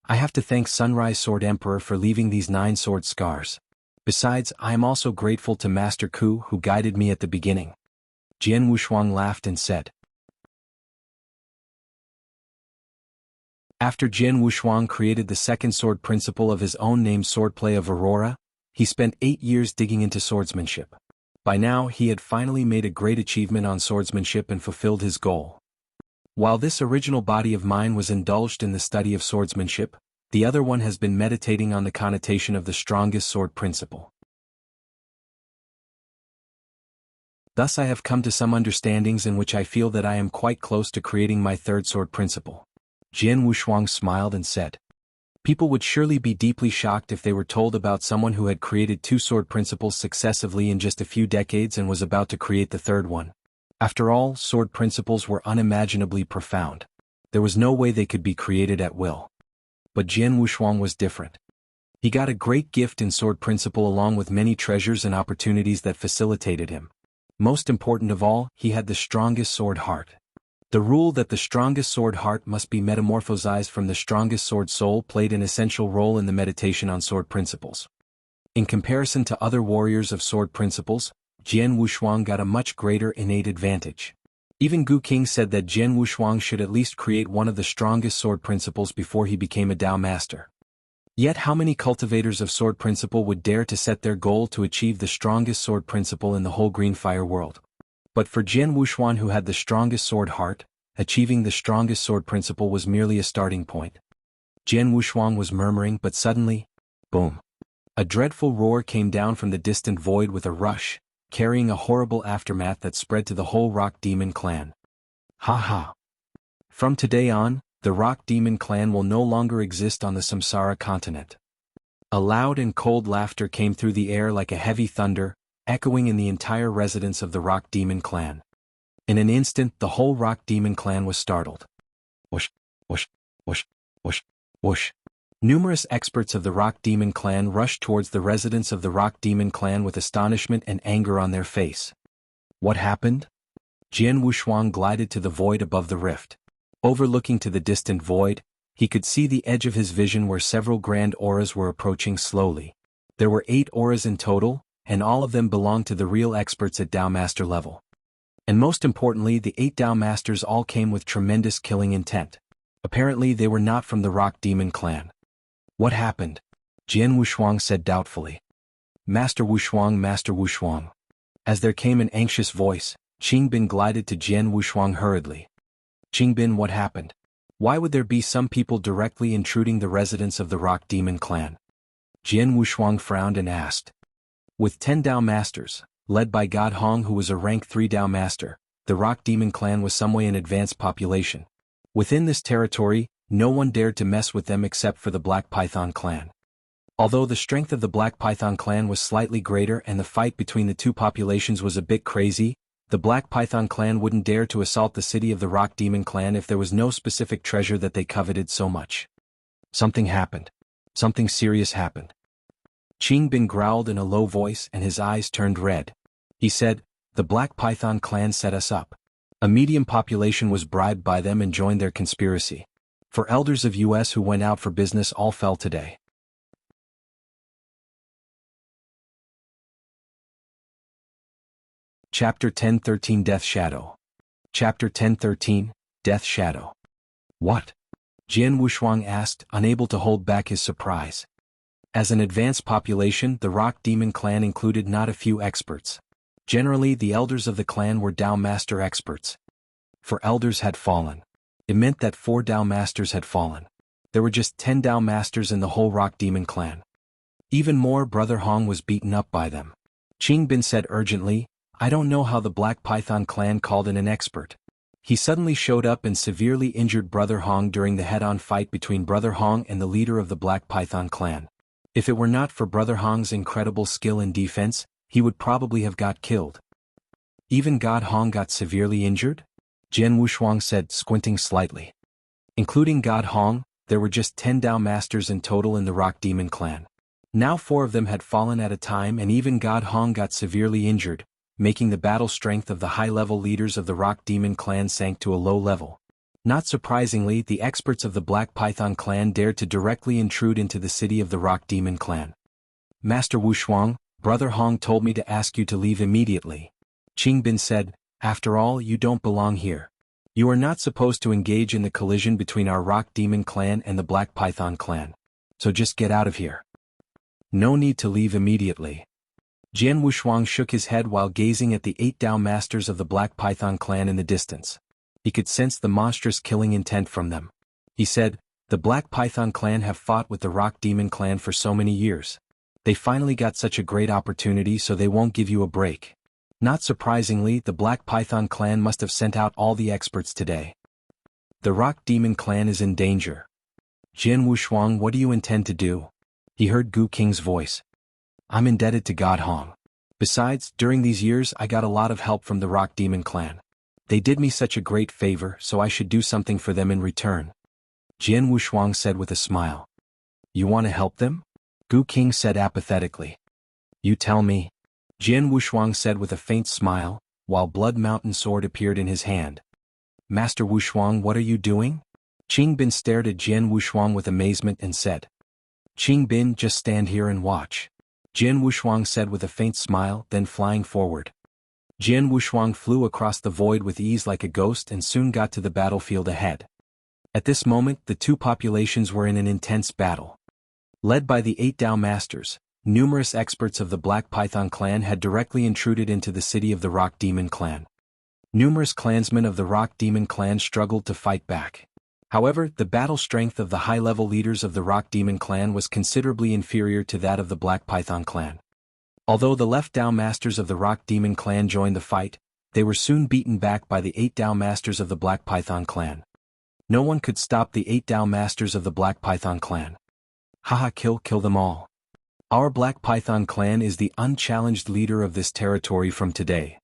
I have to thank Sunrise Sword Emperor for leaving these 9 sword scars. Besides, I am also grateful to Master Ku who guided me at the beginning. Jian Wushuang laughed and said. After Jian Wushuang created the second sword principle of his own named swordplay of Aurora, he spent 8 years digging into swordsmanship. By now he had finally made a great achievement on swordsmanship and fulfilled his goal. While this original body of mine was indulged in the study of swordsmanship, the other one has been meditating on the connotation of the strongest sword principle. Thus I have come to some understandings in which I feel that I am quite close to creating my third sword principle. Jian Wushuang smiled and said. People would surely be deeply shocked if they were told about someone who had created 2 sword principles successively in just a few decades and was about to create the third one. After all, sword principles were unimaginably profound. There was no way they could be created at will. But Jian Wushuang was different. He got a great gift in sword principle along with many treasures and opportunities that facilitated him. Most important of all, he had the strongest sword heart. The rule that the strongest sword heart must be metamorphosized from the strongest sword soul played an essential role in the meditation on sword principles. In comparison to other warriors of sword principles, Jian Wushuang got a much greater innate advantage. Even Gu King said that Jian Wushuang should at least create one of the strongest sword principles before he became a Dao Master. Yet how many cultivators of sword principle would dare to set their goal to achieve the strongest sword principle in the whole Green Fire world? But for Jian Wushuang who had the strongest sword heart, achieving the strongest sword principle was merely a starting point. Jian Wushuang was murmuring but suddenly, boom. A dreadful roar came down from the distant void with a rush, carrying a horrible aftermath that spread to the whole Rock Demon clan. Ha ha. From today on, the Rock Demon clan will no longer exist on the Samsara continent. A loud and cold laughter came through the air like a heavy thunder, echoing in the entire residence of the Rock Demon clan. In an instant the whole Rock Demon clan was startled. Whoosh, whoosh, whoosh, whoosh, whoosh. Numerous experts of the Rock Demon clan rushed towards the residents of the Rock Demon clan with astonishment and anger on their face. What happened? Jian Wushuang glided to the void above the rift. Overlooking to the distant void, he could see the edge of his vision where several grand auras were approaching slowly. There were 8 auras in total, and all of them belonged to the real experts at Dao Master level. And most importantly, the 8 Dao Masters all came with tremendous killing intent. Apparently they were not from the Rock Demon clan. What happened? Jian Wushuang said doubtfully. Master Wushuang, Master Wushuang. As there came an anxious voice, Qingbin glided to Jian Wushuang hurriedly. Qingbin, what happened? Why would there be some people directly intruding the residence of the Rock Demon clan? Jian Wushuang frowned and asked. With 10 Dao Masters, led by God Hong who was a rank 3 Dao Master, the Rock Demon clan was some way an advanced population. Within this territory, no one dared to mess with them except for the Black Python clan. Although the strength of the Black Python clan was slightly greater and the fight between the two populations was a bit crazy, the Black Python clan wouldn't dare to assault the city of the Rock Demon clan if there was no specific treasure that they coveted so much. Something happened. Something serious happened. Qingbin growled in a low voice and his eyes turned red. He said, the Black Python clan set us up. A medium population was bribed by them and joined their conspiracy. For elders of US who went out for business all fell today. Chapter 1013 Death Shadow. Chapter 1013, Death Shadow. What? Jian Wushuang asked, unable to hold back his surprise. As an advanced population, the Rock Demon clan included not a few experts. Generally, the elders of the clan were Dao Master experts. 4 elders had fallen. It meant that 4 Dao Masters had fallen. There were just 10 Dao Masters in the whole Rock Demon clan. Even more, Brother Hong was beaten up by them. Qingbin said urgently, I don't know how the Black Python clan called in an expert. He suddenly showed up and severely injured Brother Hong during the head-on fight between Brother Hong and the leader of the Black Python clan. If it were not for Brother Hong's incredible skill in defense, he would probably have got killed. Even God Hong got severely injured? Jian Wushuang said, squinting slightly. Including God Hong, there were just 10 Dao Masters in total in the Rock Demon clan. Now 4 of them had fallen at a time and even God Hong got severely injured, making the battle strength of the high-level leaders of the Rock Demon clan sank to a low level. Not surprisingly, the experts of the Black Python clan dared to directly intrude into the city of the Rock Demon clan. Master Wushuang, Brother Hong told me to ask you to leave immediately. Qingbin said, after all, you don't belong here. You are not supposed to engage in the collision between our Rock Demon clan and the Black Python clan. So just get out of here. No need to leave immediately. Jian Wushuang shook his head while gazing at the 8 Dao Masters of the Black Python clan in the distance. He could sense the monstrous killing intent from them. He said, the Black Python clan have fought with the Rock Demon clan for so many years. They finally got such a great opportunity so they won't give you a break. Not surprisingly, the Black Python clan must have sent out all the experts today. The Rock Demon clan is in danger. Jian Wushuang, what do you intend to do? He heard Gu Qing's voice. I'm indebted to God Hong. Besides, during these years I got a lot of help from the Rock Demon clan. They did me such a great favor, so I should do something for them in return. Jian Wushuang said with a smile. You want to help them? Gu Qing said apathetically. You tell me. Jian Wushuang said with a faint smile, while Blood Mountain Sword appeared in his hand. Master Wushuang, what are you doing? Qingbin stared at Jian Wushuang with amazement and said. Qingbin, just stand here and watch. Jian Wushuang said with a faint smile, then flying forward. Jian Wushuang flew across the void with ease like a ghost and soon got to the battlefield ahead. At this moment, the two populations were in an intense battle. Led by the 8 Dao Masters, numerous experts of the Black Python clan had directly intruded into the city of the Rock Demon clan. Numerous clansmen of the Rock Demon clan struggled to fight back. However, the battle strength of the high-level leaders of the Rock Demon clan was considerably inferior to that of the Black Python clan. Although the left Dao Masters of the Rock Demon clan joined the fight, they were soon beaten back by the 8 Dao Masters of the Black Python clan. No one could stop the 8 Dao Masters of the Black Python clan. Haha, kill them all. Our Black Python clan is the unchallenged leader of this territory from today.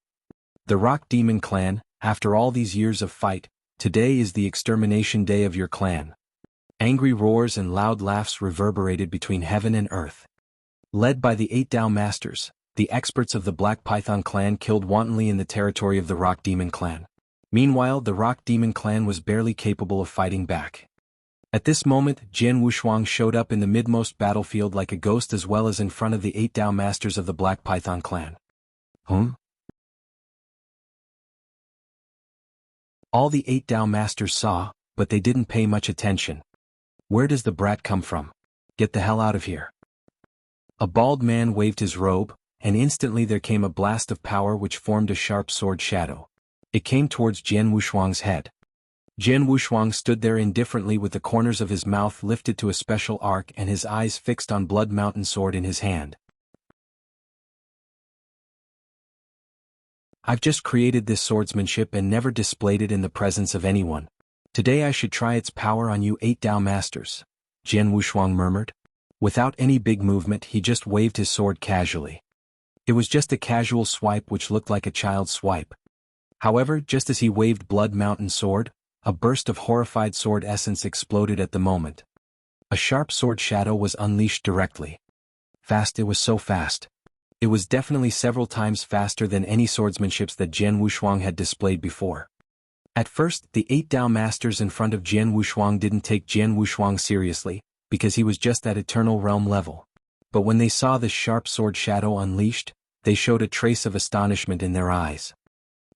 The Rock Demon clan, after all these years of fight, today is the extermination day of your clan. Angry roars and loud laughs reverberated between heaven and earth. Led by the 8 Dao Masters, the experts of the Black Python clan killed wantonly in the territory of the Rock Demon clan. Meanwhile, the Rock Demon clan was barely capable of fighting back. At this moment, Jian Wushuang showed up in the midmost battlefield like a ghost as well as in front of the 8 Dao Masters of the Black Python clan. All the 8 Dao Masters saw, but they didn't pay much attention. Where does the brat come from? Get the hell out of here. A bald man waved his robe, and instantly there came a blast of power which formed a sharp sword shadow. It came towards Jian Wushuang's head. Jian Wushuang stood there indifferently with the corners of his mouth lifted to a special arc and his eyes fixed on Blood Mountain sword in his hand. I've just created this swordsmanship and never displayed it in the presence of anyone. Today I should try its power on you 8 Dao Masters, Jian Wushuang murmured. Without any big movement he just waved his sword casually. It was just a casual swipe which looked like a child's swipe. However, just as he waved Blood Mountain sword, a burst of horrified sword essence exploded at the moment. A sharp sword shadow was unleashed directly. Fast, it was so fast. It was definitely several times faster than any swordsmanships that Jian Wushuang had displayed before. At first, the 8 Dao Masters in front of Jian Wushuang didn't take Jian Wushuang seriously, because he was just at Eternal Realm level. But when they saw the sharp sword shadow unleashed, they showed a trace of astonishment in their eyes.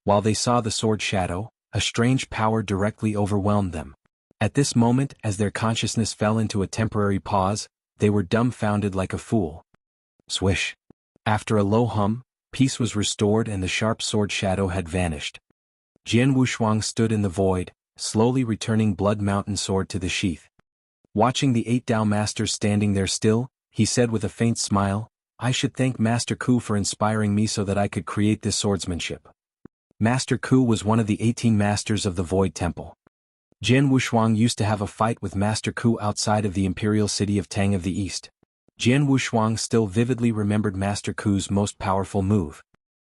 While they saw the sword shadow, a strange power directly overwhelmed them. At this moment, as their consciousness fell into a temporary pause, they were dumbfounded like a fool. Swish. After a low hum, peace was restored and the sharp sword shadow had vanished. Jian Wushuang stood in the void, slowly returning Blood Mountain sword to the sheath. Watching the 8 Dao Masters standing there still, he said with a faint smile, I should thank Master Ku for inspiring me so that I could create this swordsmanship. Master Ku was one of the 18 Masters of the Void Temple. Jian Wushuang used to have a fight with Master Ku outside of the imperial city of Tang of the East. Jian Wushuang still vividly remembered Master Ku's most powerful move.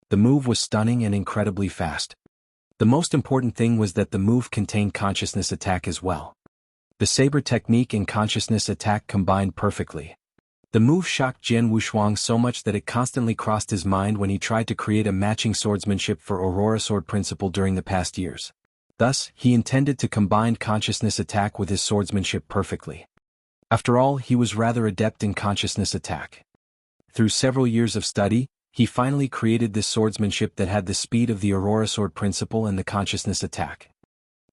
The move was stunning and incredibly fast. The most important thing was that the move contained consciousness attack as well. The saber technique and consciousness attack combined perfectly. The move shocked Jian Wushuang so much that it constantly crossed his mind when he tried to create a matching swordsmanship for Aurora sword principle during the past years. Thus, he intended to combine consciousness attack with his swordsmanship perfectly. After all, he was rather adept in consciousness attack. Through several years of study, he finally created this swordsmanship that had the speed of the Aurora sword principle and the consciousness attack.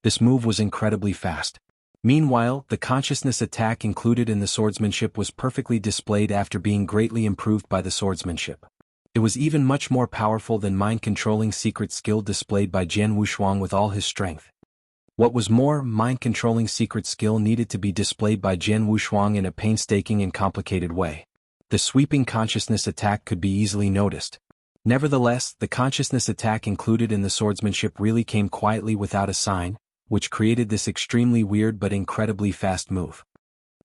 This move was incredibly fast. Meanwhile, the consciousness attack included in the swordsmanship was perfectly displayed after being greatly improved by the swordsmanship. It was even much more powerful than mind-controlling secret skill displayed by Jian Wushuang with all his strength. What was more, mind-controlling secret skill needed to be displayed by Jian Wushuang in a painstaking and complicated way. The sweeping consciousness attack could be easily noticed. Nevertheless, the consciousness attack included in the swordsmanship really came quietly without a sign, which created this extremely weird but incredibly fast move.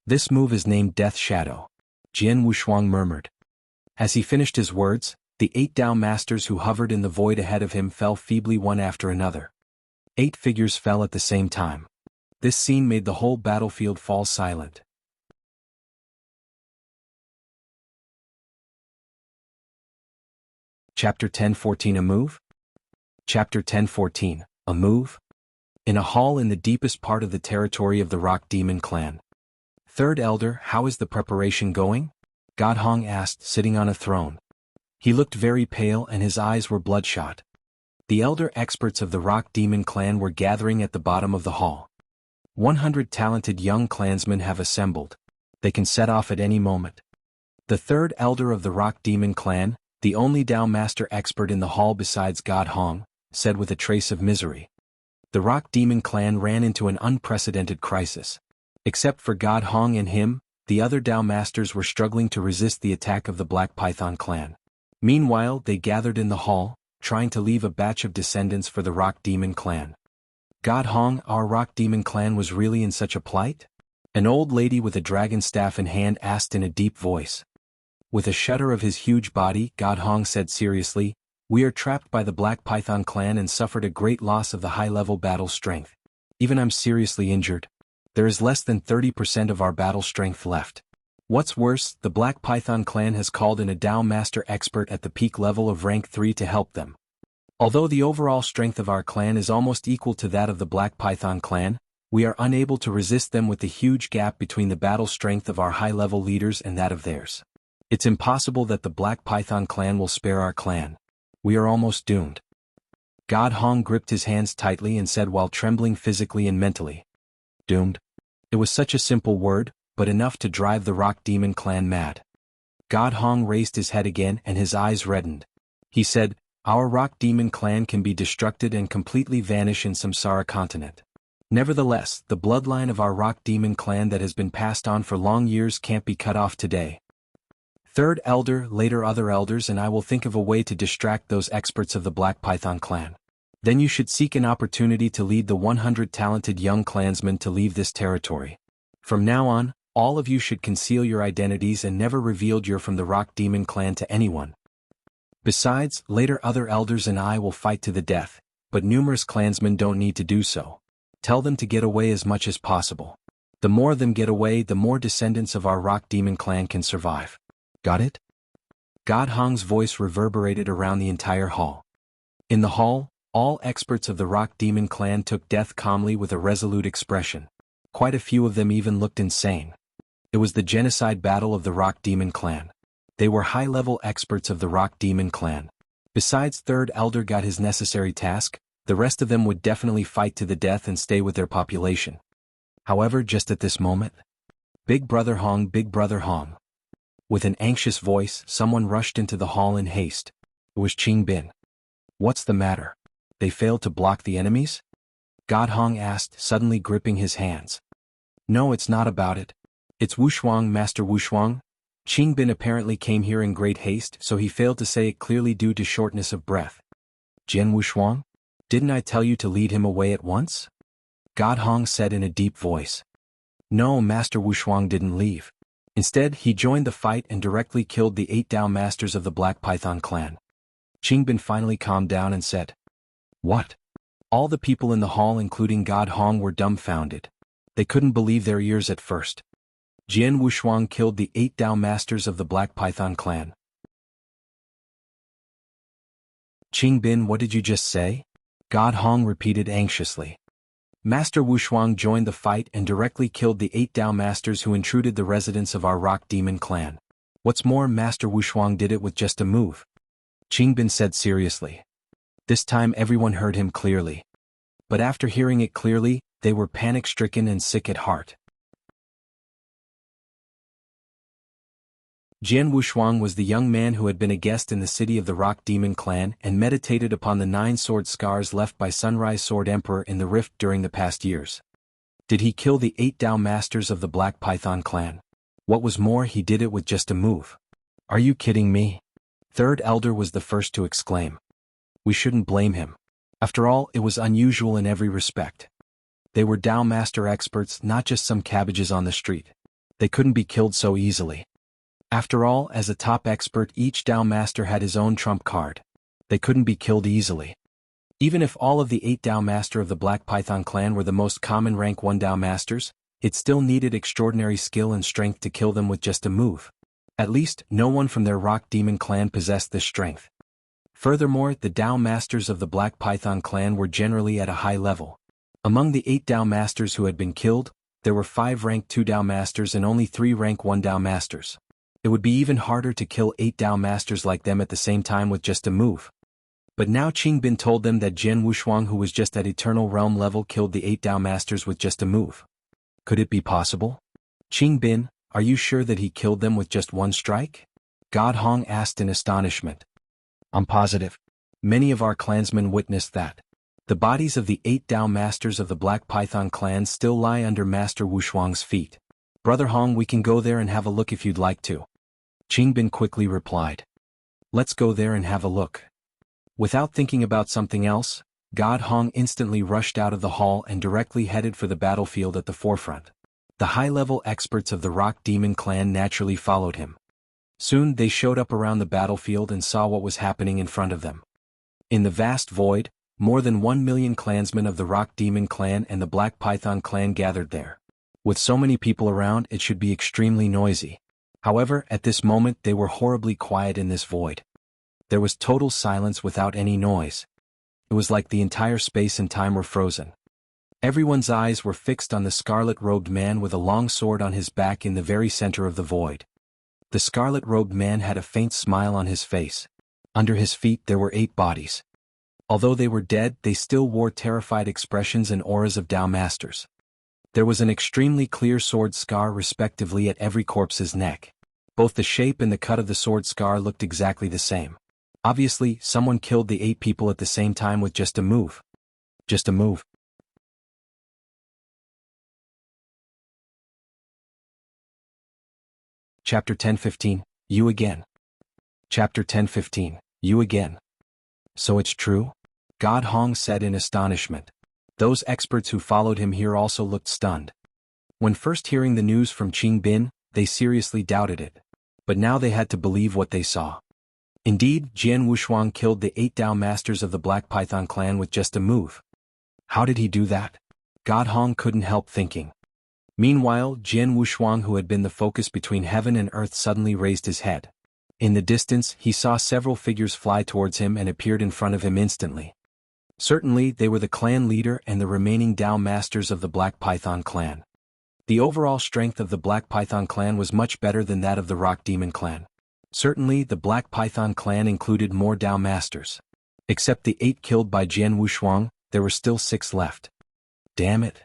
This move is named Death Shadow, Jian Wushuang murmured. As he finished his words, the 8 Dao Masters who hovered in the void ahead of him fell feebly one after another. 8 figures fell at the same time. This scene made the whole battlefield fall silent. Chapter 10:14 A Move? Chapter 10:14 A Move? In a hall in the deepest part of the territory of the Rock Demon clan. Third Elder, how is the preparation going? God Hong asked, sitting on a throne. He looked very pale and his eyes were bloodshot. The elder experts of the Rock Demon clan were gathering at the bottom of the hall. 100 talented young clansmen have assembled. They can set off at any moment. The third elder of the Rock Demon clan, the only Dao Master expert in the hall besides God Hong, said with a trace of misery. The Rock Demon clan ran into an unprecedented crisis. Except for God Hong and him, the other Dao Masters were struggling to resist the attack of the Black Python clan. Meanwhile, they gathered in the hall, trying to leave a batch of descendants for the Rock Demon clan. God Hong, our Rock Demon clan was really in such a plight? An old lady with a dragon staff in hand asked in a deep voice. With a shudder of his huge body, God Hong said seriously, we are trapped by the Black Python clan and suffered a great loss of the high-level battle strength. Even I'm seriously injured. There is less than 30% of our battle strength left. What's worse, the Black Python clan has called in a Dao Master expert at the peak level of rank 3 to help them. Although the overall strength of our clan is almost equal to that of the Black Python clan, we are unable to resist them with the huge gap between the battle strength of our high-level leaders and that of theirs. It's impossible that the Black Python clan will spare our clan. We are almost doomed. God Hong gripped his hands tightly and said while trembling physically and mentally. Doomed? It was such a simple word, but enough to drive the Rock Demon clan mad. God Hong raised his head again and his eyes reddened. He said, "Our Rock Demon clan can be destructed and completely vanish in Samsara continent. Nevertheless, the bloodline of our Rock Demon clan that has been passed on for long years can't be cut off today. Third elder, later other elders, and I will think of a way to distract those experts of the Black Python clan. Then you should seek an opportunity to lead the 100 talented young clansmen to leave this territory. From now on, all of you should conceal your identities and never reveal you're from the Rock Demon clan to anyone. Besides, later other elders and I will fight to the death, but numerous clansmen don't need to do so. Tell them to get away as much as possible. The more of them get away, the more descendants of our Rock Demon clan can survive. Got it?" God Hong's voice reverberated around the entire hall. In the hall, all experts of the Rock Demon clan took death calmly with a resolute expression. Quite a few of them even looked insane. It was the genocide battle of the Rock Demon clan. They were high-level experts of the Rock Demon clan. Besides, Third Elder got his necessary task. The rest of them would definitely fight to the death and stay with their population. However, just at this moment, Big Brother Hong. With an anxious voice, someone rushed into the hall in haste. It was Qing Bin. "What's the matter? They failed to block the enemies?" God Hong asked, suddenly gripping his hands. "No, it's not about it. It's Wushuang, Master Wushuang." Qing Bin apparently came here in great haste, so he failed to say it clearly due to shortness of breath. "Jian Wushuang? Didn't I tell you to lead him away at once?" God Hong said in a deep voice. "No, Master Wushuang didn't leave. Instead, he joined the fight and directly killed the 8 Dao Masters of the Black Python clan." Qing Bin finally calmed down and said, "What?" All the people in the hall including God Hong were dumbfounded. They couldn't believe their ears at first. Jian Wushuang killed the 8 Dao Masters of the Black Python clan. "Qing Bin, what did you just say?" God Hong repeated anxiously. "Master Wushuang joined the fight and directly killed the 8 Dao Masters who intruded the residence of our Rock Demon clan. What's more, Master Wushuang did it with just a move," Qing Bin said seriously. This time everyone heard him clearly. But after hearing it clearly, they were panic-stricken and sick at heart. Jian Wushuang was the young man who had been a guest in the city of the Rock Demon clan and meditated upon the 9 sword scars left by Sunrise Sword Emperor in the rift during the past years. Did he kill the 8 Dao Masters of the Black Python clan? What was more, he did it with just a move. "Are you kidding me?" Third Elder was the first to exclaim. We shouldn't blame him. After all, it was unusual in every respect. They were Dao Master experts, not just some cabbages on the street. They couldn't be killed so easily. After all, as a top expert, each Dao Master had his own trump card. They couldn't be killed easily. Even if all of the 8 Dao Master of the Black Python clan were the most common rank 1 Dao Masters, it still needed extraordinary skill and strength to kill them with just a move. At least, no one from their Rock Demon clan possessed this strength. Furthermore, the Dao Masters of the Black Python clan were generally at a high level. Among the 8 Dao Masters who had been killed, there were 5 rank 2 Dao Masters and only 3 rank 1 Dao Masters. It would be even harder to kill 8 Dao Masters like them at the same time with just a move. But now Qing Bin told them that Jian Wushuang, who was just at Eternal Realm level, killed the 8 Dao Masters with just a move. Could it be possible? "Qing Bin, are you sure that he killed them with just one strike?" God Hong asked in astonishment. "I'm positive. Many of our clansmen witnessed that. The bodies of the 8 Dao Masters of the Black Python clan still lie under Master Wushuang's feet. Brother Hong, we can go there and have a look if you'd like to." Qing Bin quickly replied. "Let's go there and have a look." Without thinking about something else, God Hong instantly rushed out of the hall and directly headed for the battlefield at the forefront. The high-level experts of the Rock Demon clan naturally followed him. Soon they showed up around the battlefield and saw what was happening in front of them. In the vast void, more than 1 million clansmen of the Rock Demon clan and the Black Python clan gathered there. With so many people around, it should be extremely noisy. However, at this moment they were horribly quiet in this void. There was total silence without any noise. It was like the entire space and time were frozen. Everyone's eyes were fixed on the scarlet-robed man with a long sword on his back in the very center of the void. The scarlet-robed man had a faint smile on his face. Under his feet there were 8 bodies. Although they were dead, they still wore terrified expressions and auras of Dao Masters. There was an extremely clear sword scar respectively at every corpse's neck. Both the shape and the cut of the sword scar looked exactly the same. Obviously, someone killed the 8 people at the same time with just a move. Just a move. Chapter 10:15, You again. Chapter 10:15, You again. So it's true? God Hong said in astonishment. Those experts who followed him here also looked stunned. When first hearing the news from Qing Bin, they seriously doubted it. But now they had to believe what they saw. Indeed, Jian Wushuang killed the 8 Dao Masters of the Black Python clan with just a move. How did he do that? God Hong couldn't help thinking. Meanwhile, Jian Wushuang, who had been the focus between heaven and earth, suddenly raised his head. In the distance, he saw several figures fly towards him and appeared in front of him instantly. Certainly, they were the clan leader and the remaining Dao Masters of the Black Python clan. The overall strength of the Black Python clan was much better than that of the Rock Demon clan. Certainly, the Black Python clan included more Dao Masters. Except the 8 killed by Jian Wushuang, there were still 6 left. Damn it.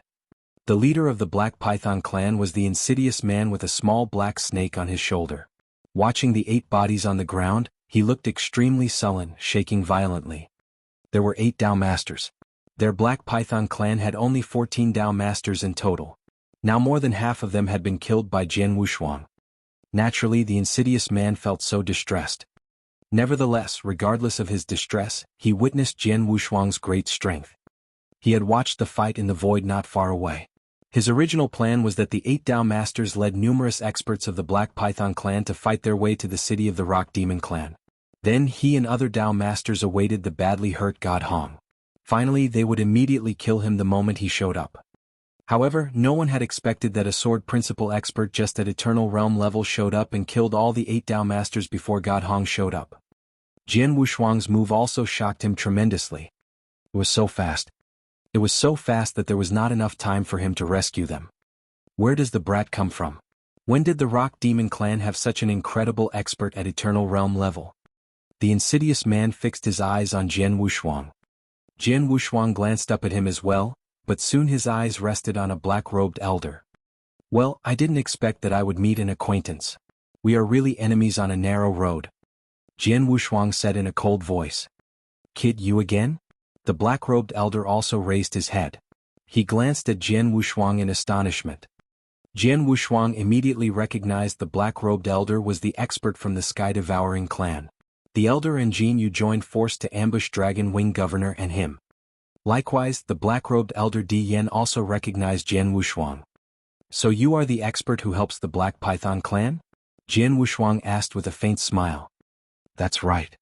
The leader of the Black Python clan was the insidious man with a small black snake on his shoulder. Watching the 8 bodies on the ground, he looked extremely sullen, shaking violently. There were 8 Dao Masters. Their Black Python clan had only 14 Dao Masters in total. Now more than half of them had been killed by Jian Wushuang. Naturally, the insidious man felt so distressed. Nevertheless, regardless of his distress, he witnessed Jian Wushuang's great strength. He had watched the fight in the void not far away. His original plan was that the 8 Dao Masters led numerous experts of the Black Python clan to fight their way to the city of the Rock Demon clan. Then he and other Dao Masters awaited the badly hurt God Hong. Finally, they would immediately kill him the moment he showed up. However, no one had expected that a sword principle expert just at Eternal Realm level showed up and killed all the 8 Dao Masters before God Hong showed up. Jian Wushuang's move also shocked him tremendously. It was so fast. It was so fast that there was not enough time for him to rescue them. Where does the brat come from? When did the Rock Demon clan have such an incredible expert at Eternal Realm level? The insidious man fixed his eyes on Jian Wushuang. Jian Wushuang glanced up at him as well, but soon his eyes rested on a black-robed elder. Well, I didn't expect that I would meet an acquaintance. We are really enemies on a narrow road. Jian Wushuang said in a cold voice. Kid, you again? The black-robed elder also raised his head. He glanced at Jian Wushuang in astonishment. Jian Wushuang immediately recognized the black-robed elder was the expert from the Sky-devouring clan. The elder and Jin Yu joined force to ambush Dragon Wing Governor and him. Likewise, the black-robed elder Di Yan also recognized Jian Wushuang. So you are the expert who helps the Black Python clan? Jian Wushuang asked with a faint smile. That's right.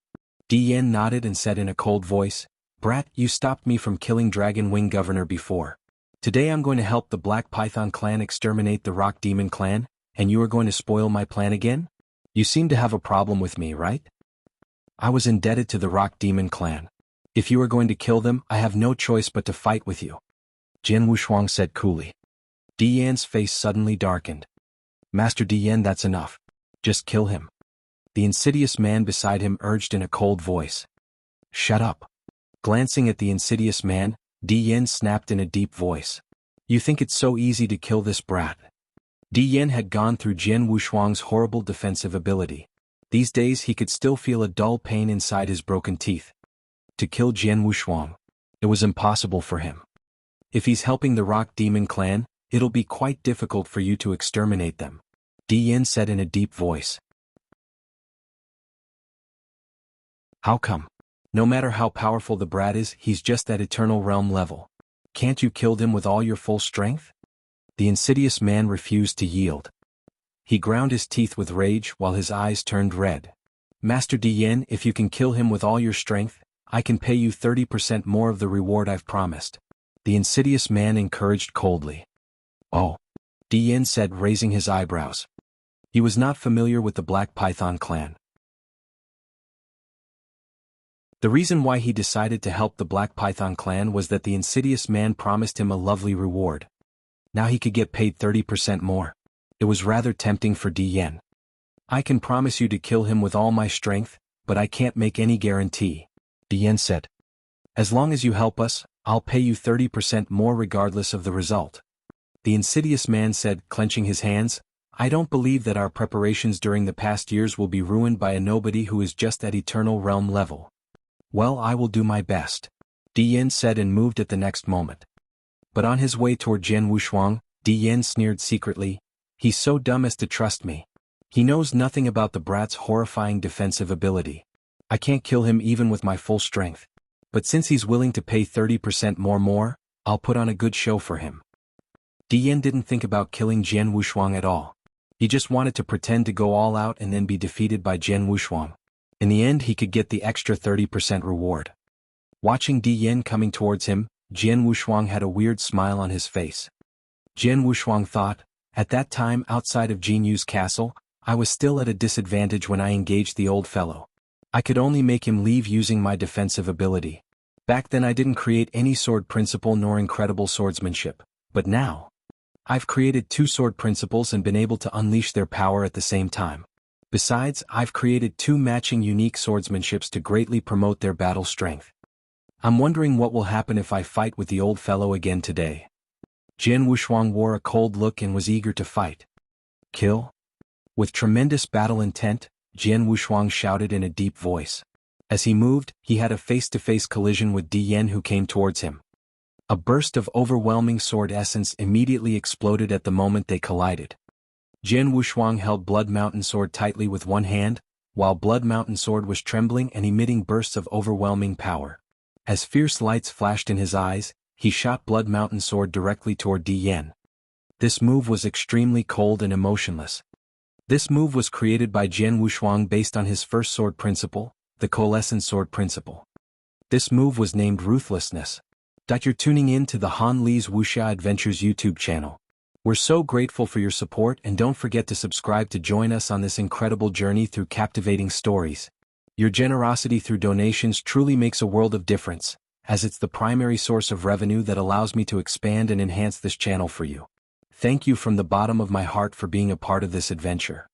Di Yan nodded and said in a cold voice, Brat, you stopped me from killing Dragon Wing Governor before. Today I'm going to help the Black Python clan exterminate the Rock Demon clan, and you are going to spoil my plan again? You seem to have a problem with me, right? I was indebted to the Rock Demon clan. If you are going to kill them, I have no choice but to fight with you. Jian Wushuang said coolly. Di Yan's face suddenly darkened. Master Di Yan, that's enough. Just kill him. The insidious man beside him urged in a cold voice. Shut up. Glancing at the insidious man, Di Yan snapped in a deep voice. You think it's so easy to kill this brat? Di Yan had gone through Jian Wushuang's horrible defensive ability. These days he could still feel a dull pain inside his broken teeth. To kill Jian Wushuang, it was impossible for him. If he's helping the Rock Demon clan, it'll be quite difficult for you to exterminate them. Di Yan said in a deep voice. How come? No matter how powerful the brat is, he's just at Eternal Realm level. Can't you kill him with all your full strength? The insidious man refused to yield. He ground his teeth with rage while his eyes turned red. Master Di Yan, if you can kill him with all your strength, I can pay you 30% more of the reward I've promised. The insidious man encouraged coldly. Oh. Yin said, raising his eyebrows. He was not familiar with the Black Python clan. The reason why he decided to help the Black Python clan was that the insidious man promised him a lovely reward. Now he could get paid 30% more. It was rather tempting for Yin. I can promise you to kill him with all my strength, but I can't make any guarantee, Yin said. As long as you help us, I'll pay you 30% more regardless of the result. The insidious man said, clenching his hands, I don't believe that our preparations during the past years will be ruined by a nobody who is just at eternal realm level. Well, I will do my best, Yin said and moved at the next moment. But on his way toward Jian Wushuang, Yin sneered secretly, he's so dumb as to trust me. He knows nothing about the brat's horrifying defensive ability. I can't kill him even with my full strength. But since he's willing to pay 30% more, I'll put on a good show for him. Yin didn't think about killing Jian Wushuang at all. He just wanted to pretend to go all out and then be defeated by Jian Wushuang. In the end he could get the extra 30% reward. Watching Yin coming towards him, Jian Wushuang had a weird smile on his face. Jian Wushuang thought, at that time outside of Jin Yu's castle, I was still at a disadvantage when I engaged the old fellow. I could only make him leave using my defensive ability. Back then I didn't create any sword principle nor incredible swordsmanship, but now, I've created 2 sword principles and been able to unleash their power at the same time. Besides, I've created 2 matching unique swordsmanships to greatly promote their battle strength. I'm wondering what will happen if I fight with the old fellow again today. Jian Wushuang wore a cold look and was eager to fight. Kill? With tremendous battle intent, Jian Wushuang shouted in a deep voice. As he moved, he had a face-to-face collision with Yin who came towards him. A burst of overwhelming sword essence immediately exploded at the moment they collided. Jian Wushuang held Blood Mountain Sword tightly with one hand, while Blood Mountain Sword was trembling and emitting bursts of overwhelming power. As fierce lights flashed in his eyes, he shot Blood Mountain Sword directly toward Yin. This move was extremely cold and emotionless. This move was created by Jian Wushuang based on his first sword principle, the Coalescent Sword Principle. This move was named Ruthlessness. You're tuning in to the Han Li's Wuxia Adventures YouTube channel. We're so grateful for your support and don't forget to subscribe to join us on this incredible journey through captivating stories. Your generosity through donations truly makes a world of difference, as it's the primary source of revenue that allows me to expand and enhance this channel for you. Thank you from the bottom of my heart for being a part of this adventure.